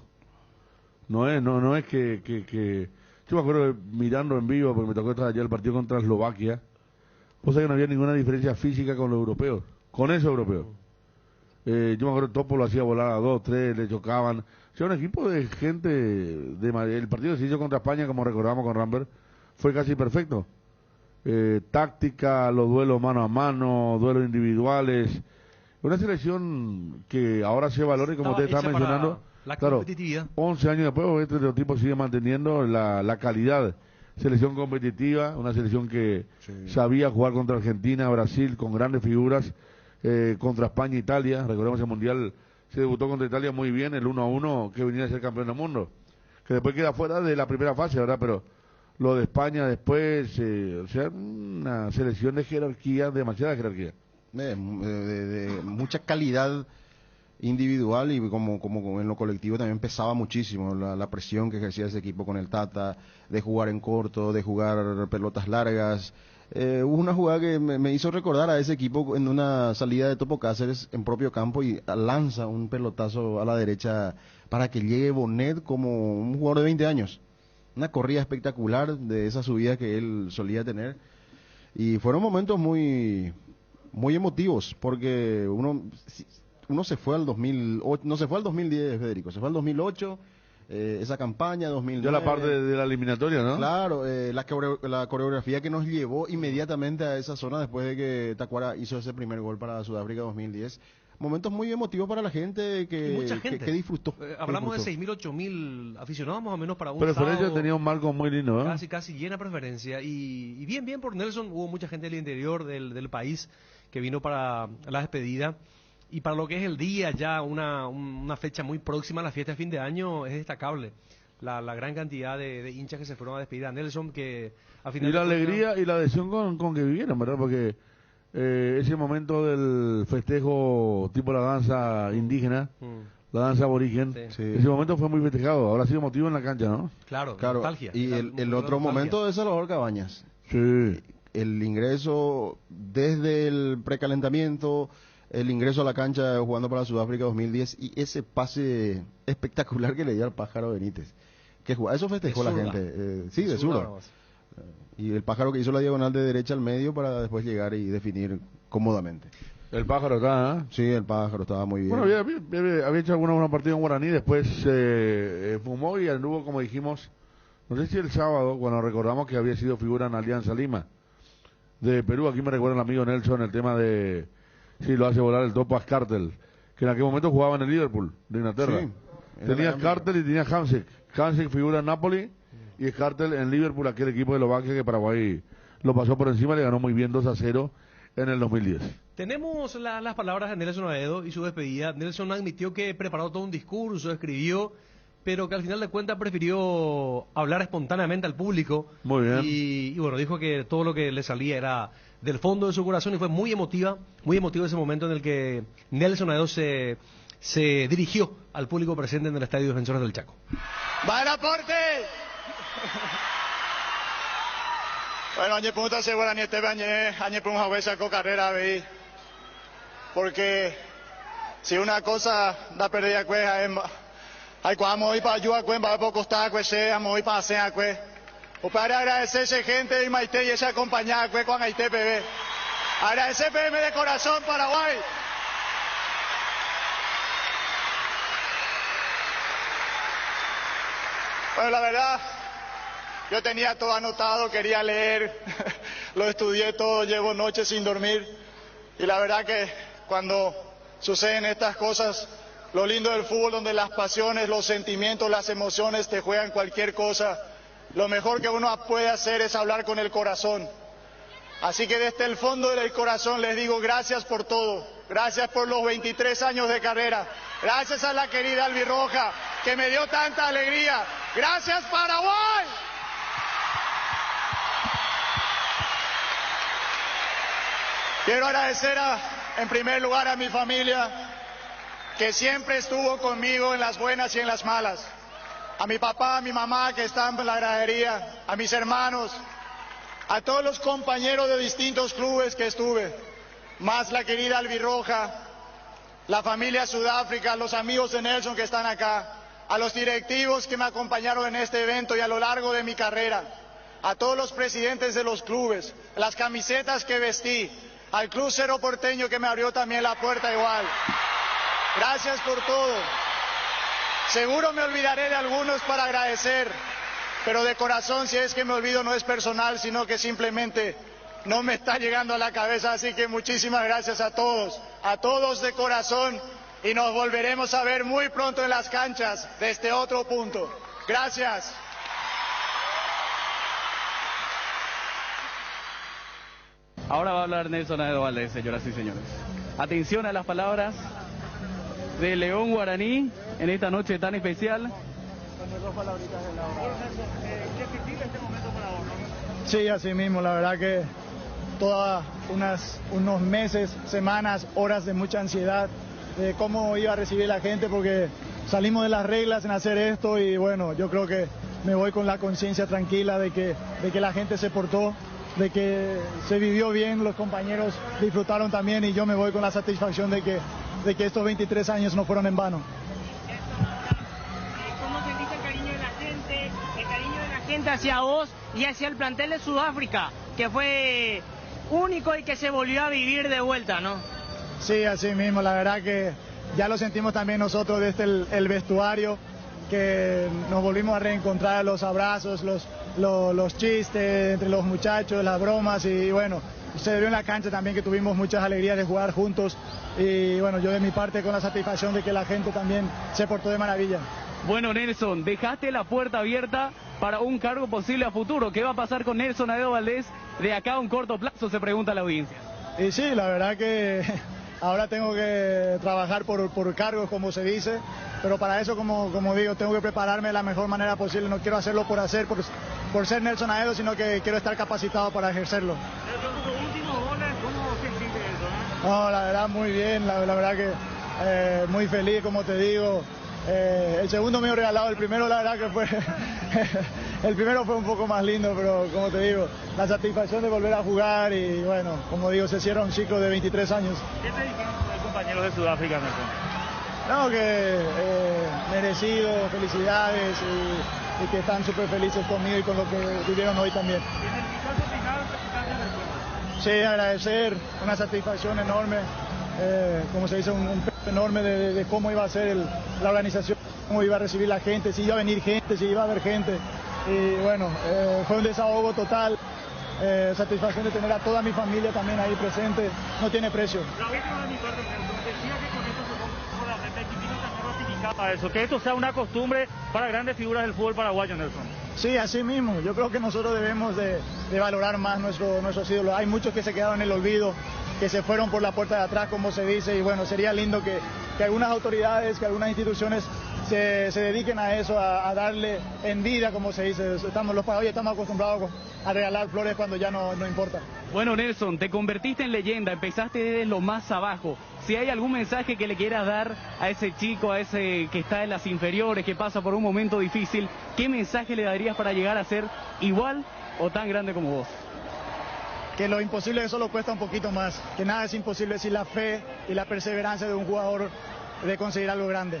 Speaker 4: No es que yo me acuerdo mirando en vivo, porque me tocó estar allá el partido contra Eslovaquia. O sea que no había ninguna diferencia física con los europeos, con esos europeos. Yo me acuerdo que Topo lo hacía volar a 2, 3, le chocaban. O sea, un equipo de gente, el partido que se hizo contra España, como recordamos con Rambert, fue casi perfecto. Táctica, los duelos mano a mano, duelos individuales. Una selección que ahora se valora y como usted está mencionando,
Speaker 3: la
Speaker 4: claro,
Speaker 3: competitividad.
Speaker 4: 11 años después, este estereotipo sigue manteniendo la calidad. Selección competitiva, una selección que sabía jugar contra Argentina, Brasil, con grandes figuras, contra España e Italia. Recordemos el Mundial, se debutó contra Italia muy bien, el 1-1 que venía a ser campeón del mundo. Que después queda fuera de la primera fase, ¿verdad? Pero lo de España después, o sea, una selección de jerarquía, demasiada jerarquía.
Speaker 6: De mucha calidad individual y como en lo colectivo también pesaba muchísimo la presión que ejercía ese equipo con el Tata, de jugar en corto, de jugar pelotas largas. Hubo una jugada que me hizo recordar a ese equipo en una salida de Topo Cáceres en propio campo y lanza un pelotazo a la derecha para que llegue Bonet como un jugador de 20 años. Una corrida espectacular de esa subida que él solía tener y fueron momentos muy emotivos porque uno se fue al 2008, no se fue al 2010, Federico, se fue al 2008, esa campaña, 2009.
Speaker 4: Ya la parte de la eliminatoria, ¿no?
Speaker 6: Claro, la coreografía que nos llevó inmediatamente a esa zona después de que Tacuara hizo ese primer gol para Sudáfrica 2010. Momentos muy emotivos para la gente que disfrutó.
Speaker 3: Hablamos de 6.000, 8.000 aficionados más o menos para un
Speaker 4: Preferencia
Speaker 3: sábado,
Speaker 4: tenía un marco muy lindo, ¿eh?
Speaker 3: Casi llena preferencia. Y bien por Nelson, hubo mucha gente del interior del país que vino para la despedida. Y para lo que es el día, ya una fecha muy próxima a la fiesta de fin de año, es destacable la gran cantidad de hinchas que se fueron a despedir a Nelson, que al final...
Speaker 4: Y la alegría y la adhesión con que vivieron, ¿verdad? Porque ese momento del festejo tipo la danza indígena, la danza aborigen.
Speaker 6: Sí.
Speaker 4: Ese momento fue muy festejado, ahora ha sido motivo en la cancha, ¿no?
Speaker 3: Claro,
Speaker 6: Claro.
Speaker 3: nostalgia.
Speaker 6: Y el otro
Speaker 3: nostalgia.
Speaker 6: momento de Salvador Cabañas.
Speaker 4: Sí.
Speaker 6: El ingreso desde el precalentamiento, el ingreso a la cancha jugando para Sudáfrica 2010 y ese pase espectacular que le dio al Pájaro Benítez. Que eso festejó
Speaker 3: De
Speaker 6: la
Speaker 3: zurda.
Speaker 6: gente. Sí, de
Speaker 3: zurda
Speaker 6: zurda.
Speaker 3: nomás.
Speaker 6: Y el Pájaro que hizo la diagonal de derecha al medio para después llegar y definir cómodamente.
Speaker 4: El Pájaro está, ¿eh?
Speaker 6: Sí, el Pájaro estaba muy bien.
Speaker 4: Bueno, había hecho alguna buena partida en Guaraní, después fumó y anduvo, como dijimos, no sé si el sábado, cuando recordamos que había sido figura en Alianza Lima de Perú. Aquí me recuerda el amigo Nelson el tema de si lo hace volar el Topas Cartel, que en aquel momento jugaba en el Liverpool de Inglaterra.
Speaker 6: Sí,
Speaker 4: tenía Cartel y tenía Hamsik. Hamsik figura en Napoli y Cartel en Liverpool, aquel equipo de Eslovaquia que Paraguay lo pasó por encima, le ganó muy bien 2-0 en el 2010.
Speaker 3: Tenemos las palabras de Nelson Aedo y su despedida. Nelson admitió que preparó todo un discurso, escribió, pero que al final de cuentas prefirió hablar espontáneamente al público.
Speaker 4: Muy bien.
Speaker 3: Y bueno, dijo que todo lo que le salía era del fondo de su corazón y fue muy emotivo ese momento en el que Nelson Aedo se dirigió al público presente en el Estadio Defensores del Chaco.
Speaker 1: ¡Va el aporte! Bueno, añe punta se guarani este añe por un jahuesa con carrera ahí. Porque si una cosa da perdida cueja hay cuando hoy para ayudar cuemba va por costar cuese amo hoy para hacer cue. O para agradecerse gente y maite y esa acompañada cue con Haití PB. Agradecer PM de corazón Paraguay. Bueno, la verdad, yo tenía todo anotado, quería leer, lo estudié todo, llevo noches sin dormir. Y la verdad que cuando suceden estas cosas, lo lindo del fútbol, donde las pasiones, los sentimientos, las emociones te juegan cualquier cosa, lo mejor que uno puede hacer es hablar con el corazón. Así que desde el fondo del corazón les digo gracias por todo, gracias por los 23 años de carrera, gracias a la querida Albirroja que me dio tanta alegría, gracias Paraguay. Quiero agradecer en primer lugar a mi familia que siempre estuvo conmigo en las buenas y en las malas, a mi papá, a mi mamá que están en la gradería, a mis hermanos, a todos los compañeros de distintos clubes que estuve, más la querida Albirroja, la familia Sudáfrica, los amigos de Nelson que están acá, a los directivos que me acompañaron en este evento y a lo largo de mi carrera, a todos los presidentes de los clubes, las camisetas que vestí, al Club Cerro Porteño que me abrió también la puerta igual. Gracias por todo. Seguro me olvidaré de algunos para agradecer, pero de corazón, si es que me olvido, no es personal, sino que simplemente no me está llegando a la cabeza. Así que muchísimas gracias a todos de corazón, y nos volveremos a ver muy pronto en las canchas de este otro punto. Gracias.
Speaker 22: Ahora va a hablar Nelson Aedo Valdés, señoras y señores. Atención a las palabras de León Guaraní en esta noche tan especial.
Speaker 10: Sí, así mismo, la verdad que todas unos meses, semanas, horas de mucha ansiedad de cómo iba a recibir la gente, porque salimos de las reglas en hacer esto y bueno, yo creo que me voy con la conciencia tranquila de que la gente se portó, de que se vivió bien, los compañeros disfrutaron también, y yo me voy con la satisfacción de que estos 23 años no fueron en vano.
Speaker 23: ¿Cómo sentiste el cariño de la gente, hacia vos y hacia el plantel de Sudáfrica, que fue único y que se volvió a vivir de vuelta, ¿no?
Speaker 10: Sí, así mismo, la verdad que ya lo sentimos también nosotros desde el vestuario, que nos volvimos a reencontrar, los abrazos, los chistes entre los muchachos, las bromas, y bueno, se vio en la cancha también que tuvimos muchas alegrías de jugar juntos, y bueno, yo de mi parte con la satisfacción de que la gente también se portó de maravilla.
Speaker 22: Bueno, Nelson, dejaste la puerta abierta para un cargo posible a futuro. ¿Qué va a pasar con Nelson Aedo Valdés de acá a un corto plazo? Se pregunta la audiencia.
Speaker 10: Y sí, la verdad que ahora tengo que trabajar por cargos, como se dice, pero para eso, como digo, tengo que prepararme de la mejor manera posible. No quiero hacerlo por ser Nelson Aedo, sino que quiero estar capacitado para ejercerlo.
Speaker 23: ¿Cómo sentiste eso?
Speaker 10: No, la verdad muy bien, la verdad que
Speaker 1: muy feliz, como te digo. El segundo medio regalado, el primero la verdad que fue, el primero fue un poco más lindo, pero como te digo, la satisfacción de volver a jugar y bueno, como digo, se cierra un ciclo de 23 años.
Speaker 22: ¿Qué te dijeron los compañeros de Sudáfrica, Nelson?
Speaker 1: No, que merecido, felicidades y que están súper felices conmigo y con lo que vivieron hoy también. Sí, agradecer, una satisfacción enorme, como se dice, un peso enorme de cómo iba a ser la organización, cómo iba a recibir la gente, si iba a venir gente, si iba a haber gente. Y bueno, fue un desahogo total, satisfacción de tener a toda mi familia también ahí presente, no tiene precio.
Speaker 22: La última de mi parte, decía que con esto se fue la meta y Quintino también ratificaba eso, que esto sea una costumbre para grandes figuras del fútbol paraguayo, Nelson.
Speaker 1: Sí, así mismo. Yo creo que nosotros debemos de valorar más nuestros ídolos. Hay muchos que se quedaron en el olvido, que se fueron por la puerta de atrás, como se dice, y bueno, sería lindo que algunas autoridades, que algunas instituciones se dediquen a eso, a darle en vida, como se dice. Los paraguayos estamos acostumbrados a regalar flores cuando ya no importa.
Speaker 22: Bueno, Nelson, te convertiste en leyenda, empezaste desde lo más abajo. Si hay algún mensaje que le quieras dar a ese chico, a ese que está en las inferiores, que pasa por un momento difícil, ¿qué mensaje le darías para llegar a ser igual o tan grande como vos?
Speaker 1: Que lo imposible solo cuesta un poquito más, que nada es imposible sin la fe y la perseverancia de un jugador de conseguir algo grande.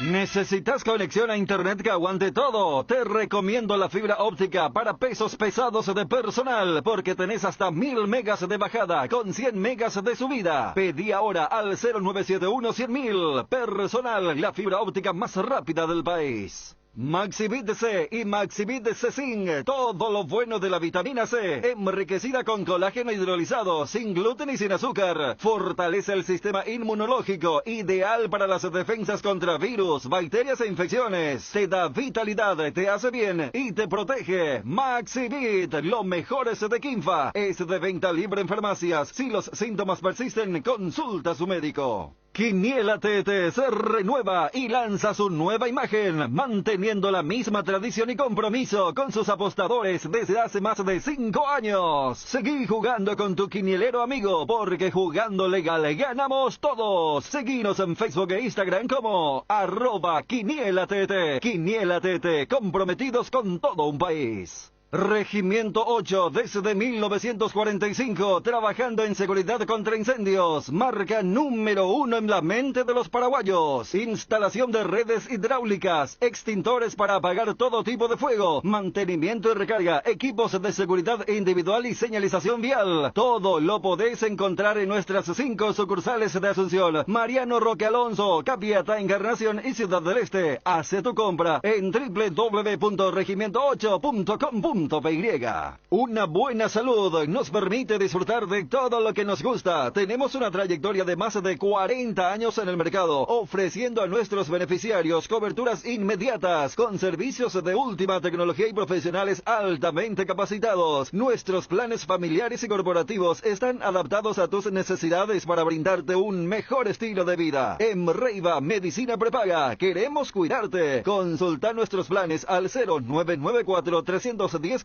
Speaker 11: ¿Necesitas conexión a internet que aguante todo? Te recomiendo la fibra óptica para pesos pesados de personal, porque tenés hasta 1000 megas de bajada con 100 megas de subida. Pedí ahora al 0971-100.000. Personal, la fibra óptica más rápida del país. Maxivit C y Maxivit C Zinc, todo lo bueno de la vitamina C, enriquecida con colágeno hidrolizado, sin gluten y sin azúcar. Fortalece el sistema inmunológico, ideal para las defensas contra virus, bacterias e infecciones. Te da vitalidad, te hace bien y te protege. Maxivit, lo mejor es de Quinfa, es de venta libre en farmacias. Si los síntomas persisten, consulta a su médico. Quiniela TT se renueva y lanza su nueva imagen, manteniendo la misma tradición y compromiso con sus apostadores desde hace más de 5 años. Seguí jugando con tu quinielero amigo, porque jugando legal ganamos todos. Seguinos en Facebook e Instagram como @QuinielaTT. Quiniela TT, comprometidos con todo un país. Regimiento 8, desde 1945, trabajando en seguridad contra incendios, marca número 1 en la mente de los paraguayos. Instalación de redes hidráulicas, extintores para apagar todo tipo de fuego, mantenimiento y recarga, equipos de seguridad individual y señalización vial. Todo lo podés encontrar en nuestras 5 sucursales de Asunción, Mariano Roque Alonso, Capiatá, Encarnación y Ciudad del Este. Hace tu compra en www.regimiento8.com.py. Una buena salud nos permite disfrutar de todo lo que nos gusta. Tenemos una trayectoria de más de 40 años en el mercado, ofreciendo a nuestros beneficiarios coberturas inmediatas, con servicios de última tecnología y profesionales altamente capacitados. Nuestros planes familiares y corporativos están adaptados a tus necesidades para brindarte un mejor estilo de vida. En Reiva Medicina Prepaga queremos cuidarte. Consulta nuestros planes al 0994-310-419.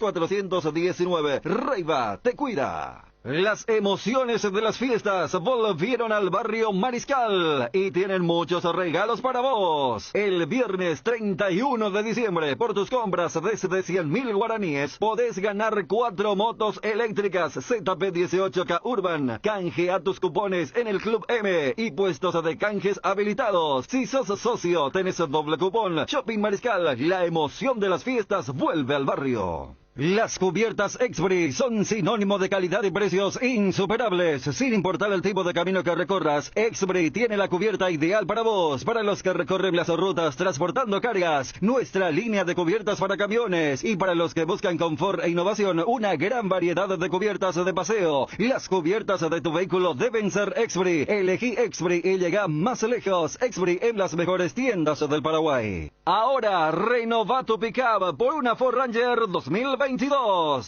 Speaker 11: Reiva te cuida. Las emociones de las fiestas volvieron al barrio Mariscal y tienen muchos regalos para vos. El viernes 31 de diciembre, por tus compras desde 100.000 guaraníes, podés ganar 4 motos eléctricas ZP18K Urban. Canjea tus cupones en el Club M y puestos de canjes habilitados. Si sos socio, tenés doble cupón. Shopping Mariscal, la emoción de las fiestas vuelve al barrio. Las cubiertas Exbri son sinónimo de calidad y precios insuperables. Sin importar el tipo de camino que recorras, Exbri tiene la cubierta ideal para vos, para los que recorren las rutas transportando cargas, nuestra línea de cubiertas para camiones, y para los que buscan confort e innovación, una gran variedad de cubiertas de paseo. Las cubiertas de tu vehículo deben ser Exbri. Elegí Exbri y llega más lejos. Exbri en las mejores tiendas del Paraguay. Ahora renova tu pickup por una Ford Ranger 2022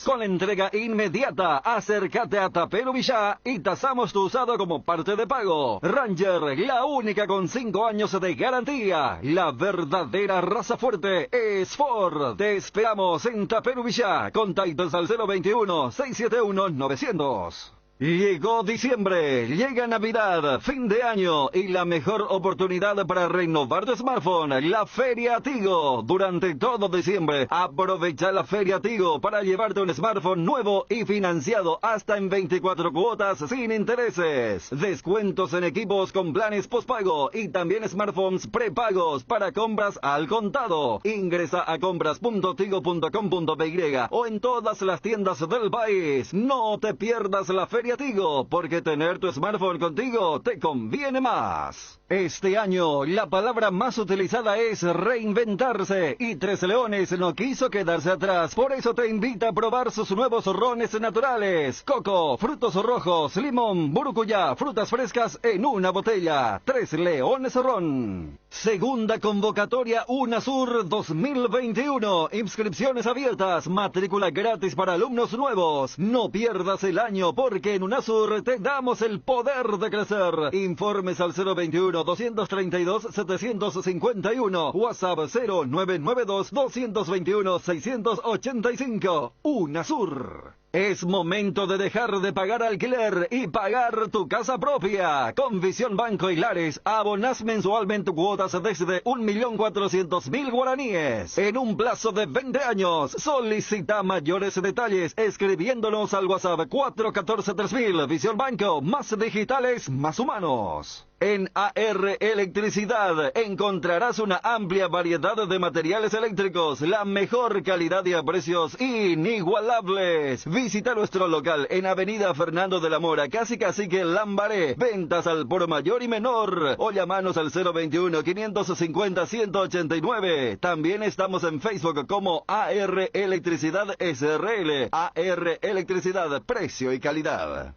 Speaker 11: con entrega inmediata. Acércate a Tapero Villá y tasamos tu usado como parte de pago. Ranger, la única con 5 años de garantía. La verdadera raza fuerte es Ford. Te esperamos en Tapero Villá. Contactos al 021-671-900. Llegó diciembre, llega Navidad, fin de año y la mejor oportunidad para renovar tu smartphone, la Feria Tigo. Durante todo diciembre, aprovecha la Feria Tigo para llevarte un smartphone nuevo y financiado hasta en 24 cuotas sin intereses. Descuentos en equipos con planes postpago y también smartphones prepagos para compras al contado. Ingresa a compras.tigo.com.py o en todas las tiendas del país. No te pierdas la Feria Tigo, porque tener tu smartphone contigo te conviene más. Este año, la palabra más utilizada es reinventarse, y Tres Leones no quiso quedarse atrás. Por eso te invita a probar sus nuevos rones naturales. Coco, frutos rojos, limón, burucuyá, frutas frescas en una botella. Tres Leones Ron. Segunda convocatoria UNASUR 2021. Inscripciones abiertas, matrícula gratis para alumnos nuevos. No pierdas el año, porque en UNASUR te damos el poder de crecer. Informes al 021-232-751. WhatsApp 0992-221-685. UNASUR. Es momento de dejar de pagar alquiler y pagar tu casa propia. Con Visión Banco y Lares, abonás mensualmente cuotas desde 1.400.000 guaraníes. En un plazo de 20 años. Solicita mayores detalles escribiéndonos al WhatsApp 414-3000. Visión Banco, más digitales, más humanos. En AR Electricidad encontrarás una amplia variedad de materiales eléctricos, la mejor calidad y a precios inigualables. Visita nuestro local en Avenida Fernando de la Mora, casi Cacique Lambaré. Ventas al por mayor y menor. O llamanos al 021-550-189. También estamos en Facebook como AR Electricidad SRL. AR Electricidad, precio y calidad.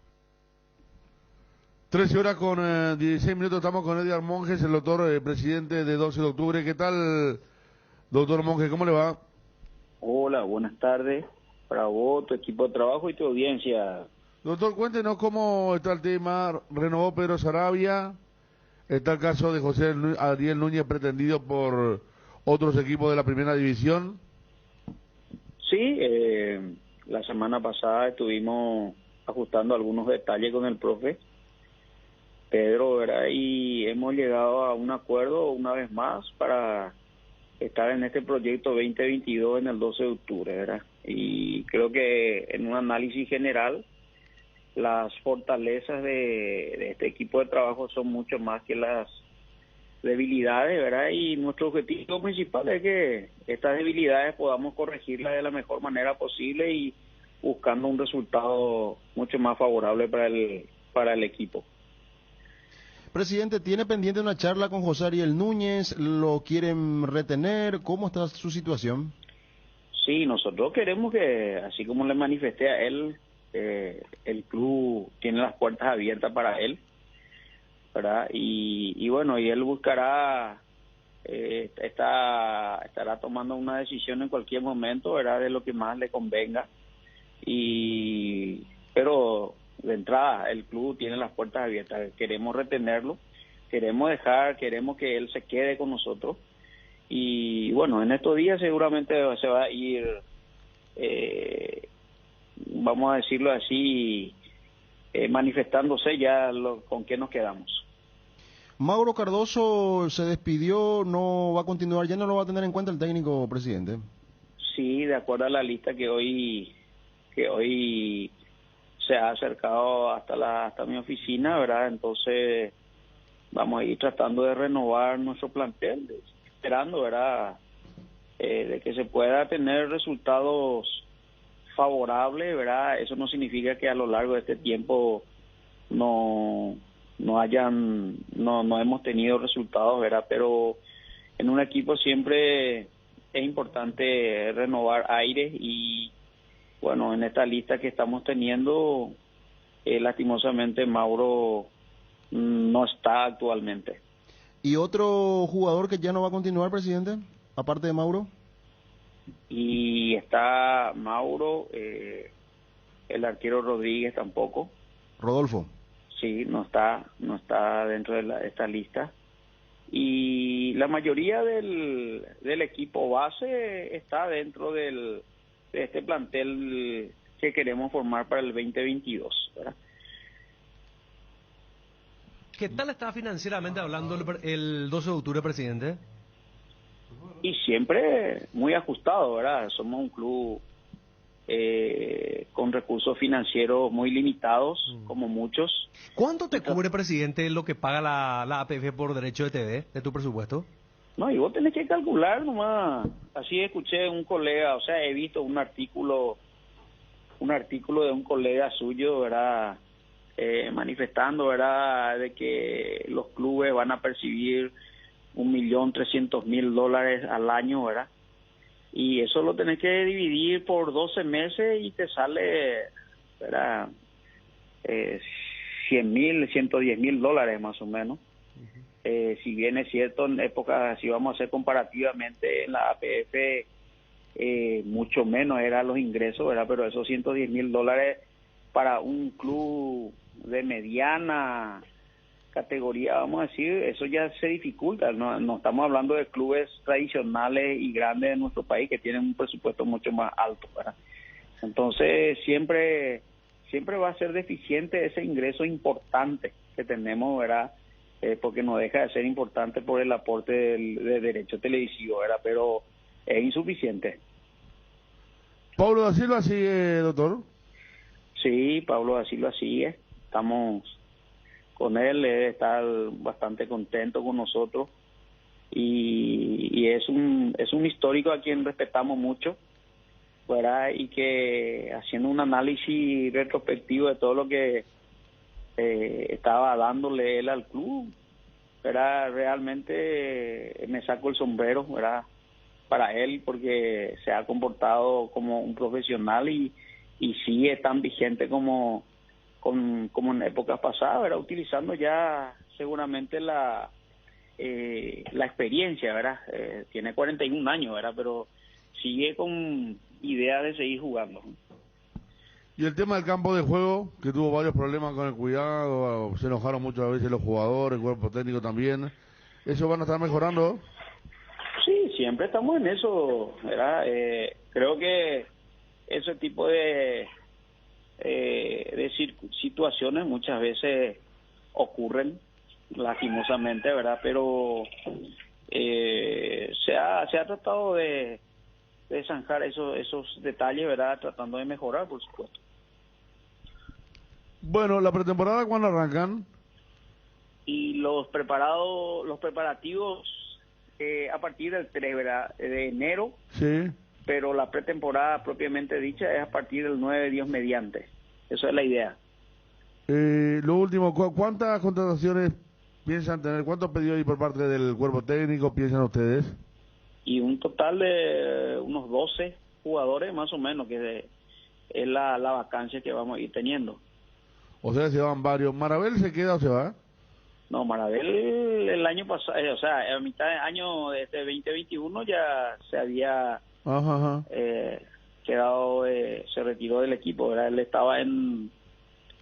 Speaker 4: 13 horas con 16 minutos, estamos con Edgar Monjes, el doctor presidente de 12 de octubre. ¿Qué tal, doctor Monjes? ¿Cómo le va?
Speaker 7: Hola, buenas tardes para vos, tu equipo de trabajo y tu audiencia.
Speaker 4: Doctor, cuéntenos cómo está el tema. Renovó Pedro Sarabia, está el caso de José Ariel Núñez pretendido por otros equipos de la primera división.
Speaker 7: Sí, la semana pasada estuvimos ajustando algunos detalles con el profe Pedro, ¿verdad? Y hemos llegado a un acuerdo una vez más para estar en este proyecto 2022 en el 12 de octubre, ¿verdad? Y creo que en un análisis general, las fortalezas de este equipo de trabajo son mucho más que las debilidades, ¿verdad? Y nuestro objetivo principal es que estas debilidades podamos corregirlas de la mejor manera posible y buscando un resultado mucho más favorable para el equipo.
Speaker 6: Presidente, ¿tiene pendiente una charla con José Ariel Núñez? ¿Lo quieren retener? ¿Cómo está su situación?
Speaker 7: Sí, nosotros queremos que, así como le manifesté a él, el club tiene las puertas abiertas para él, ¿verdad? Y bueno, y él buscará, estará tomando una decisión en cualquier momento, ¿verdad? De lo que más le convenga. Pero de entrada, el club tiene las puertas abiertas, queremos retenerlo, queremos que él se quede con nosotros, y bueno, en estos días seguramente se va a ir, vamos a decirlo así, manifestándose ya con qué nos quedamos.
Speaker 6: Mauro Cardoso se despidió, no va a continuar, ya no lo va a tener en cuenta el técnico, presidente.
Speaker 7: Sí, de acuerdo a la lista que hoy se ha acercado hasta mi oficina, ¿verdad? Entonces vamos a ir tratando de renovar nuestro plantel, esperando, ¿verdad? De que se pueda tener resultados favorables, ¿verdad? Eso no significa que a lo largo de este tiempo no hemos tenido resultados, ¿verdad? Pero en un equipo siempre es importante renovar aire y bueno, en esta lista que estamos teniendo, lastimosamente Mauro no está actualmente.
Speaker 6: ¿Y otro jugador que ya no va a continuar, presidente, aparte de Mauro?
Speaker 7: Y está Mauro, el arquero Rodríguez tampoco.
Speaker 6: Rodolfo.
Speaker 7: Sí, no está dentro de esta lista. Y la mayoría del equipo base está dentro de este plantel que queremos formar para el 2022, ¿verdad?
Speaker 3: ¿Qué tal está financieramente hablando el 12 de octubre, presidente?
Speaker 7: Y siempre muy ajustado, ¿verdad? Somos un club con recursos financieros muy limitados, como muchos.
Speaker 3: ¿Cuánto te cubre, presidente, lo que paga la APF por derecho de TV, de tu presupuesto?
Speaker 7: No, y vos tenés que calcular nomás. Así escuché un colega, o sea, he visto un artículo de un colega suyo, ¿verdad? Manifestando, ¿verdad?, de que los clubes van a percibir $1.300.000 al año, ¿verdad? Y eso lo tenés que dividir por 12 meses y te sale, ¿verdad?, $100.000, $110.000 más o menos. Si bien es cierto, en épocas, si vamos a hacer comparativamente, en la APF mucho menos eran los ingresos, ¿verdad? Pero esos $110.000 para un club de mediana categoría, vamos a decir, eso ya se dificulta. No estamos hablando de clubes tradicionales y grandes de nuestro país que tienen un presupuesto mucho más alto, ¿verdad? Entonces siempre va a ser deficiente ese ingreso importante que tenemos, ¿verdad? Porque no deja de ser importante por el aporte de derecho televisivo, ¿verdad? Pero es insuficiente.
Speaker 4: ¿Pablo da Silva sigue, doctor?
Speaker 7: Sí, Pablo da Silva sigue. Estamos con él, está bastante contento con nosotros y es un histórico a quien respetamos mucho, ¿verdad? Y que haciendo un análisis retrospectivo de todo lo que estaba dándole él al club, ¿verdad? Realmente me saco el sombrero, ¿verdad?, para él, porque se ha comportado como un profesional y sigue tan vigente como en épocas pasadas, ¿verdad? Utilizando ya seguramente la experiencia, ¿verdad? Tiene 41 años, ¿verdad? Pero sigue con idea de seguir jugando.
Speaker 4: Y el tema del campo de juego, que tuvo varios problemas con el cuidado, se enojaron muchas veces los jugadores, el cuerpo técnico también. ¿Eso van a estar mejorando?
Speaker 7: Sí, siempre estamos en eso, ¿verdad? Creo que ese tipo de situaciones muchas veces ocurren, lastimosamente, ¿verdad? Pero se ha tratado de zanjar esos detalles, ¿verdad? Tratando de mejorar, por supuesto.
Speaker 4: Bueno, ¿la pretemporada cuándo arrancan?
Speaker 7: Y los preparativos a partir del 3, ¿verdad?, de enero.
Speaker 4: Sí.
Speaker 7: Pero la pretemporada propiamente dicha es a partir del 9, Dios mediante. Eso es la idea.
Speaker 4: Lo último, ¿cuántas contrataciones piensan tener? ¿Cuántos pedidos hay por parte del cuerpo técnico piensan ustedes?
Speaker 7: Y un total de unos 12 jugadores más o menos, que es la vacancia que vamos a ir teniendo.
Speaker 4: O sea, se van varios. ¿Marabel se queda o se va?
Speaker 7: No, Marabel el año pasado, o sea, a mitad de año de este 2021 ya se había quedado, se retiró del equipo, ¿verdad? Él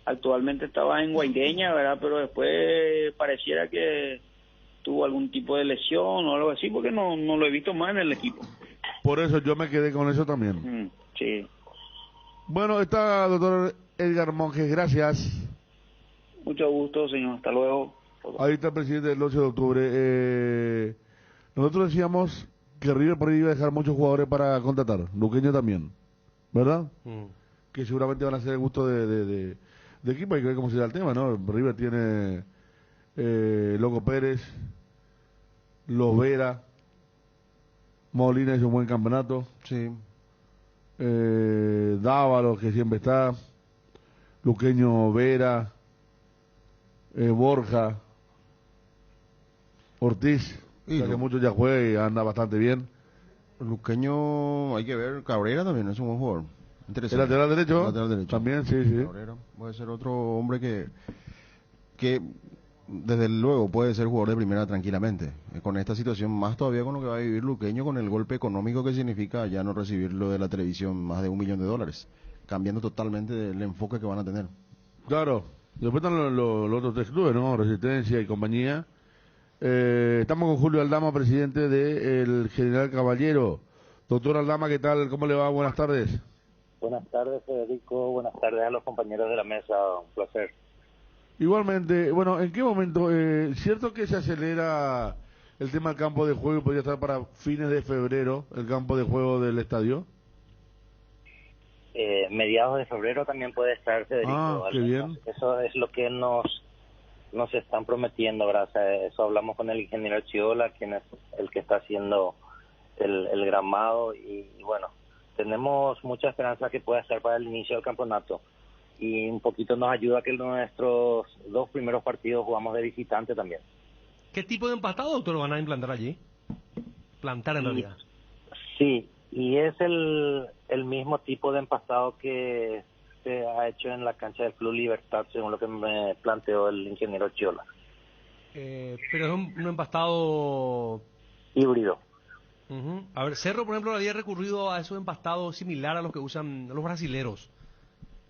Speaker 7: actualmente estaba en Guaireña, ¿verdad? Pero después pareciera que tuvo algún tipo de lesión o algo así, porque no lo he visto más en el equipo.
Speaker 4: Por eso yo me quedé con eso también.
Speaker 7: Sí.
Speaker 4: Bueno, está doctor Edgar Monjes, gracias.
Speaker 7: Mucho gusto, señor, hasta luego.
Speaker 4: Ahí está el presidente del 11 de octubre. Nosotros decíamos que River por ahí iba a dejar muchos jugadores para contratar, Luqueño también, ¿verdad? Que seguramente van a ser el gusto de equipo, hay que ver cómo será el tema, ¿no? River tiene Loco Pérez, Lovera, Molina hizo un buen campeonato,
Speaker 3: sí.
Speaker 4: Dávalo, que siempre está, Luqueño, Vera, Borja, Ortiz, que muchos ya juega y anda bastante bien.
Speaker 6: Luqueño, hay que ver, Cabrera también es un buen jugador. Interesante.
Speaker 4: ¿El lateral derecho?
Speaker 6: Lateral derecho.
Speaker 4: También, sí.
Speaker 6: Cabrera puede ser otro hombre que desde luego puede ser jugador de primera tranquilamente. Con esta situación, más todavía con lo que va a vivir Luqueño, con el golpe económico que significa ya no recibir lo de la televisión, más de $1 millón, cambiando totalmente el enfoque que van a tener.
Speaker 4: Claro. Después están los otros 3 clubes, ¿no? Resistencia y compañía. Estamos con Julio Aldama, presidente del General Caballero. Doctor Aldama, ¿qué tal? ¿Cómo le va? Buenas tardes.
Speaker 8: Buenas tardes, Federico. Buenas tardes a los compañeros de la mesa. Un placer.
Speaker 4: Igualmente, bueno, ¿en qué momento, cierto que se acelera el tema del campo de juego y podría estar para fines de febrero el campo de juego del estadio?
Speaker 8: Mediados de febrero también puede estar, Federico.
Speaker 4: Ah, qué bien.
Speaker 8: Eso es lo que nos están prometiendo, ¿verdad? O sea, eso hablamos con el ingeniero Chiola, quien es el que está haciendo el gramado, y bueno, tenemos mucha esperanza que pueda estar para el inicio del campeonato, y un poquito nos ayuda que nuestros 2 primeros partidos jugamos de visitante también.
Speaker 3: ¿Qué tipo de empastado, doctor, van a implantar allí? Plantar en realidad.
Speaker 8: Sí, y es el mismo tipo de empastado que se ha hecho en la cancha del Club Libertad, según lo que me planteó el ingeniero Chiola.
Speaker 3: Pero es un empastado
Speaker 8: híbrido.
Speaker 3: A ver, Cerro, por ejemplo, había recurrido a esos empastados similar a los que usan los brasileros.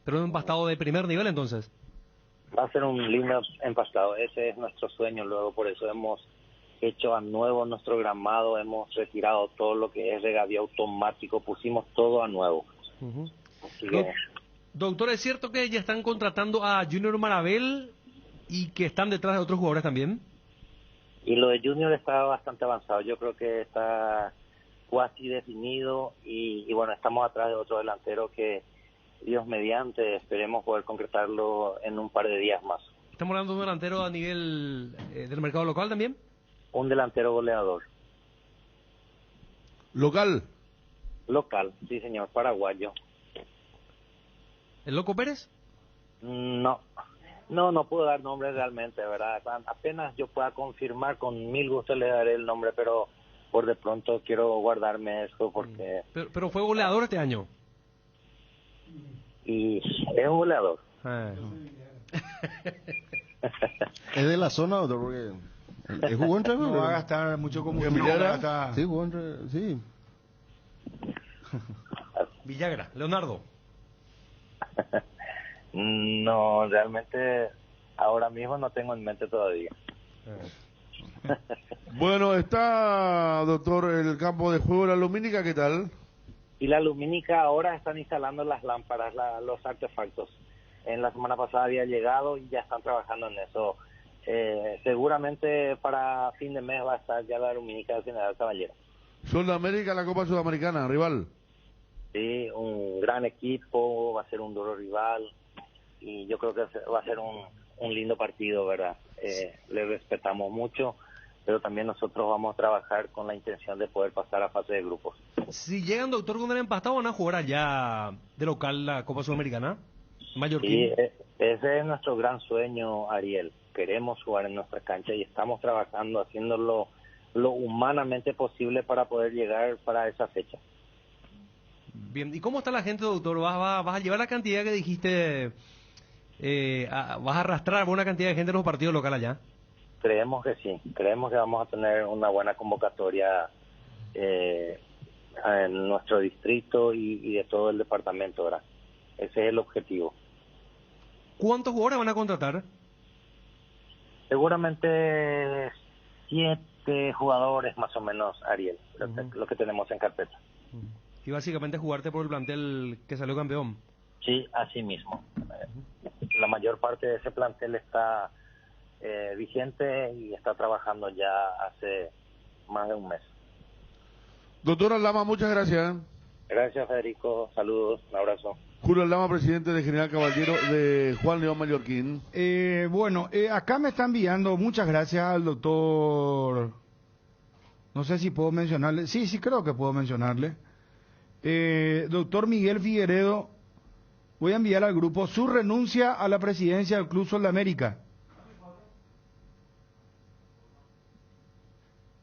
Speaker 3: Pero es un empastado de primer nivel, entonces.
Speaker 8: Va a ser un lindo empastado, ese es nuestro sueño. Luego, por eso hemos hecho a nuevo nuestro gramado, hemos retirado todo lo que es regadío automático, pusimos todo a nuevo. Así que...
Speaker 3: Doctor, ¿es cierto que ya están contratando a Junior Marabel y que están detrás de otros jugadores también?
Speaker 8: Y lo de Junior está bastante avanzado, yo creo que está casi definido, y bueno, estamos atrás de otro delantero que, Dios mediante, esperemos poder concretarlo en un par de días más.
Speaker 3: ¿Estamos hablando de un delantero a nivel del mercado local también?
Speaker 8: Un delantero goleador.
Speaker 4: ¿Local?
Speaker 8: Local, sí señor, paraguayo.
Speaker 3: ¿El Loco Pérez?
Speaker 8: No puedo dar nombre realmente, ¿verdad? Apenas yo pueda confirmar, con mil gustos le daré el nombre, pero por de pronto quiero guardarme eso porque...
Speaker 3: Pero fue goleador este año.
Speaker 8: Y es un goleador.
Speaker 6: ¿Es de la zona, doctor? Porque jugó entre...
Speaker 2: No va a gastar mucho combustible.
Speaker 6: Sí, jugó entre... Sí.
Speaker 3: Villagra, Leonardo.
Speaker 8: No, realmente ahora mismo no tengo en mente todavía.
Speaker 4: Bueno, está, doctor, el campo de juego, la lumínica, ¿qué tal?
Speaker 8: Y la lumínica ahora están instalando las lámparas, los artefactos. En la semana pasada había llegado y ya están trabajando en eso. Seguramente para fin de mes va a estar ya la lumínica del General Caballero.
Speaker 4: Sol de América, la Copa Sudamericana, rival.
Speaker 8: Sí, un gran equipo, va a ser un duro rival, y yo creo que va a ser un lindo partido, ¿verdad? Le respetamos mucho, pero también nosotros vamos a trabajar con la intención de poder pasar a fase de grupos.
Speaker 3: Si llegan, doctor, con el empastado, ¿van a jugar allá de local la Copa Sudamericana? Mallorquín.
Speaker 8: Sí, ese es nuestro gran sueño, Ariel. Queremos jugar en nuestra cancha y estamos trabajando, haciéndolo lo humanamente posible para poder llegar para esa fecha.
Speaker 3: Bien, ¿y cómo está la gente, doctor? ¿Vas a llevar la cantidad que dijiste? ¿Vas a arrastrar buena cantidad de gente en los partidos locales allá?
Speaker 8: Creemos que sí, creemos que vamos a tener una buena convocatoria en nuestro distrito y de todo el departamento, ¿verdad? Ese es el objetivo.
Speaker 3: ¿Cuántos jugadores van a contratar?
Speaker 8: Seguramente 7 jugadores más o menos, Ariel, lo que tenemos en carpeta.
Speaker 3: Y básicamente jugarte por el plantel que salió campeón.
Speaker 8: Sí, así mismo. La mayor parte de ese plantel está vigente y está trabajando ya hace más de un mes.
Speaker 4: Doctor Aldama, muchas gracias.
Speaker 8: Gracias, Federico. Saludos, un abrazo.
Speaker 4: Julio Aldama, presidente de General Caballero de Juan León Mallorquín.
Speaker 2: Bueno, acá me está enviando, muchas gracias al doctor, no sé si puedo mencionarle, sí creo que puedo mencionarle. Doctor Miguel Figueredo, voy a enviar al grupo su renuncia a la presidencia del Club Sol de América.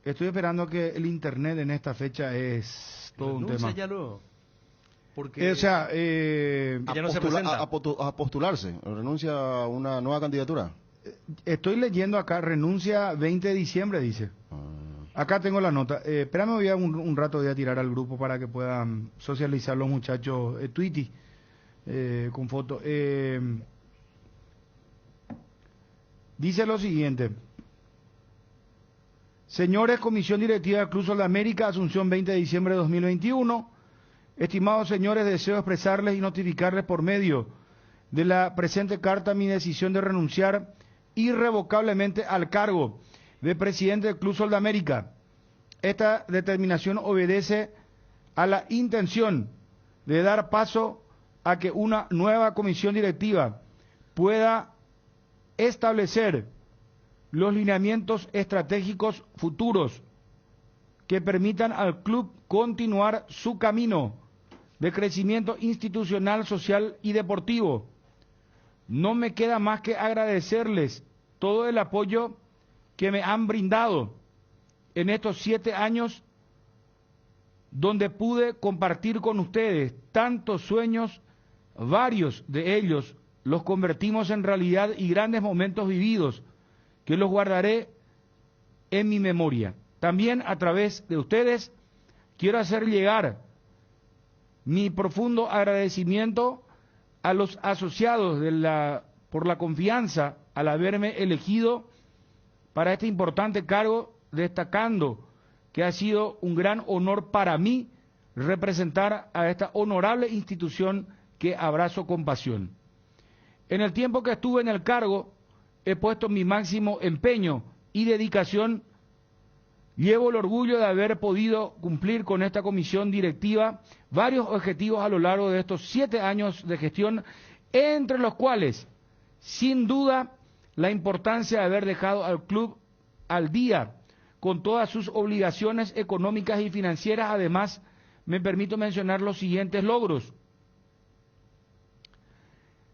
Speaker 2: Estoy esperando que el internet en esta fecha es todo un tema.
Speaker 3: Ya lo... Porque
Speaker 6: ya no se presenta. A postularse, renuncia a una nueva candidatura.
Speaker 2: Estoy leyendo acá, renuncia 20 de diciembre, dice. Acá tengo la nota. Espérame, voy a un rato voy a tirar al grupo para que puedan socializar los muchachos. Tweety, con foto. Dice lo siguiente. Señores, Comisión Directiva del Club Sol de América, Asunción, 20 de diciembre de 2021. Estimados señores, deseo expresarles y notificarles por medio de la presente carta mi decisión de renunciar irrevocablemente al cargo de presidente del Club Sol de América. Esta determinación obedece a la intención de dar paso a que una nueva comisión directiva pueda establecer los lineamientos estratégicos futuros que permitan al club continuar su camino de crecimiento institucional, social y deportivo. No me queda más que agradecerles todo el apoyo que me han brindado en estos 7 años donde pude compartir con ustedes tantos sueños, varios de ellos los convertimos en realidad y grandes momentos vividos que los guardaré en mi memoria. También a través de ustedes quiero hacer llegar mi profundo agradecimiento a los asociados por la confianza al haberme elegido para este importante cargo, destacando que ha sido un gran honor para mí representar a esta honorable institución que abrazo con pasión. En el tiempo que estuve en el cargo, he puesto mi máximo empeño y dedicación. Llevo el orgullo de haber podido cumplir con esta comisión directiva varios objetivos a lo largo de estos 7 años de gestión, entre los cuales, sin duda, la importancia de haber dejado al club al día con todas sus obligaciones económicas y financieras. Además, me permito mencionar los siguientes logros: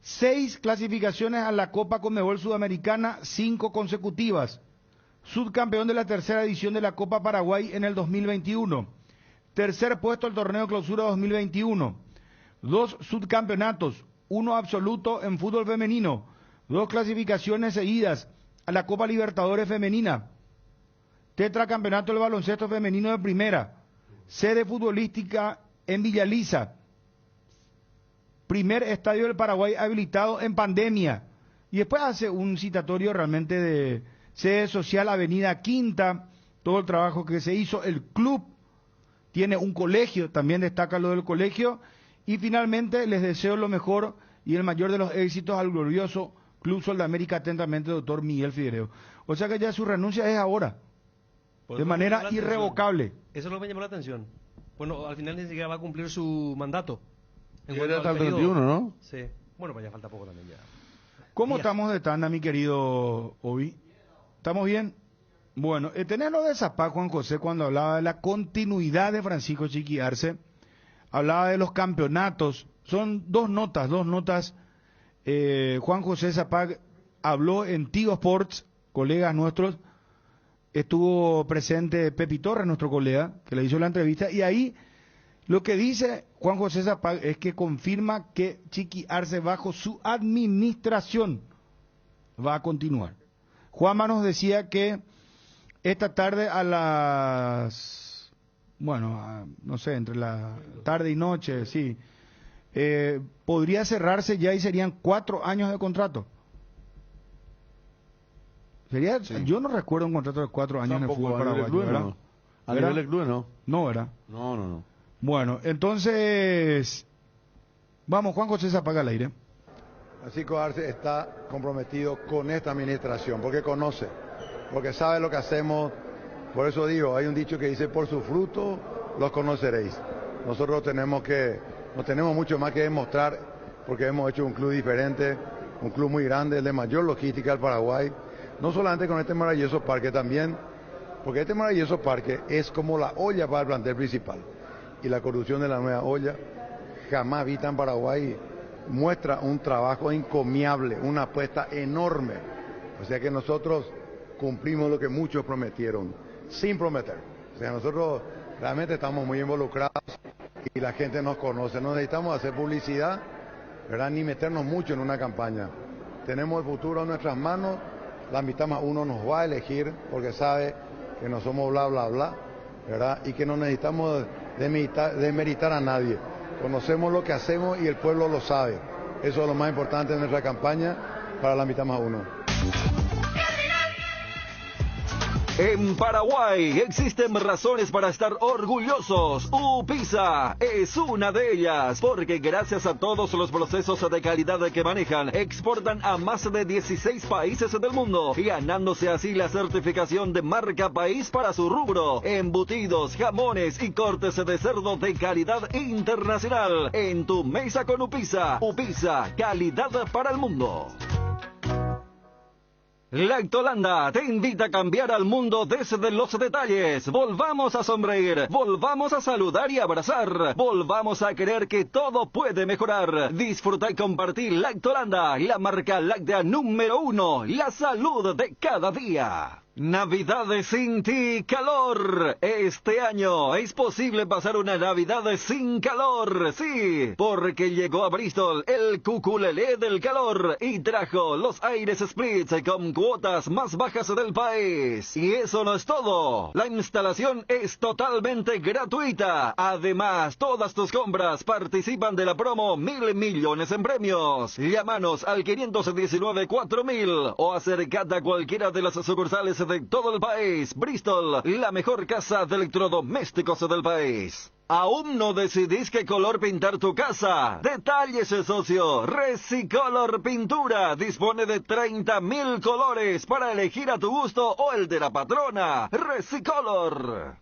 Speaker 2: 6 clasificaciones a la Copa Conmebol Sudamericana, 5 consecutivas. Subcampeón de la tercera edición de la Copa Paraguay en el 2021. Tercer puesto del Torneo Clausura 2021. 2 subcampeonatos, 1 absoluto en fútbol femenino. 2 clasificaciones seguidas a la Copa Libertadores Femenina. Tetracampeonato del baloncesto femenino de primera. Sede futbolística en Villaliza. Primer estadio del Paraguay habilitado en pandemia. Y después hace un citatorio realmente de sede social Avenida Quinta, todo el trabajo que se hizo. El club tiene un colegio, también destaca lo del colegio. Y finalmente les deseo lo mejor y el mayor de los éxitos al glorioso Club Sol de América. Atentamente, doctor Miguel Figueiredo. O sea que ya su renuncia es ahora, de manera irrevocable.
Speaker 3: Eso es lo que me llamó la atención. Bueno, al final ni siquiera va a cumplir su mandato.
Speaker 4: Era hasta el 31, ¿no?
Speaker 3: Sí. Bueno, pues ya falta poco también ya.
Speaker 2: ¿Cómo estamos de tanda, mi querido Ovi? ¿Estamos bien? Bueno, tenés lo de Zapá, Juan José, cuando hablaba de la continuidad de Francisco Chiqui Arce, hablaba de los campeonatos. Son dos notas. Juan José Zapá habló en Tigo Sports, colegas nuestros, estuvo presente Pepi Torres, nuestro colega, que le hizo la entrevista, y ahí lo que dice Juan José Zapá es que confirma que Chiqui Arce bajo su administración va a continuar. Juanma nos decía que esta tarde a las, no sé, entre la tarde y noche, sí, podría cerrarse ya y serían 4 años de contrato. Sería, sí. Yo no recuerdo un contrato de 4 años en el fútbol paraguayo, ¿verdad?
Speaker 4: A nivel de club, ¿no?
Speaker 2: No, ¿verdad?
Speaker 4: No.
Speaker 2: Bueno, entonces, vamos, Juan José se apaga el aire.
Speaker 9: Francisco Arce está comprometido con esta administración, porque conoce, porque sabe lo que hacemos. Por eso digo, hay un dicho que dice, por su fruto los conoceréis. Nosotros no tenemos mucho más que demostrar, porque hemos hecho un club diferente, un club muy grande, el de mayor logística del Paraguay, no solamente con este maravilloso parque también, porque este maravilloso parque es como la olla para el plantel principal. Y la construcción de la nueva olla, jamás vista en Paraguay, muestra un trabajo encomiable, una apuesta enorme. O sea que nosotros cumplimos lo que muchos prometieron, sin prometer. O sea, nosotros realmente estamos muy involucrados y la gente nos conoce. No necesitamos hacer publicidad, ¿verdad? Ni meternos mucho en una campaña. Tenemos el futuro en nuestras manos, la mitad más uno nos va a elegir porque sabe que no somos bla, bla, bla, ¿verdad? Y que no necesitamos demeritar a nadie. Conocemos lo que hacemos y el pueblo lo sabe. Eso es lo más importante en nuestra campaña para la mitad más uno.
Speaker 11: En Paraguay existen razones para estar orgullosos. UPISA es una de ellas, porque gracias a todos los procesos de calidad que manejan, exportan a más de 16 países del mundo, ganándose así la certificación de marca país para su rubro. Embutidos, jamones y cortes de cerdo de calidad internacional. En tu mesa con UPISA. UPISA, calidad para el mundo. Lactolanda te invita a cambiar al mundo desde los detalles. Volvamos a sonreír, volvamos a saludar y abrazar, volvamos a creer que todo puede mejorar. Disfruta y compartir Lactolanda, la marca láctea número 1, la salud de cada día. Navidad sin ti, calor. Este año es posible pasar una Navidad sin calor, sí, porque llegó a Bristol el Cuculelé del calor y trajo los aires Spritz con cuotas más bajas del país. Y eso no es todo. La instalación es totalmente gratuita. Además, todas tus compras participan de la promo 1.000 millones en premios. Llámanos al 519-4000 o acércate a cualquiera de las sucursales de todo el país. Bristol, la mejor casa de electrodomésticos del país. ¿Aún no decidís qué color pintar tu casa? Detalles, socio. Resicolor Pintura dispone de 30.000 colores para elegir a tu gusto o el de la patrona. Resicolor.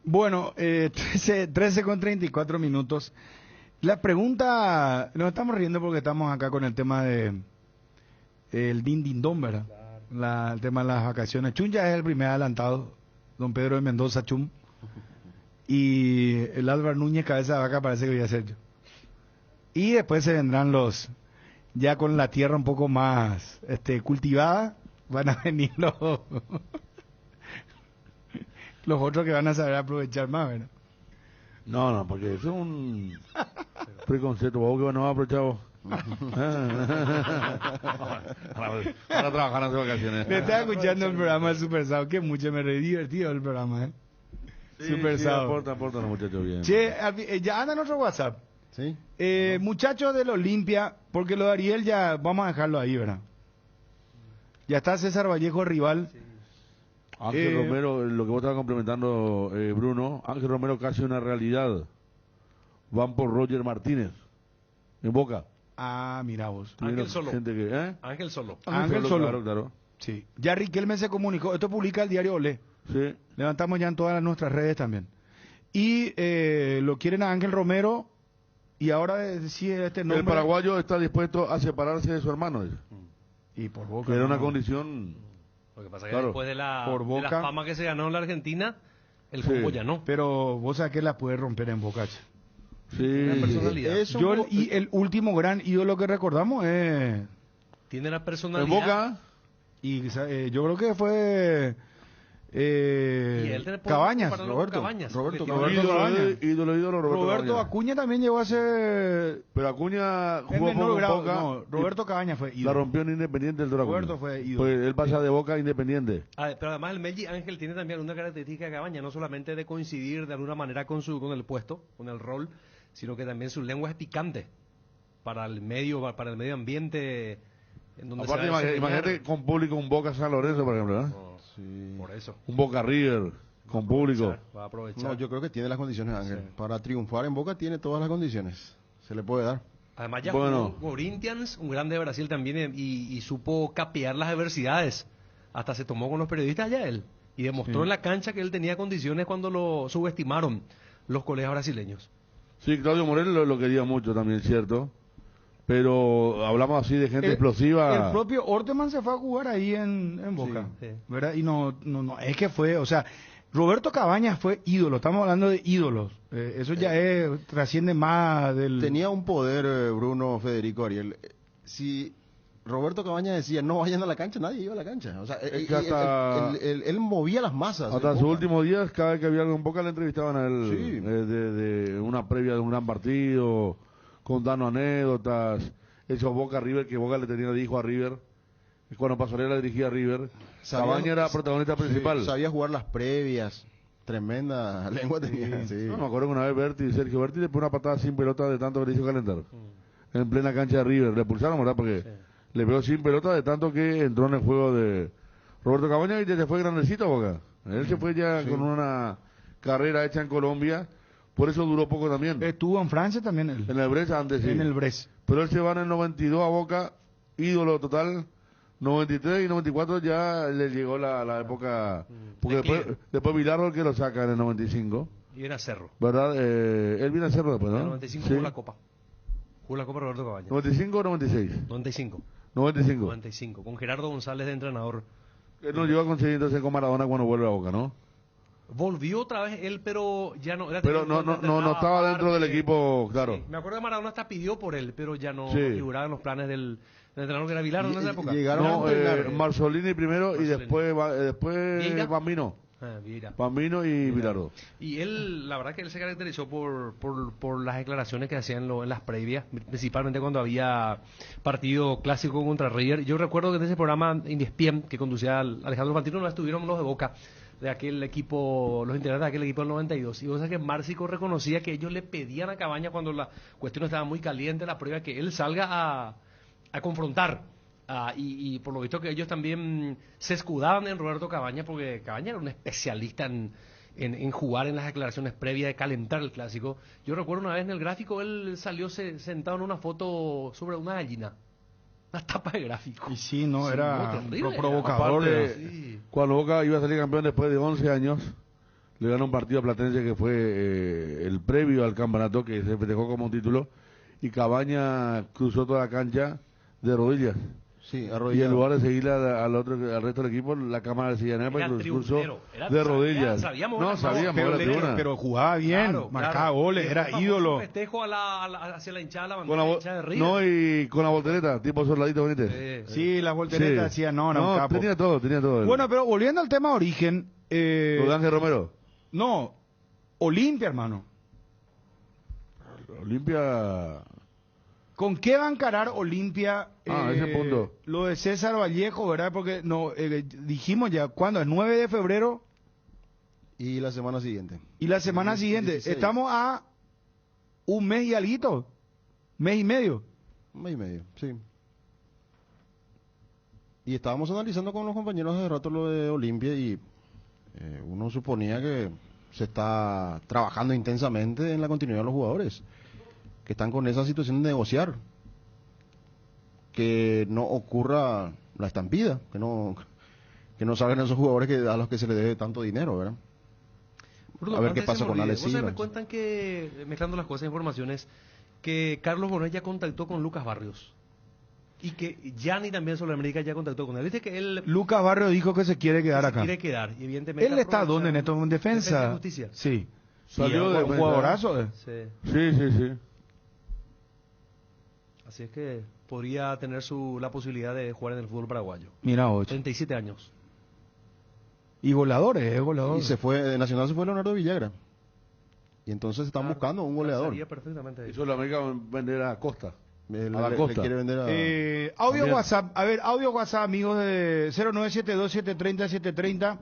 Speaker 2: Bueno, 13 con 34 minutos. La pregunta, nos estamos riendo porque estamos acá con el tema de el din din don, ¿verdad? El tema de las vacaciones. Chum ya es el primer adelantado, don Pedro de Mendoza Chum. Y el Álvaro Núñez cabeza de vaca parece que voy a ser yo. Y después se vendrán los, ya con la tierra un poco más cultivada, van a venir los otros que van a saber aprovechar más, ¿verdad?
Speaker 4: No, porque eso es un preconcepto. ¿Vos que no vas a aprovechar vos? Para trabajar en las vacaciones.
Speaker 2: Me estaba escuchando el programa de Super Sao, que mucho me reí divertido el programa,
Speaker 4: Sí,
Speaker 2: Super Sao.
Speaker 4: Aportan los muchachos bien.
Speaker 2: Che, ya anda en otro WhatsApp.
Speaker 6: Sí.
Speaker 2: Muchachos del Olimpia, porque lo de Ariel ya vamos a dejarlo ahí, ¿verdad? Ya está César Vallejo, rival.
Speaker 4: Ángel Romero, lo que vos estabas complementando, Bruno, Ángel Romero casi una realidad. Van por Roger Martínez, en Boca.
Speaker 2: Ah, mira vos.
Speaker 3: Ángel Solo.
Speaker 2: Ángel Solo.
Speaker 4: Claro.
Speaker 2: Sí. Ya Riquelme se comunicó. Esto publica el diario Olé.
Speaker 4: Sí.
Speaker 2: Levantamos ya en todas nuestras redes también. Y lo quieren a Ángel Romero. Y ahora decide este nombre.
Speaker 4: El paraguayo está dispuesto a separarse de su hermano. Dice.
Speaker 2: Y por Boca.
Speaker 4: Que era una condición.
Speaker 3: Lo que pasa es que después de la fama que se ganó en la Argentina, el fútbol ya no.
Speaker 2: Pero vos sabés que la puede romper en Boca.
Speaker 4: Sí.
Speaker 3: Una personalidad.
Speaker 2: Y el último gran ídolo que recordamos es...
Speaker 3: Tiene la personalidad.
Speaker 4: En Boca.
Speaker 2: Y yo creo que fue... Cabañas, Roberto Cabañas. Roberto Acuña también llegó a ser...
Speaker 4: Pero Acuña jugó
Speaker 2: en Boca. No, Roberto Cabañas fue ídolo.
Speaker 4: La rompió en Independiente el Duracuña.
Speaker 2: Roberto fue ídolo.
Speaker 4: Pues él pasa de Boca a Independiente.
Speaker 3: Pero además el Melgi Ángel tiene también una característica de Cabañas, no solamente de coincidir de alguna manera con el puesto, con el rol, sino que también su lengua es picante para el medio ambiente. En donde
Speaker 4: aparte, imagínate con público un Boca San Lorenzo, por ejemplo, ¿eh?
Speaker 3: Sí. Por eso.
Speaker 4: Un Boca River con público.
Speaker 3: Va a aprovechar.
Speaker 6: No, yo creo que tiene las condiciones, Ángel. Sí. Para triunfar en Boca tiene todas las condiciones. Se le puede dar.
Speaker 3: Además ya jugó Corinthians, un grande de Brasil también, y supo capear las adversidades. Hasta se tomó con los periodistas allá él. Y demostró en la cancha que él tenía condiciones cuando lo subestimaron los colegas brasileños.
Speaker 4: Sí, Claudio Morel lo quería mucho también, ¿cierto? Pero hablamos así de gente explosiva.
Speaker 2: El propio Orteman se fue a jugar ahí en Boca, ¿verdad? Y no, es que fue, o sea, Roberto Cabañas fue ídolo, estamos hablando de ídolos. Eso ya trasciende más del...
Speaker 6: Tenía un poder, Bruno, Federico, Ariel. Si Roberto Cabañas decía, no vayan a la cancha, nadie iba a la cancha. O sea, él movía las masas.
Speaker 4: Hasta sus últimos días, cada vez que había algo en Boca, le entrevistaban a él de una previa de un gran partido, contando anécdotas. Eso Boca River, que Boca le dijo a River, cuando Pasarela dirigía a River, Cabañas era protagonista principal.
Speaker 6: Sabía jugar las previas, tremenda lengua tenía.
Speaker 4: No, me acuerdo que una vez Sergio Berti le puso una patada sin pelota de tanto que le hizo calentar. En plena cancha de River, le pulsaron, ¿verdad? Porque le pegó sin pelota de tanto que entró en el juego de Roberto Cabañas ya se fue grandecito a Boca. Él se fue ya
Speaker 2: Sí.
Speaker 4: con una carrera hecha en Colombia, por eso duró poco también.
Speaker 2: Estuvo en Francia también él.
Speaker 4: En el Brest antes, sí.
Speaker 2: En el Brest.
Speaker 4: Pero él se va en el 92 a Boca, ídolo total. 93 y 94 ya le llegó la época, porque después Bilardo el que lo saca en el 95,
Speaker 3: Y era Cerro.
Speaker 4: ¿verdad? Él viene a Cerro después,
Speaker 3: En
Speaker 4: ¿no?
Speaker 3: el 95
Speaker 4: Sí.
Speaker 3: jugó la Copa. Jugó la Copa Roberto Cabañas.
Speaker 4: 95 o 96.
Speaker 3: 95.
Speaker 4: 95.
Speaker 3: 95. Con Gerardo González de entrenador.
Speaker 4: Él no llegó a conseguir entonces con Maradona cuando vuelve a Boca, ¿no?
Speaker 3: Volvió otra vez él, pero ya no. Era
Speaker 4: Pero no estaba dentro del equipo, claro.
Speaker 3: Sí, me acuerdo que Maradona hasta pidió por él, pero ya no
Speaker 4: Sí.
Speaker 3: figuraba en los planes del entrenador que era Bilardo en esa época.
Speaker 4: No, Marzolini primero y después
Speaker 3: Vieira.
Speaker 4: Bambino.
Speaker 3: Vieira.
Speaker 4: Bambino y Bilardo.
Speaker 3: Y él, la verdad que él se caracterizó por las declaraciones que hacían en las previas, principalmente cuando había partido clásico contra River. Yo recuerdo que en ese programa Indiespiem que conducía Alejandro Fantino no estuvieron los de Boca, de aquel equipo, los integrantes de aquel equipo del 92. Y vos sabés que Márcico reconocía que ellos le pedían a Cabañas cuando la cuestión estaba muy caliente, la prueba, que él salga a confrontar. Y por lo visto que ellos también se escudaban en Roberto Cabañas, porque Cabañas era un especialista en jugar en las declaraciones previas, de calentar el clásico. Yo recuerdo una vez en el gráfico, él salió sentado en una foto sobre una gallina. Una tapa de gráfico.
Speaker 2: Y sí, no, era
Speaker 3: terrible.
Speaker 2: provocador.
Speaker 4: Aparte, cuando Boca iba a salir campeón después de 11 años, le ganó un partido a Platense que fue el previo al campeonato, que se festejó como un título, y Cabañas cruzó toda la cancha de rodillas.
Speaker 6: Sí,
Speaker 4: y en lugar de seguirle al resto del equipo, la cámara decía, no, pero el discurso de rodillas. No, sabíamos,
Speaker 2: pero jugaba bien, marcaba goles, era ídolo.
Speaker 3: Festejo hacia la hinchada, la bandera hinchada de River.
Speaker 4: No, y con la voltereta, tipo Soldadito Benítez.
Speaker 2: Sí, la voltereta decía, no, era un capo.
Speaker 4: Tenía todo.
Speaker 2: Bueno, pero volviendo al tema origen.
Speaker 4: ¿Lo de Ángel Romero?
Speaker 2: No, Olimpia, hermano.
Speaker 4: Olimpia.
Speaker 2: ¿Con qué va a encarar Olimpia?
Speaker 4: Ese punto.
Speaker 2: Lo de César Vallejo, ¿verdad? Porque no dijimos ya, ¿cuándo? El 9 de febrero.
Speaker 6: Y la semana siguiente.
Speaker 2: Y la semana siguiente.
Speaker 6: 16.
Speaker 2: Estamos a un mes y alguito. Mes y medio.
Speaker 6: Un mes y medio, sí. Y estábamos analizando con los compañeros hace rato lo de Olimpia y uno suponía que se está trabajando intensamente en la continuidad de los jugadores, que están con esa situación de negociar, que no ocurra la estampida, que no salgan esos jugadores a los que se les debe tanto dinero, ¿verdad?
Speaker 3: Bruno,
Speaker 6: a ver qué pasa con Alex
Speaker 3: Silva.
Speaker 6: Silva.
Speaker 3: Me cuentan que, mezclando las cosas, informaciones, que Carlos Bonet ya contactó con Lucas Barrios. Y que Gianni también sobre América ya contactó con él. Dice que él...
Speaker 2: Lucas Barrios dijo que se quiere quedar acá.
Speaker 3: quiere quedar, y evidentemente...
Speaker 2: ¿Él está dónde en esto? ¿En defensa?
Speaker 3: Defensa y Justicia.
Speaker 2: Sí.
Speaker 4: Salió de
Speaker 2: un jugadorazo.
Speaker 4: Sí.
Speaker 3: Así es que podría tener la posibilidad de jugar en el fútbol paraguayo.
Speaker 2: Mira,
Speaker 3: 37 años.
Speaker 2: Y goleadores, es goleador.
Speaker 6: Y de Nacional se fue Leonardo Villagra. Y entonces están buscando un goleador.
Speaker 3: Sería perfectamente.
Speaker 4: Eso la América va a vender a Costa.
Speaker 6: Le quiere vender
Speaker 2: audio
Speaker 4: También.
Speaker 2: WhatsApp, audio WhatsApp, amigos de 0972-730-730.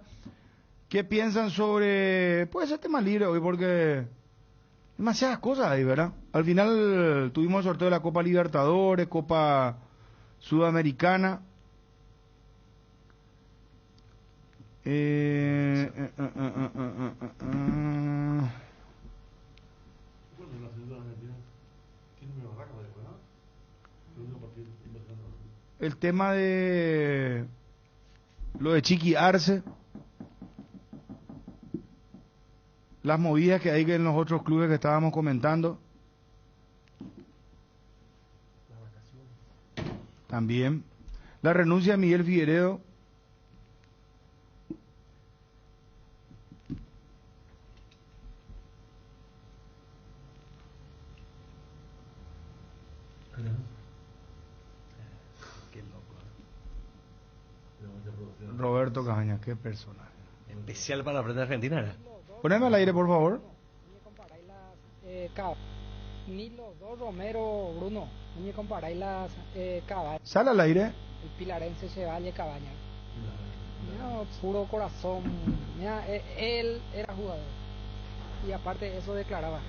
Speaker 2: ¿Qué piensan sobre, puede ser tema libre hoy porque demasiadas cosas ahí, ¿verdad? Al final tuvimos el sorteo de la Copa Libertadores, Copa Sudamericana. El tema de lo de Chiqui Arce, las movidas que hay en los otros clubes que estábamos comentando. También la renuncia de Miguel Figueredo. Roberto Cabañas, qué personaje.
Speaker 3: Especial para la prensa argentina.
Speaker 2: Poneme al aire, por favor.
Speaker 12: Ni los dos Romero, Bruno, ni me comparáis las Cabañas.
Speaker 2: Sale al aire.
Speaker 12: El pilarense se vale Cabañas. Mira, puro corazón. Mira, él era jugador. Y aparte de eso declaraba.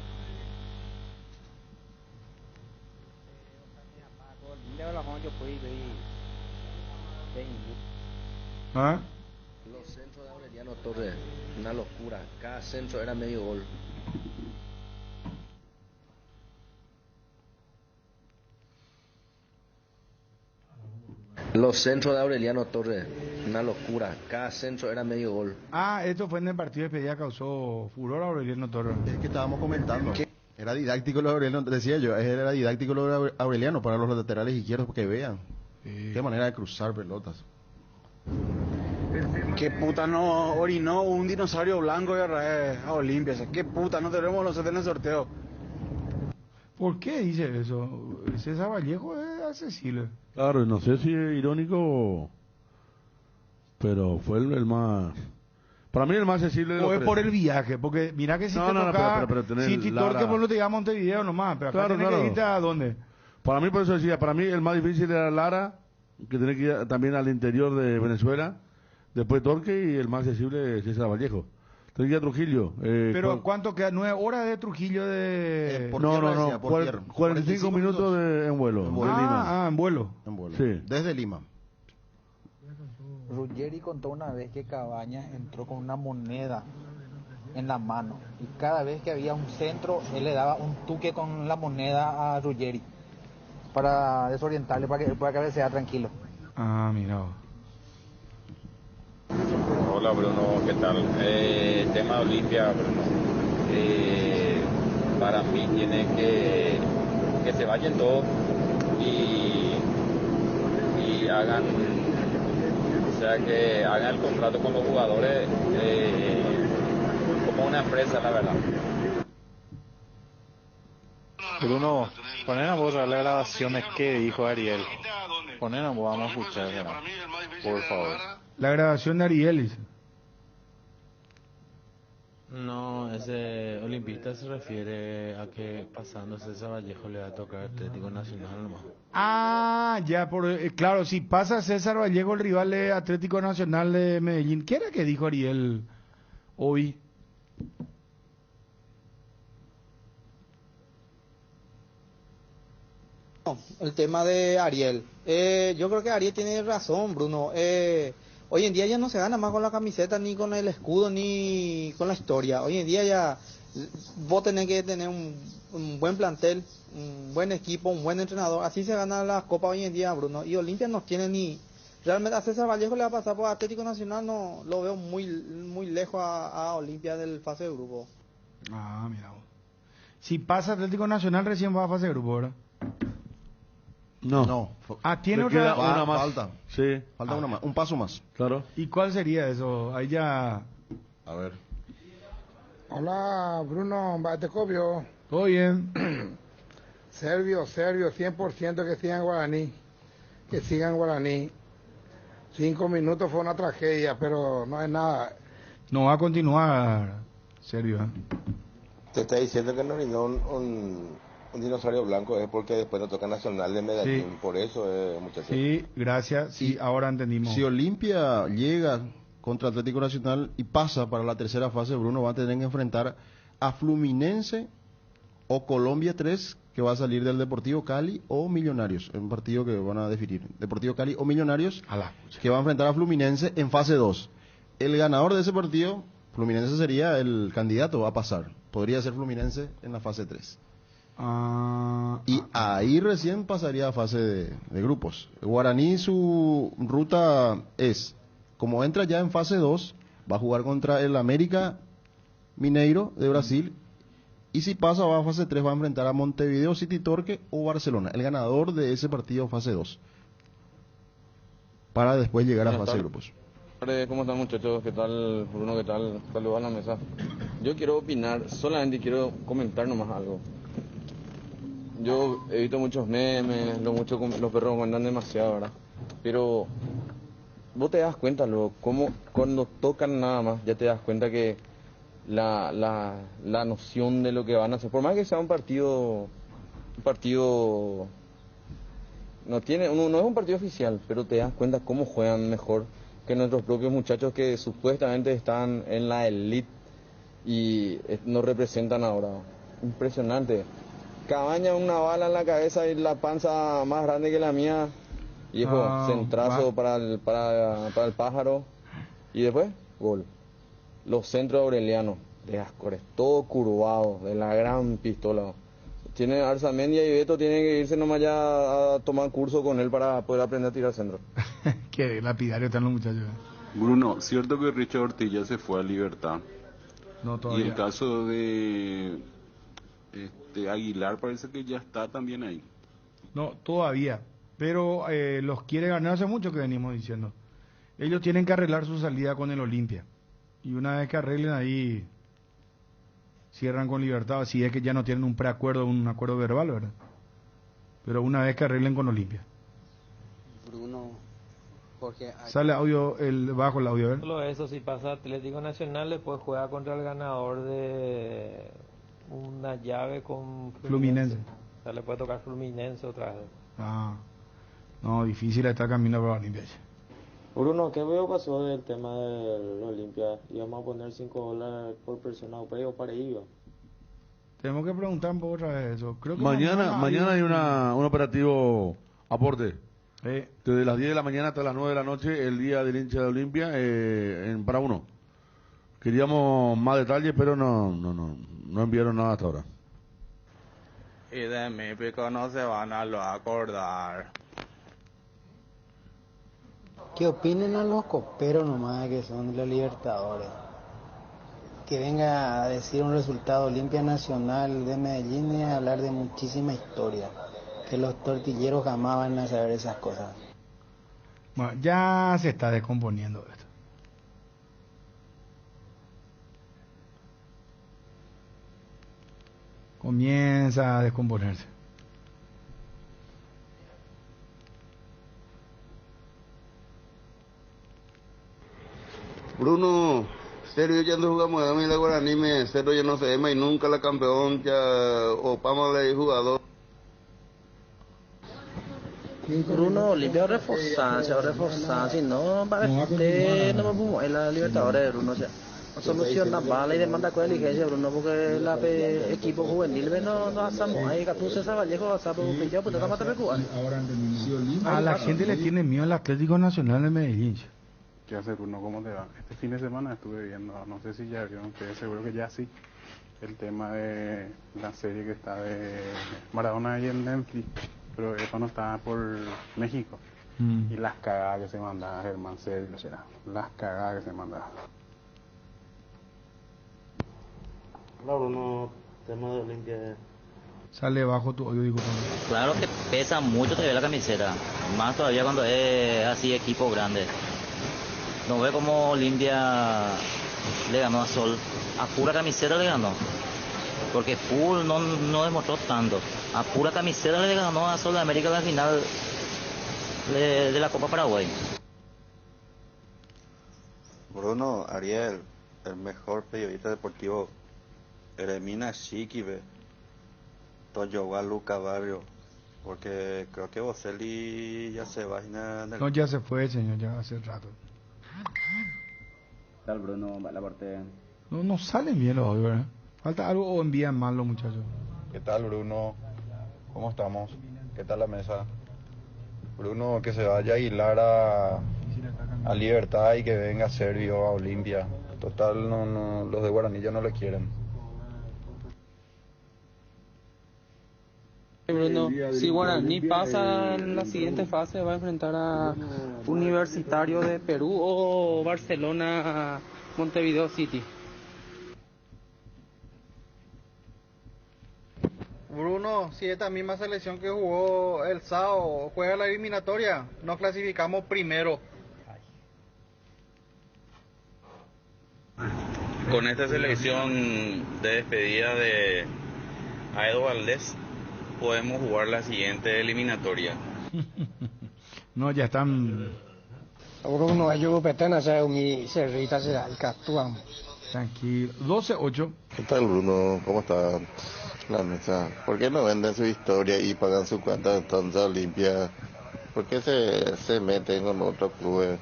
Speaker 2: ¿Ah?
Speaker 16: Los centros de Aureliano Torres, una locura. Cada centro era medio gol. Los centros de Aureliano Torres, una locura. Cada centro era medio gol.
Speaker 2: Ah, esto fue en el partido de despedida, causó furor a Aureliano Torres.
Speaker 6: Es que estábamos comentando. Era didáctico lo de Aureliano, decía yo, era didáctico lo de Aureliano para los laterales izquierdos porque vean. Qué manera de cruzar pelotas.
Speaker 17: Qué puta no orinó un dinosaurio blanco a Olimpia. Qué puta, no tenemos los en el sorteo.
Speaker 2: ¿Por qué dice eso? César Vallejo es accesible.
Speaker 4: Claro, no sé si es irónico, pero fue el más... Para mí el más accesible de los
Speaker 2: O es
Speaker 4: tres.
Speaker 2: por el viaje, porque mira que si te toca...
Speaker 4: pero tener
Speaker 2: si Titorque por lo te lleva a Montevideo nomás, pero acá tenés que irte a dónde.
Speaker 4: Para mí, por eso decía, para mí el más difícil era Lara, que tiene que ir también al interior de Venezuela, después Torque, y el más accesible es César Vallejo. Tiene que ir a Trujillo.
Speaker 2: Pero ¿cuánto queda? 9 horas de Trujillo de...
Speaker 4: No, 45 minutos en vuelo. En Lima.
Speaker 2: En vuelo.
Speaker 6: En vuelo.
Speaker 4: Sí.
Speaker 6: Desde Lima.
Speaker 18: Ruggeri contó una vez que Cabañas entró con una moneda en la mano y cada vez que había un centro él le daba un tuque con la moneda a Ruggeri para desorientarle, para que él pueda cabecear tranquilo.
Speaker 2: Ah, mira.
Speaker 24: Hola Bruno, ¿qué tal? Tema de Olimpia, Bruno. Para mí tiene que se vayan todos y hagan, o sea, que hagan el contrato con los jugadores como una empresa, la verdad.
Speaker 25: Bruno, ponen a borrar las grabaciones que dijo Ariel. Ponen a vos, vamos a escuchar, ¿verdad? Por favor.
Speaker 2: La grabación de Ariel, dice.
Speaker 26: No, ese olimpista se refiere a que pasando César Vallejo le va a tocar Atlético Nacional nomás.
Speaker 2: Ah, ya, claro, si pasa César Vallejo, el rival de Atlético Nacional de Medellín. ¿Qué era que dijo Ariel hoy?
Speaker 18: El tema de Ariel. Yo creo que Ariel tiene razón, Bruno. Hoy en día ya no se gana más con la camiseta, ni con el escudo, ni con la historia. Hoy en día ya vos tenés que tener un buen plantel, un buen equipo, un buen entrenador. Así se gana la Copa hoy en día, Bruno. Y Olimpia no tiene ni... Realmente a César Vallejo le va a pasar por Atlético Nacional, no lo veo muy lejos a Olimpia del fase de grupo.
Speaker 2: Ah, mira. Si pasa Atlético Nacional recién va a fase de grupo, ¿verdad?
Speaker 4: No.
Speaker 2: Ah, tiene
Speaker 6: otra...
Speaker 4: una más.
Speaker 6: Falta.
Speaker 4: Sí.
Speaker 6: Falta una más. Un paso más.
Speaker 4: Claro.
Speaker 2: ¿Y cuál sería eso? Ahí ya...
Speaker 6: A ver.
Speaker 27: Hola, Bruno, Batecopio.
Speaker 2: Todo bien.
Speaker 27: Serbio, 100% que sigan Guaraní. Que sigan Guaraní. 5 minutos fue una tragedia, pero no es nada.
Speaker 2: No va a continuar, Sergio.
Speaker 28: Te está diciendo que no vino un dinosaurio blanco, es porque después nos toca Nacional de Medellín,
Speaker 2: Sí.
Speaker 28: por eso, muchachos.
Speaker 2: Sí, gracias. Sí, ahora entendimos.
Speaker 6: Si Olimpia llega contra Atlético Nacional y pasa para la tercera fase, Bruno va a tener que enfrentar a Fluminense o Colombia 3, que va a salir del Deportivo Cali o Millonarios, un partido que van a definir. Deportivo Cali o Millonarios, que va a enfrentar a Fluminense en fase 2. El ganador de ese partido, Fluminense sería el candidato a pasar. Podría ser Fluminense en la fase 3. Y ahí recién pasaría a fase de grupos. Guaraní, su ruta es, como entra ya en fase 2, va a jugar contra el América Mineiro de Brasil, y si pasa va a fase 3, va a enfrentar a Montevideo City Torque o Barcelona, el ganador de ese partido fase 2, para después llegar a fase de grupos.
Speaker 29: ¿Cómo están, muchachos? ¿Qué tal, Bruno? ¿Qué tal? Saludos a la mesa. Yo quiero opinar, solamente quiero comentar nomás algo. Yo he visto muchos memes, los perros mandan demasiado, ¿verdad? Pero vos te das cuenta, cómo cuando tocan nada más, ya te das cuenta que la noción de lo que van a hacer, por más que sea un partido no es un partido oficial, pero te das cuenta cómo juegan mejor que nuestros propios muchachos que supuestamente están en la elite y nos representan ahora. Impresionante. Cabaña, una bala en la cabeza y la panza más grande que la mía. Hijo, centrazo para el pájaro. Y después, gol. Los centros de Aureliano, de Ascores, todo curvado, de la gran pistola. Tiene Arzamendia y Beto tienen que irse nomás ya a tomar curso con él para poder aprender a tirar centro.
Speaker 2: Qué lapidario están los muchachos.
Speaker 5: Bruno, cierto que Richard Ortiz se fue a Libertad.
Speaker 2: No, todavía.
Speaker 5: Y el caso de Aguilar parece que ya está también ahí.
Speaker 2: No, todavía. Pero los quiere ganar hace mucho que venimos diciendo. Ellos tienen que arreglar su salida con el Olimpia. Y una vez que arreglen ahí, cierran con Libertad. Si es que ya no tienen un preacuerdo, un acuerdo verbal, ¿verdad? Pero una vez que arreglen con Olimpia.
Speaker 10: Bruno, porque
Speaker 2: sale audio, bajo el audio, ¿verdad?
Speaker 13: Solo eso, si pasa Atlético Nacional, después juega contra el ganador de una llave con
Speaker 2: Fluminense.
Speaker 13: O sea, le puede tocar Fluminense otra vez.
Speaker 2: Ah, no, difícil está camino para Olimpia.
Speaker 26: Bruno, ¿qué veo pasó del tema del Olimpia? Íbamos a poner $5 por persona o para IVA.
Speaker 2: Tenemos que preguntar un poco otra vez eso. Creo que
Speaker 4: mañana hay un operativo aporte. Desde las 10 de la mañana hasta las 9 de la noche, el día del hincha de Olimpia, para uno. Queríamos más detalles, pero no enviaron nada hasta ahora.
Speaker 26: Y de mi pico no se van a lo acordar.
Speaker 18: ¿Qué opinen a los coperos nomás que son de los Libertadores? Que venga a decir un resultado Olimpia Nacional de Medellín y a hablar de muchísima historia. Que los tortilleros jamás van a saber esas cosas.
Speaker 2: Bueno, ya se está descomponiendo esto. Comienza a descomponerse.
Speaker 28: Bruno, serio ya no jugamos a mí la Guaraní, serio ya no se llama y nunca la campeón ya opamos el jugador.
Speaker 29: Bruno, Olimpia reforzar, si no, para que no me pongo en la Libertadores, Bruno, o sea, no soluciona bala y demanda con diligencia, Bruno, porque la equipo juvenil no hacemos ahí, 14 Vallejo, porque ya pues estamos a recuar.
Speaker 2: A la gente le tiene miedo al Atlético Nacional de Medellín.
Speaker 24: ¿Qué hace, Bruno? ¿Cómo te va? Este fin de semana estuve viendo, no sé si ya vieron ustedes, seguro que ya sí, el tema de la serie que está de Maradona ahí en Netflix, pero eso no está por México. Y las cagadas que se mandaba Germán Sergio, las cagadas que se mandaba.
Speaker 26: Hola Bruno, tema de Olimpia.
Speaker 2: Sale bajo tu audio, digo.
Speaker 14: Claro que pesa mucho te ve la camiseta, más todavía cuando es así equipo grande. No ve como Olimpia le ganó a Sol, a pura camiseta le ganó, porque full no demostró tanto, a pura camiseta le ganó a Sol de América en la final de la Copa Paraguay.
Speaker 28: Bruno, Ariel, el mejor periodista deportivo, elimina Chiqui, Toyowa Luca Barrio, porque creo que Boselli ya se va.
Speaker 2: No, ya se fue, señor, ya hace rato.
Speaker 15: ¿Qué tal, Bruno? La parte...
Speaker 2: No salen bien los audios, ¿verdad? Falta algo o envían mal los muchachos.
Speaker 19: ¿Qué tal, Bruno? ¿Cómo estamos? ¿Qué tal la mesa? Bruno, que se vaya Aguilar a Libertad y que venga Servio a Olimpia. Total, no, los de Guaraní ya no le quieren.
Speaker 20: Bruno, si Guaraní pasa en la siguiente fase, va a enfrentar a Universitario de Perú o Barcelona Montevideo City.
Speaker 21: Bruno, si esta misma selección que jugó el sábado juega la eliminatoria, nos clasificamos primero.
Speaker 29: Con esta selección de despedida de Aedo Valdés, podemos jugar la siguiente eliminatoria.
Speaker 2: No, ya están.
Speaker 18: Bruno, ayudo petena, sea mi cerrita, será el catuán.
Speaker 2: Tranquilo. 12-8.
Speaker 28: ¿Qué tal, Bruno? ¿Cómo está la mesa? ¿Por qué no venden su historia y pagan su cuenta entonces a Olimpia? ¿Por qué se meten con otros clubes?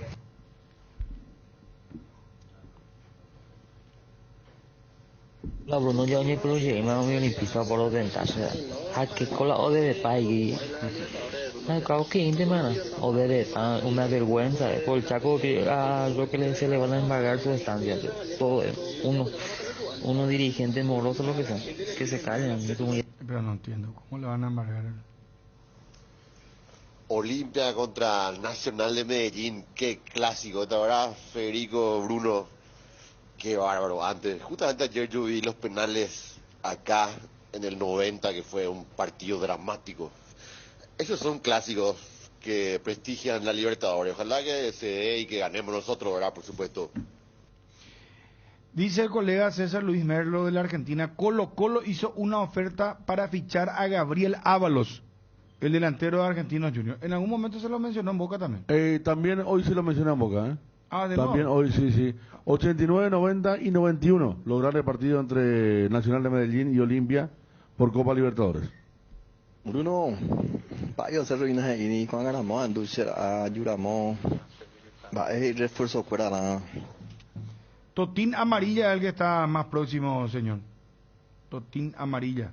Speaker 14: La Bruno yo ni pro llegué, me voy a olimpista por los ventas. A que cola o de país. Ay, cabo que íntima, o de una vergüenza, por el Chaco a lo que se le van a embargar su estancia, todo uno dirigente moroso, lo que sea, que se callen.
Speaker 2: Pero no entiendo, ¿cómo le van a embargar?
Speaker 1: Olimpia contra Nacional de Medellín, qué clásico, ¿te acuerdas, Federico, Bruno? Qué bárbaro. Justamente ayer yo vi los penales acá en el 90, que fue un partido dramático. Esos son clásicos que prestigian la Libertadores. Ojalá que se dé y que ganemos nosotros, ¿verdad? Por supuesto.
Speaker 2: Dice el colega César Luis Merlo de la Argentina, Colo hizo una oferta para fichar a Gabriel Ábalos, el delantero de Argentinos Juniors. En algún momento se lo mencionó en Boca también.
Speaker 4: También hoy se lo mencionó en Boca, ¿eh?
Speaker 2: Ah, de
Speaker 4: también
Speaker 2: nuevo.
Speaker 4: Hoy sí. 89, 90 y 91 lograr el partido entre Nacional de Medellín y Olimpia por Copa Libertadores.
Speaker 16: Bruno, vaya se ruinas y cuando ganamos en dulce a Yuramón, va a ir refuerzo fuera nada.
Speaker 2: Totín Amarilla es el que está más próximo, señor. Totín Amarilla.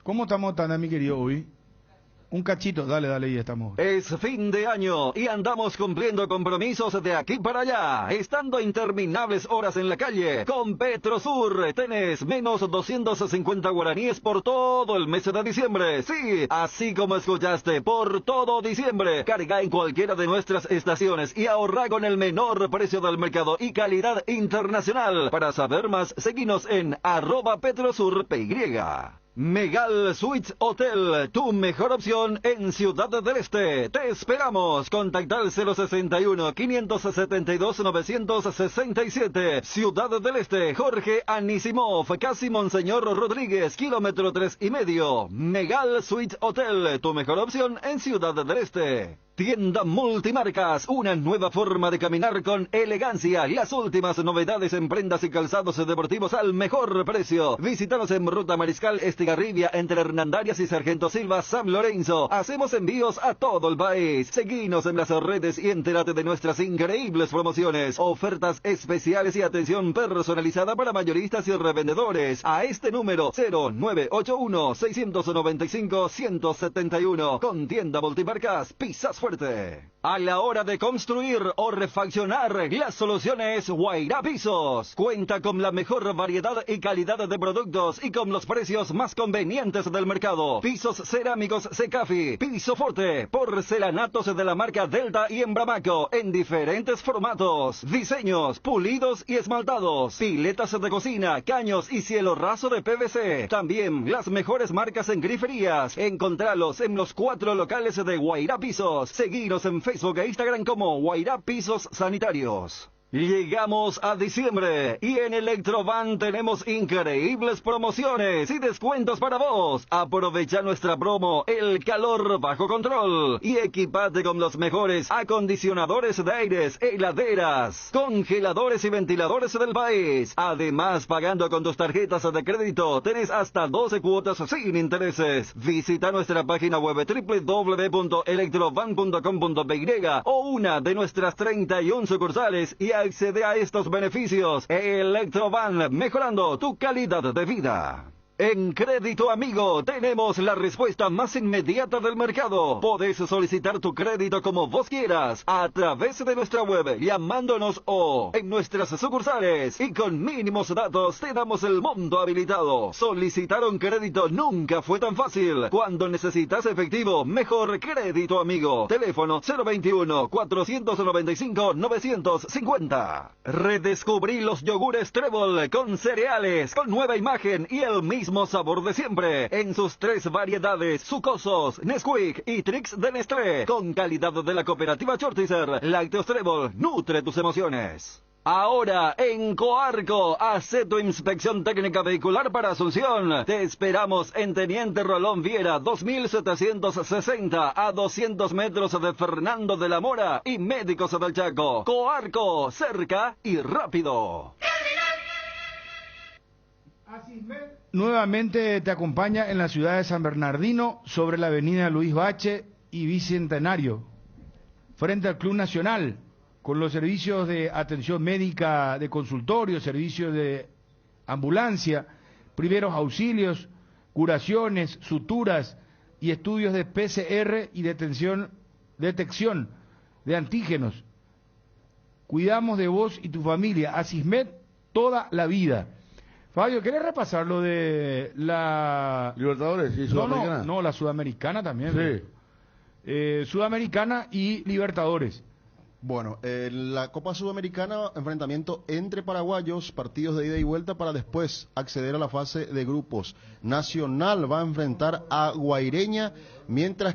Speaker 2: ¿Cómo estamos tan, mi querido, hoy? Un cachito, dale, y estamos.
Speaker 3: Es fin de año y andamos cumpliendo compromisos de aquí para allá, estando interminables horas en la calle. Con Petrosur tenés menos 250 guaraníes por todo el mes de diciembre. Sí, así como escuchaste, por todo diciembre. Carga en cualquiera de nuestras estaciones y ahorra con el menor precio del mercado y calidad internacional. Para saber más, seguinos en @PetrosurPY. Megal Suites Hotel, tu mejor opción en Ciudad del Este. Te esperamos. Contacta al 061-572-967. Ciudad del Este, Jorge Anisimov, casi Monseñor Rodríguez, kilómetro 3,5. Megal Suites Hotel, tu mejor opción en Ciudad del Este. Tienda Multimarcas, una nueva forma de caminar con elegancia. Las últimas novedades en prendas y calzados deportivos al mejor precio. Visítanos en Ruta Mariscal Estigarribia, entre Hernandarias y Sargento Silva, San Lorenzo. Hacemos envíos a todo el país. Seguinos en las redes y entérate de nuestras increíbles promociones, ofertas especiales y atención personalizada para mayoristas y revendedores. A este número 0981-695-171. Con Tienda Multimarcas, pisas fuerte. A la hora de construir o refaccionar, la solución es Guairá Pisos. Cuenta con la mejor variedad y calidad de productos y con los precios más convenientes del mercado. Pisos cerámicos Secafi, piso forte, porcelanatos de la marca Delta y Embramaco en diferentes formatos, diseños, pulidos y esmaltados, piletas de cocina, caños y cielo raso de PVC. También las mejores marcas en griferías. Encontralos en los 4 locales de Guairá Pisos. Seguinos en Facebook e Instagram como Guairá Pisos Sanitarios. Llegamos a diciembre y en Electrovan tenemos increíbles promociones y descuentos para vos. Aprovecha nuestra promo El Calor Bajo Control y equipate con los mejores acondicionadores de aires, heladeras, congeladores y ventiladores del país. Además, pagando con tus tarjetas de crédito, tenés hasta 12 cuotas sin intereses. Visita nuestra página web www.electrovan.com.py o una de nuestras 31 sucursales y accede a estos beneficios. Electrovan, mejorando tu calidad de vida. En Crédito Amigo tenemos la respuesta más inmediata del mercado. Podés solicitar tu crédito como vos quieras, a través de nuestra web, llamándonos o en nuestras sucursales. Y con mínimos datos te damos el monto habilitado. Solicitar un crédito nunca fue tan fácil. Cuando necesitas efectivo, mejor Crédito Amigo. Teléfono 021-495-950. Redescubrí los yogures Trébol con cereales, con nueva imagen y el mismo sabor de siempre, en sus 3 variedades: sucosos, Nesquik y Trix de Nestlé, con calidad de la cooperativa Chortizer. Lácteos Trébol, nutre tus emociones. Ahora en Coarco, hace tu inspección técnica vehicular para Asunción. Te esperamos en Teniente Rolón Viera, 2760, a 200 metros de Fernando de la Mora y Médicos del Chaco. Coarco, cerca y rápido.
Speaker 2: Nuevamente te acompaña en la ciudad de San Bernardino, sobre la avenida Luis Bache y Bicentenario, frente al Club Nacional, con los servicios de atención médica, de consultorio, servicios de ambulancia, primeros auxilios, curaciones, suturas y estudios de PCR y detección de antígenos. Cuidamos de vos y tu familia. Asismed toda la vida. Fabio, ¿querés repasar lo de la...
Speaker 4: Libertadores y Sudamericana?
Speaker 2: No, la Sudamericana también. Sí. Sudamericana y Libertadores.
Speaker 6: Bueno, la Copa Sudamericana, enfrentamiento entre paraguayos, partidos de ida y vuelta para después acceder a la fase de grupos. Nacional va a enfrentar a Guaireña, mientras